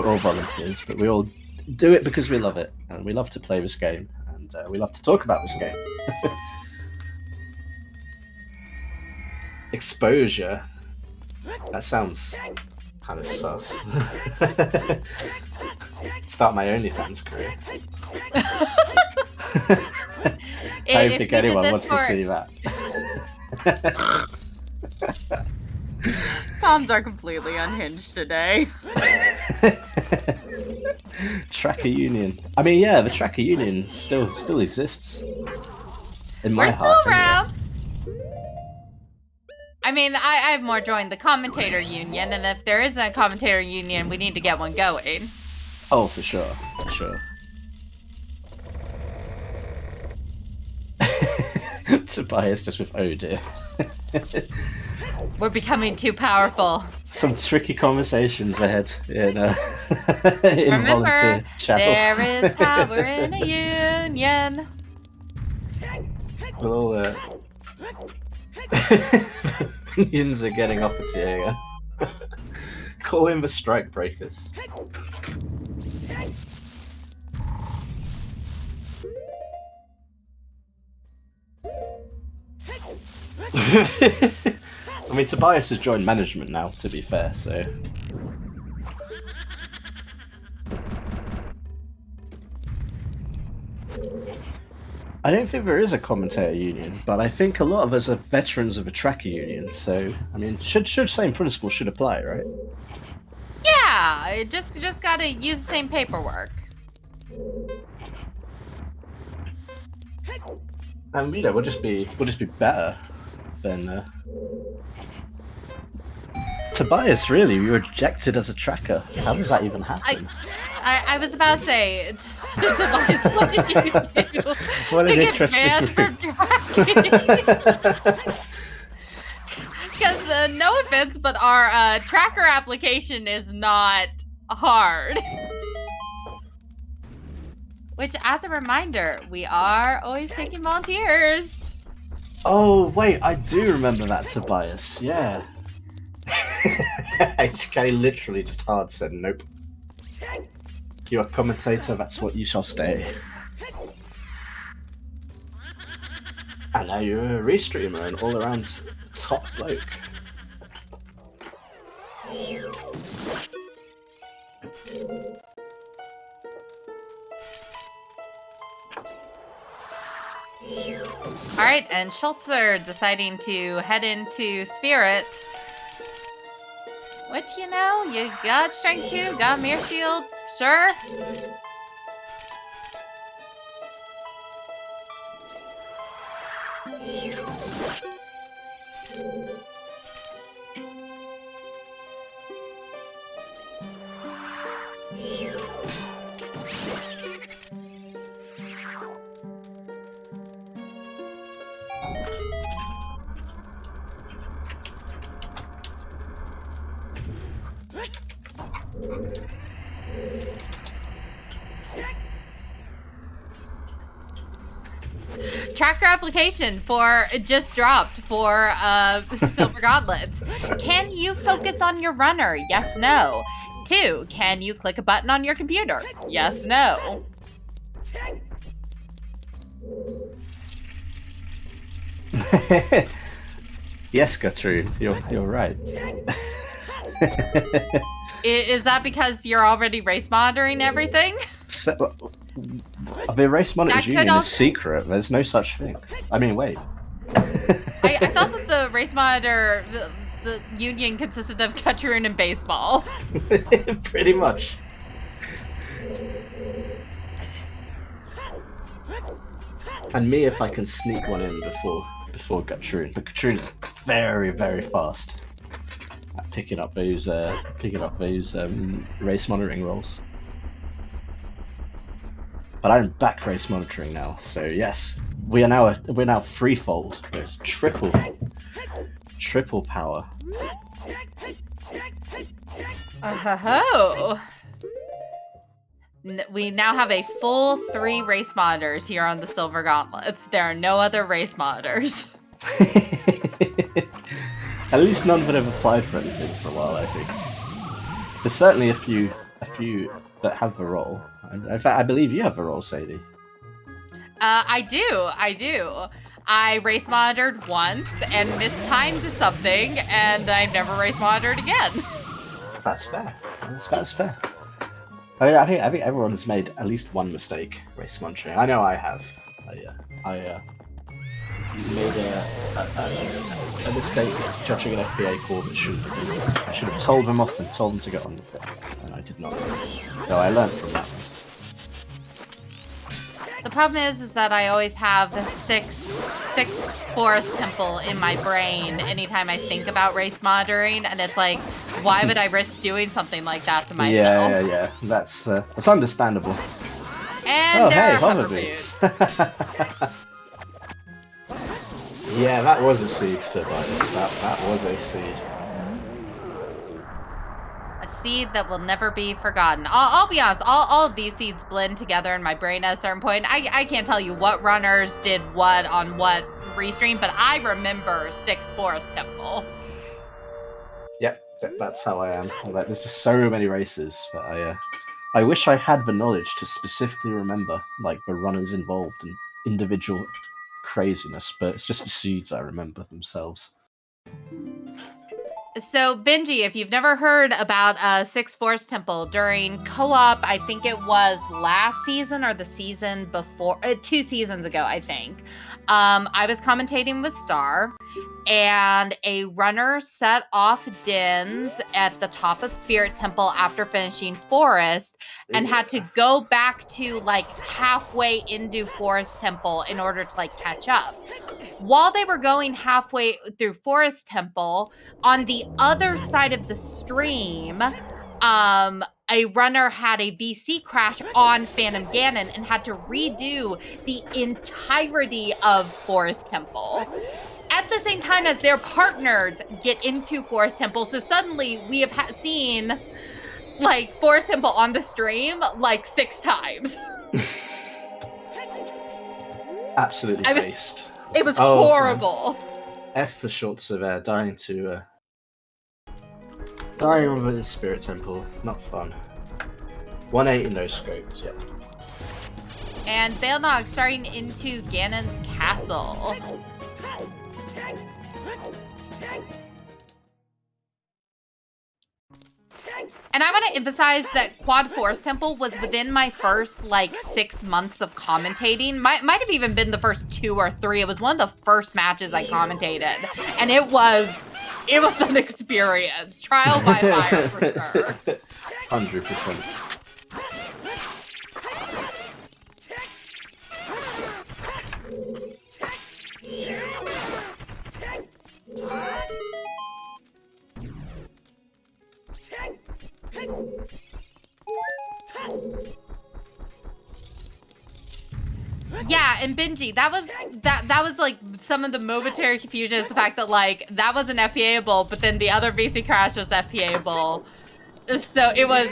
C: all volunteers, but we all do it because we love it, and we love to play this game, and we love to talk about this game. Exposure. That sounds kind of sus. Start my OnlyFans career. I don't think anyone wants to see that.
B: Comms are completely unhinged today.
C: Tracker Union. I mean, yeah, the Tracker Union still exists. In my heart.
B: We're still around. I mean, I've more joined the commentator union, and if there isn't a commentator union, we need to get one going.
C: Oh, for sure. For sure. Tobias just with oh dear.
B: We're becoming too powerful.
C: Some tricky conversations ahead in
B: Remember,
C: volunteer chapel.
B: there is power in a union.
C: Well, minions are getting off its ear. Call in the strike breakers. I mean, Tobias has joined management now, to be fair, so... I don't think there is a commentator union, but I think a lot of us are veterans of a tracker union, so, I mean, same principle should apply, right?
B: Yeah, just gotta use the same paperwork.
C: And, you know, we'll just be better than, Tobias, really? You were rejected as a tracker. How does that even happen?
B: I was about to say, Tobias, what did you do?
C: What an interesting
B: Because, no offense, but our tracker application is not hard. Which, as a reminder, we are always taking volunteers.
C: Oh, wait, I do remember that, Tobias. Yeah. HK literally just hard said nope. You're a commentator, that's what you shall stay. And now you're a restreamer and all around top bloke.
B: Alright, and Schulzer deciding to head into Spirit. Which, you know, you got Strength 2, got Mirror Shield, sure. Tracker application for just dropped for Silver Gauntlets. Can you focus on your runner? Yes, no. 2, can you click a button on your computer? Yes, no.
C: Yes, Gertrude, you're right.
B: Is that because you're already race monitoring everything?
C: So, the race monitors union is secret. There's no such thing. I mean, wait.
B: I thought that the race monitor, the union consisted of Katrun and baseball.
C: Pretty much. And me if I can sneak one in before Katrun. But Katrun's very, very fast at picking up those race monitoring roles. But I'm back race monitoring now, so yes, we're now threefold. There's triple power.
B: Oh. We now have a full 3 race monitors here on the Silver Gauntlets. There are no other race monitors.
C: At least none of them have applied for anything for a while, I think. There's certainly a few that have the role. In fact, I believe you have a role, Sadie.
B: I do. I race monitored once and mistimed something, and I've never race monitored again.
C: That's fair. That's fair. I mean, I think everyone's made at least one mistake race monitoring. I know I have. I made a mistake judging an FBA call that I should have told them off and told them to get on with it, and I did not. So I learned from that.
B: The problem is that I always have the six forest temple in my brain anytime I think about race monitoring, and it's like, why would I risk doing something like that to myself?
C: Yeah. That's understandable.
B: And there are hover
C: boots. Yeah, that was a seed to buy this. That was a seed.
B: A seed that will never be forgotten. I'll be honest, all of these seeds blend together in my brain at a certain point. I can't tell you what runners did what on what restream, but I remember 6 Forest Temple.
C: Yep, that's how I am. Like, there's just so many races, but I wish I had the knowledge to specifically remember like the runners involved and individual craziness, but it's just the seeds I remember themselves.
B: So, Benji, if you've never heard about 6 Forest Temple, during co-op, I think it was last season or the season before, 2 seasons ago, I think, I was commentating with Star, and a runner set off Dins at the top of Spirit Temple after finishing Forest and had to go back to like halfway into Forest Temple in order to like catch up. While they were going halfway through Forest Temple, on the other side of the stream, a runner had a VC crash on Phantom Ganon and had to redo the entirety of Forest Temple. At the same time as their partners get into Forest Temple, so suddenly we have seen like Forest Temple on the stream like 6 times.
C: Absolutely faced.
B: It was horrible.
C: F for Schulzer there, dying over the Spirit Temple. Not fun. 180 no scoped, yeah.
B: And baelnog starting into Ganon's castle. And I want to emphasize that Quad Forest Temple was within my first, like, 6 months of commentating. Might have even been the first 2 or 3. It was one of the first matches I commentated. And it was an experience. Trial by fire, for sure.
C: 100%.
B: Yeah, and Benji, that was like some of the momentary confusion is the fact that like that was an FPA-able, but then the other VC crash was FPA-able. So it was,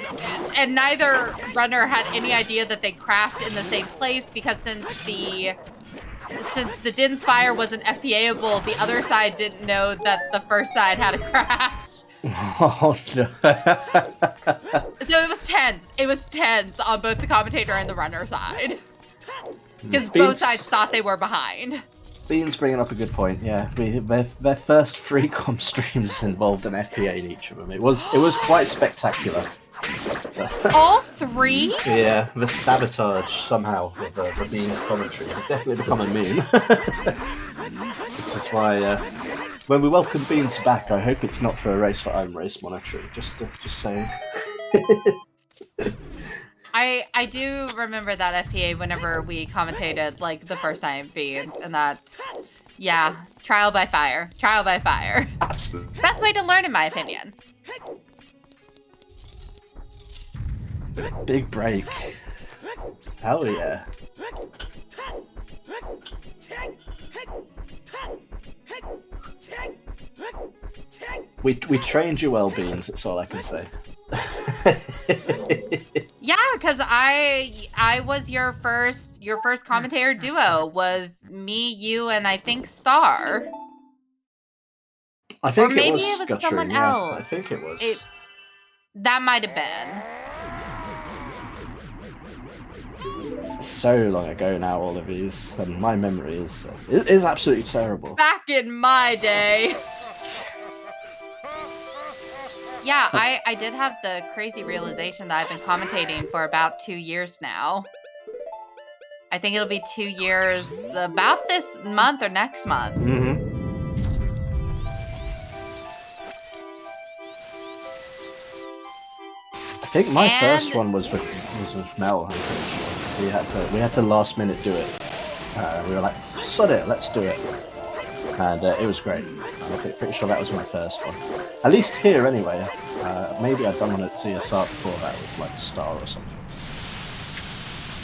B: and neither runner had any idea that they crashed in the same place because since the Din's fire was an FPA-able, the other side didn't know that the first side had a crash.
C: Oh no.
B: So it was tense. It was tense on both the commentator and the runner side. Because both sides thought they were behind.
C: Bean's bringing up a good point. Yeah, their first 3 comp streams involved an FPA in each of them. It was quite spectacular.
B: All 3?
C: Yeah, the sabotage somehow with the Bean's commentary had definitely become a meme. Which is why when we welcome Beans back, I hope it's not for a race for I'm race monitoring. Just saying.
B: I do remember that FPA whenever we commentated like the first time Beans, and that's trial by fire. Trial by fire.
C: Absolutely.
B: Best way to learn, in my opinion.
C: Big break. Hell yeah. We trained you well, Beans, that's all I can say.
B: Yeah, because I was your first commentator duo was me, you, and I think Star.
C: I think
B: or maybe
C: it was
B: Guttering, someone else.
C: I think it was.
B: That might have been.
C: So long ago now, all of these, and my memory is absolutely terrible.
B: Back in my day. Yeah, I did have the crazy realization that I've been commentating for about 2 years now. I think it'll be 2 years about this month or next month.
C: Mm-hmm. I think my first one was with Mel. I'm pretty sure we had to last minute do it. We were like, sod it, let's do it. And it was great. I'm pretty sure that was my first one. At least here, anyway. Maybe I'd done one at CSR before that with like Star or something.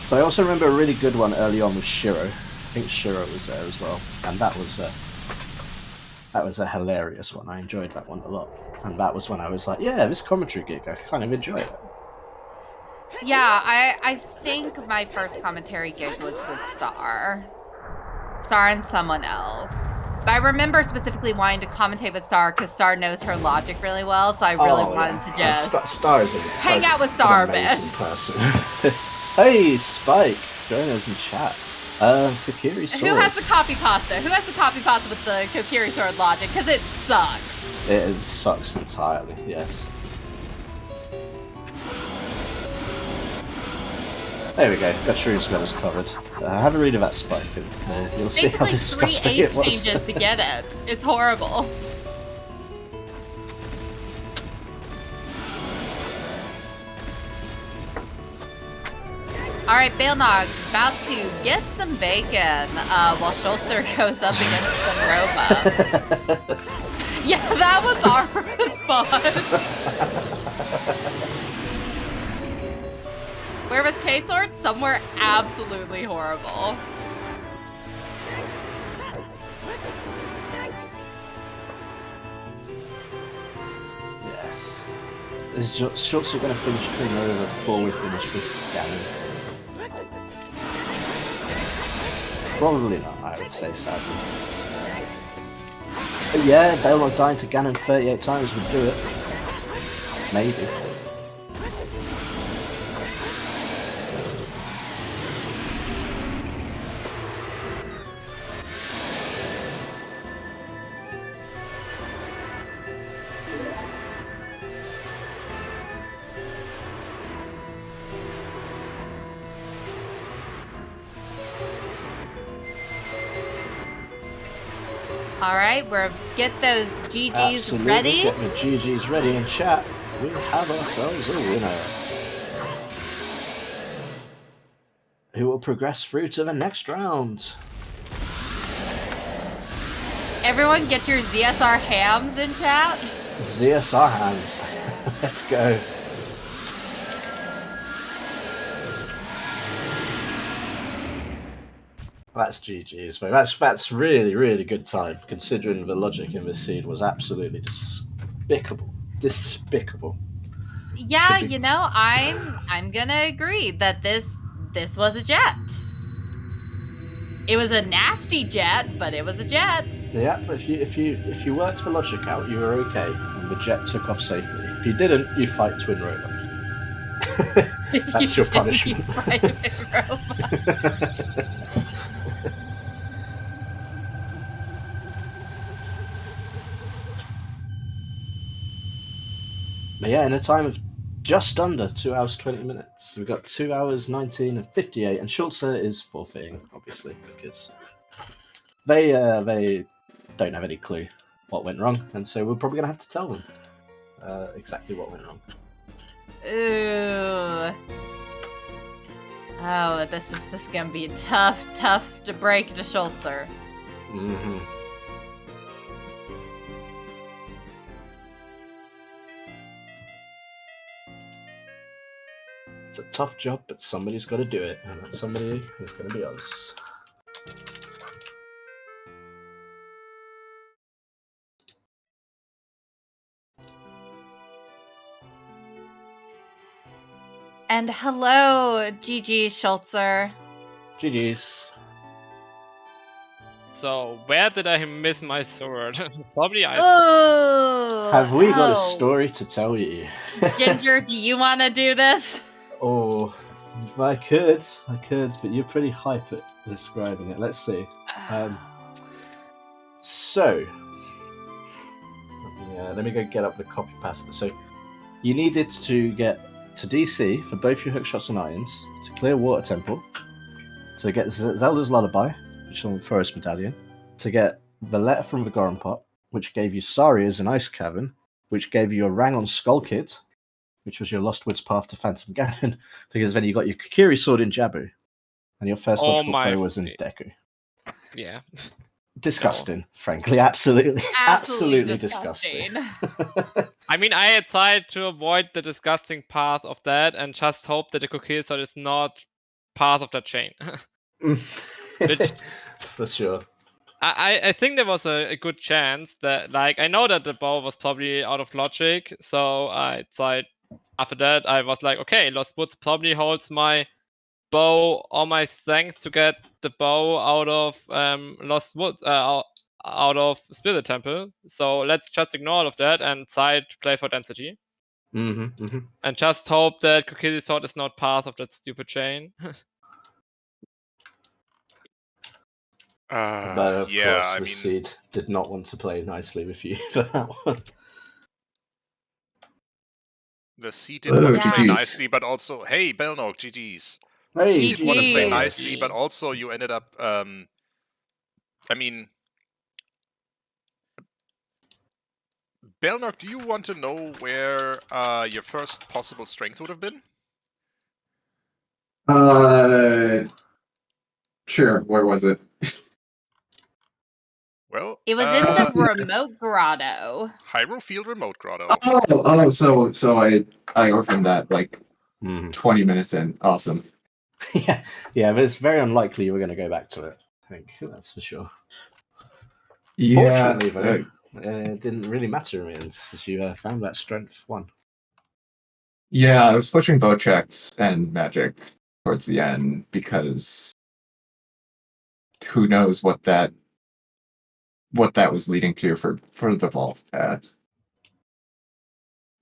C: But I also remember a really good one early on with Shiro. I think Shiro was there as well. And that was That was a hilarious one. I enjoyed that one a lot. And that was when I was like, yeah, this commentary gig, I kind of enjoy it.
B: Yeah, I think my first commentary gig was with Star and someone else. But I remember specifically wanting to commentate with Star because Star knows her logic really well, so I really wanted to just
C: Star is
B: hang out with Star a bit.
C: Person. Hey, Spike, join us in chat. Kokiri Sword.
B: Who has the copy pasta? Who has the copy pasta with the Kokiri Sword logic? Because it sucks.
C: It sucks entirely, yes. There we go. Gatrune's got us covered. Have a read of that Spike, and you'll see how disgusting it was.
B: Basically 3 changes to get it. It's horrible. All right, baelnog, about to get some bacon while Schulzer goes up against some Roma. Yeah, that was our response. Where was K-Sword? Somewhere absolutely horrible.
C: Yes. Is Schulzer going to finish Trina over before we finish with Ganon? Probably not, I would say, sadly. But yeah, baelnog dying to Ganon 38 times would do it. Maybe.
B: Alright, we're get those GGs
C: Absolutely.
B: ready.
C: Get the GGs ready in chat. We have ourselves a winner. Who will progress through to the next round.
B: Everyone get your ZSR hams in chat.
C: ZSR hands. Let's go. That's GG's, but that's really, really good time, considering the logic in this seed was absolutely despicable. Despicable.
B: Yeah, you know, I'm gonna agree that this was a jet. It was a nasty jet, but it was a jet.
C: Yeah, but if you worked the logic out, you were okay, and the jet took off safely. If you didn't, you fight Twin Robot. That's your punishment.
B: You fight Twin Robot.
C: But yeah, in a time of just under 2 hours 20 minutes, we've got 2 hours 19 and 58, and Schulzer is forfeiting, obviously, because they don't have any clue what went wrong, and so we're probably gonna have to tell them exactly what went wrong.
B: Ooh. Oh, this is gonna be tough to break to Schulzer.
C: Mm-hmm. It's a tough job, but somebody's got to do it, and that somebody is going to be us.
B: And hello, GG Schulzer.
C: GG's.
D: So, where did I miss my sword? Probably I.
B: Ooh,
C: Have we got a story to tell you?
B: Ginger, do you want to do this?
C: Oh, I could, but you're pretty hype at describing it. Let's see. So, let me go get up the copy pasta. So, you needed to get to DC for both your hookshots and irons, to clear Water Temple, to get Zelda's Lullaby, which is on the Forest Medallion, to get the letter from the Goron Pot, which gave you Saria's an Ice Cavern, which gave you a Rang on Skull Kit, which was your Lost Woods path to Phantom Ganon, because then you got your Kokiri Sword in Jabu, and your first logical play was in Deku.
D: Yeah.
C: Disgusting, frankly. Absolutely disgusting.
D: I mean, I had tried to avoid the disgusting path of that and just hope that the Kokiri Sword is not part of that chain.
C: Which... For sure.
D: I think there was a good chance that, like, I know that the bow was probably out of logic, so I decided after that I was like, okay, Lost Woods probably holds my bow or my strength to get the bow out of Lost Woods, out of Spirit Temple. So let's just ignore all of that and decide to play for density. And just hope that Kokiri Sword is not part of that stupid chain.
C: But of
A: yeah,
C: course,
A: I
C: the
A: mean,
C: Seed did not want to play nicely with you for that one.
A: the Seed didn't want to play
E: GGs.
A: nicely, but also, hey, baelnog, GGs. The
C: Hey,
A: Seed didn't want to play
B: GGs.
A: nicely, but also you ended up, I mean, baelnog, do you want to know where your first possible strength would have been?
E: Sure. Where was it?
A: Well,
B: It was in the remote grotto.
A: Hyrule Field Remote Grotto.
E: So I orphaned that like 20 minutes in. Awesome.
C: yeah, but it's very unlikely you were going to go back to it. I think that's for sure.
E: Yeah.
C: Fortunately, though, it didn't really matter in the end, as you found that strength one.
E: Yeah, I was pushing bow checks and magic towards the end because who knows what that was leading to for the vault path.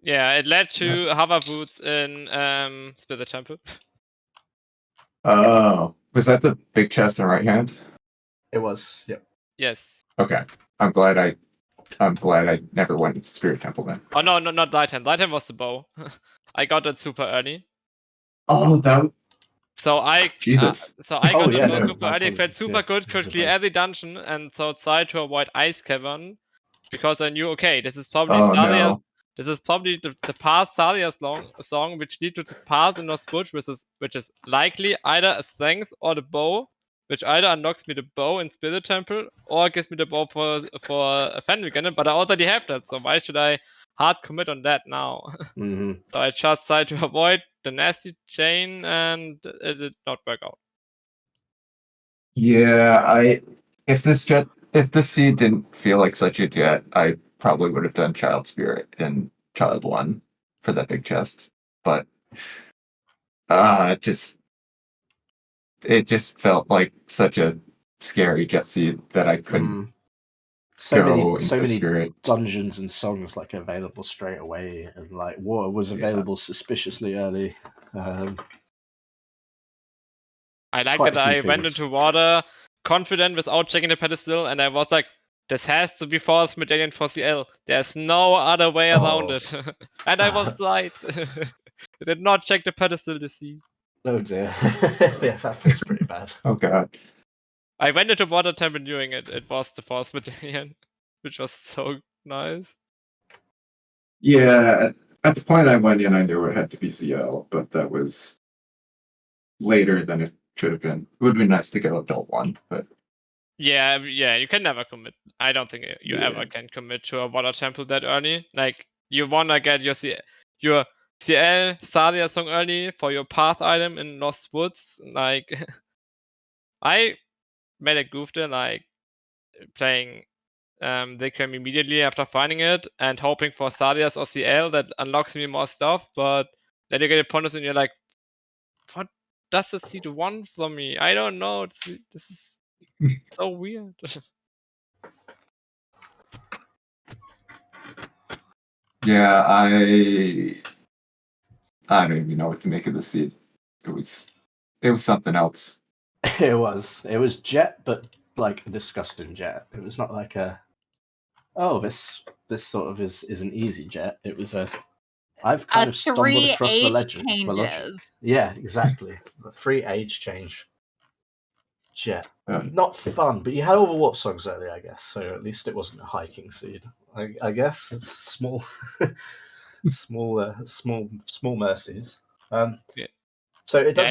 D: Yeah, it led to hover boots in Spirit Temple.
E: Oh, was that the big chest on right hand?
C: It was, yep.
D: Yes.
E: Okay, I'm glad I never went into Spirit Temple then.
D: Oh no, not Light Hand. Light Hand was the bow. I got it super early.
E: Oh, that.
D: So I
E: Jesus.
D: so I got
C: yeah,
D: the bow
C: no,
D: super
C: my
D: early, felt
C: apologies,
D: super
C: yeah,
D: good,
C: it
D: could
C: was a
D: clear
C: bow.
D: every dungeon, and so tried to avoid Ice Cavern because I knew, okay, this is probably
E: Oh
D: Sadia's.
E: no.
D: This is probably the past Sadia's song which lead to the pass in Lost Woods, which is likely either a strength or the bow, which either unlocks me the bow in Spirit Temple or gives me the bow for a Fenrir Cannon, but I already have that, so why should I hard commit on that now? So I just tried to avoid the nasty chain, and it did not work out.
E: Yeah, if this seed didn't feel like such a jet, I probably would have done Child Spirit in Child 1 for that big chest. But it just felt like such a scary jet seed that I couldn't go into
C: many
E: Spirit.
C: dungeons and songs like available straight away, and like water was available suspiciously early.
D: I like
C: Quite
D: that
C: a few
D: I went
C: things.
D: into water confident without checking the pedestal, and I was like, this has to be Force Medallion for CL. There's no other way around it. And I was right. I did not check the pedestal to see.
C: Oh dear. Yeah, that feels pretty bad.
E: Oh god.
D: I went into water temple knowing it was the Force Medallion, which was so nice.
E: Yeah, at the point I went in, I knew it had to be CL, but that was later than it should have been. It would have been nice to go Adult 1, but
D: Yeah, you can never commit. I don't think you ever can commit to a water temple that early. Like, you wanna get your CL Sadia song early for your path item in Lost Woods. Like, I made a goof there, like playing Decrim immediately after finding it and hoping for Sadias or CL that unlocks me more stuff, but then you get a bonus and you're like, what does the seed want from me? I don't know. This is so weird.
E: yeah, I don't even know what to make of the seed. It was something else.
C: It was jet, but like a disgusting jet. It was not like this sort of is an easy jet. It was I've kind of stumbled
B: 3
C: across the
B: age
C: legend.
B: changes.
C: Yeah, exactly. A 3 age change jet. Not fun, but you had all the warp songs earlier, I guess. So at least it wasn't a hiking seed. I guess it's small, small mercies.
D: Yeah.
C: So it does.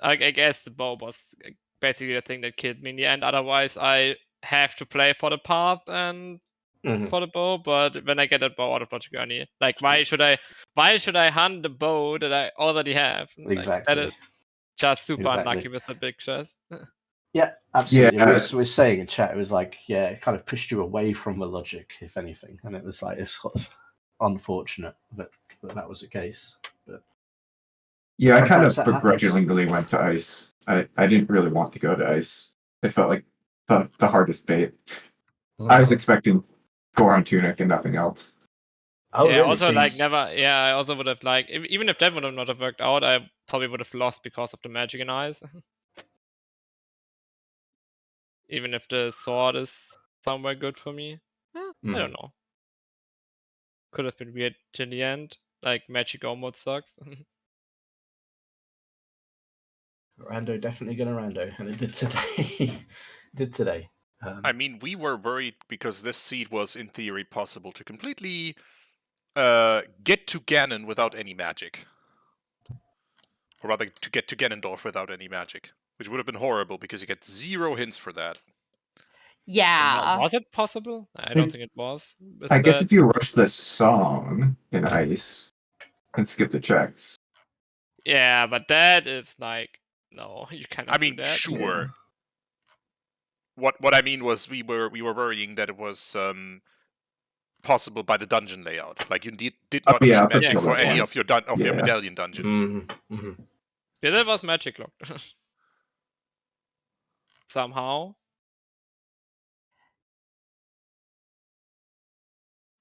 D: I guess the bow was basically the thing that killed me in the end. Otherwise, I have to play for the path and for the bow. But when I get that bow out of logic early, like why should I hunt the bow that I already have?
C: Exactly.
D: Like, that is just super unlucky with the big chest.
C: Yeah, absolutely.
E: Yeah.
C: We were saying in chat, it was like, yeah, it kind of pushed you away from the logic, if anything, and it was like it's sort of unfortunate that that was the case. But
E: Yeah, I kind
C: sometimes
E: of
C: that happens.
E: begrudgingly went to ice. I didn't really want to go to ice. It felt like the hardest bait. I was expecting Goron Tunic and nothing else.
C: Oh,
D: yeah,
C: really?
D: also
C: So
D: like never. Yeah, I also would have like even if that would have not have worked out, I probably would have lost because of the magic in eyes. Even if the sword is somewhere good for me, I don't know. Could have been weird till the end. Like magic almost sucks.
C: Rando definitely gonna rando, and it did today. did today.
A: I mean, we were worried because this seed was, in theory, possible to completely get to Ganon without any magic. Or rather, to get to Ganondorf without any magic. Which would have been horrible, because you get 0 hints for that.
B: Yeah.
D: Was it possible? I don't think it was.
E: I guess if you rush the song in ice and skip the checks.
D: Yeah, but that is like no, you cannot.
A: I mean,
D: do that.
A: sure. What I mean was we were worrying that it was possible by the dungeon layout. Like you did not need magic for any of your your medallion dungeons.
D: Yeah, that was magic locked. Somehow.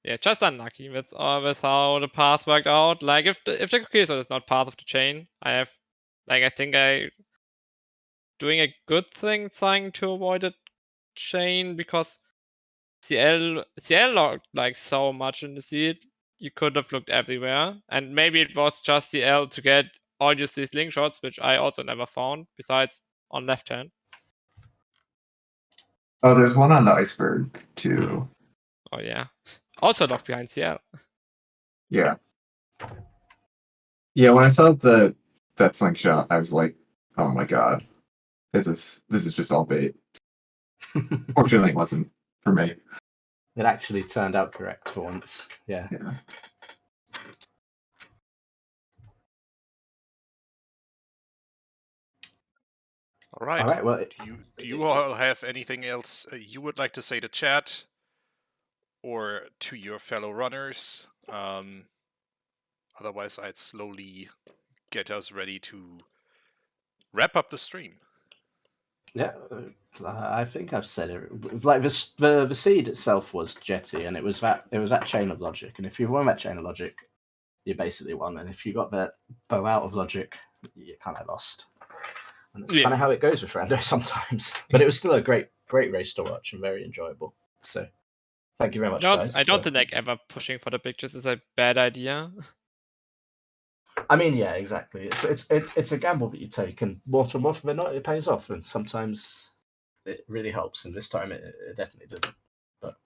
D: Yeah, just unlucky with how the path worked out. Like if the cookie sword is not part of the chain, I think I doing a good thing trying to avoid a chain because CL locked like so much in the seed. You could have looked everywhere, and maybe it was just CL to get all these slingshots, which I also never found besides on left hand.
E: Oh, there's one on the iceberg too.
D: Oh yeah, also locked behind CL.
E: Yeah. Yeah, when I saw that slingshot, I was like, "Oh my god, this is just all bait." Fortunately, it wasn't for me.
C: It actually turned out correct for once. Yeah.
A: All right.
C: All right. Well,
A: do you all have anything else you would like to say to chat or to your fellow runners? Otherwise, I'd slowly get us ready to wrap up the stream.
C: Yeah, I think I've said it. Like the seed itself was jetty, and it was that chain of logic. And if you won that chain of logic, you basically won. And if you got that bow out of logic, you kind of lost. And that's kind of how it goes with Rando sometimes. But it was still a great race to watch and very enjoyable. So thank you very much, guys.
D: I don't think like ever pushing for the pictures is a bad idea.
C: I mean, yeah, exactly. It's a gamble that you take, and more often than not, it pays off. And sometimes it really helps. And this time, it definitely didn't. But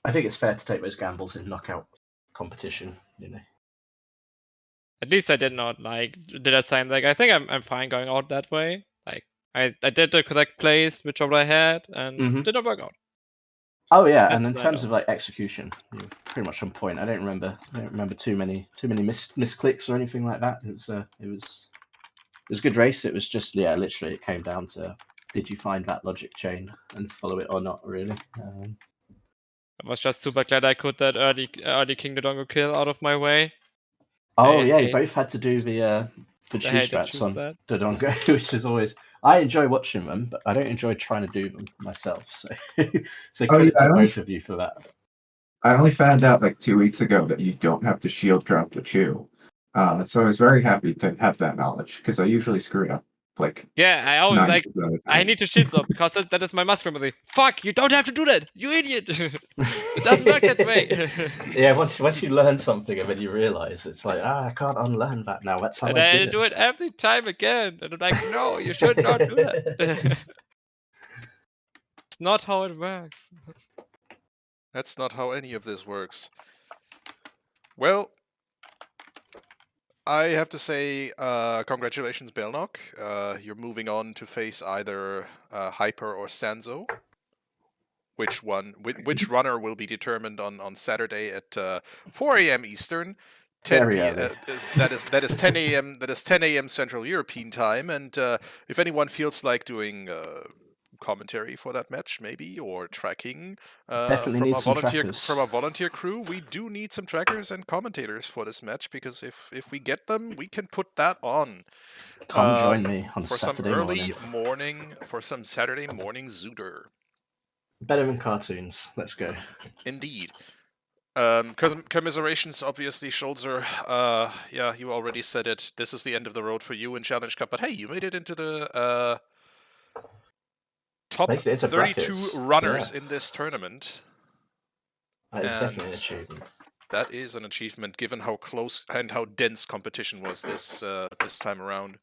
C: I think it's fair to take those gambles in knockout competition. You know.
D: At least I did not did that time. Like I think I'm fine going out that way. Like I did the correct plays, which I had, and did not work out.
C: Oh yeah, and in terms of like execution, you're pretty much on point. I don't remember too many misclicks or anything like that. It was a good race. It was just literally it came down to did you find that logic chain and follow it or not, really.
D: I was just super glad I could that early King Dodongo kill out of my way.
C: Oh yeah, you both had to do the shoe strats on Dodongo, which is always. I enjoy watching them, but I don't enjoy trying to do them myself. So, credit to both of you for that.
E: I only found out like 2 weeks ago that you don't have to shield drop the chew. So I was very happy to have that knowledge because I usually screw it up. Like
D: I always I need to shield drop because that is my mask memory. Fuck, you don't have to do that, you idiot. It doesn't work that way.
C: Yeah, once you learn something and then you realize it's like I can't unlearn that now. That's how I did
D: do it every time again, and I'm like, no, you should not do that. It's not how it works.
A: That's not how any of this works. Well, I have to say, congratulations, baelnog. You're moving on to face either Hyper or Sanzo. Which runner will be determined on Saturday at 4 a.m. Eastern. 10
C: Very
A: p.m.
C: early.
A: That is 10 a.m. That is 10 a.m. Central European time, and if anyone feels like doing commentary for that match, maybe, or tracking
C: Definitely
A: from
C: need
A: our
C: some
A: volunteer
C: trackers.
A: crew, we do need some trackers and commentators for this match, because if we get them, we can put that on.
C: Come join me on
A: For some
C: Saturday
A: early
C: morning.
A: for some Saturday morning zooter.
C: Better than cartoons. Let's go.
A: Indeed. Commiserations, obviously, Schulzer. Yeah, you already said it. This is the end of the road for you in Challenge Cup, but hey, you made it into the top
C: Make it into
A: 32
C: brackets.
A: runners
C: Yeah.
A: in this tournament.
C: That is definitely an
A: And
C: achievement.
A: that is an achievement, given how close and how dense competition was this time around.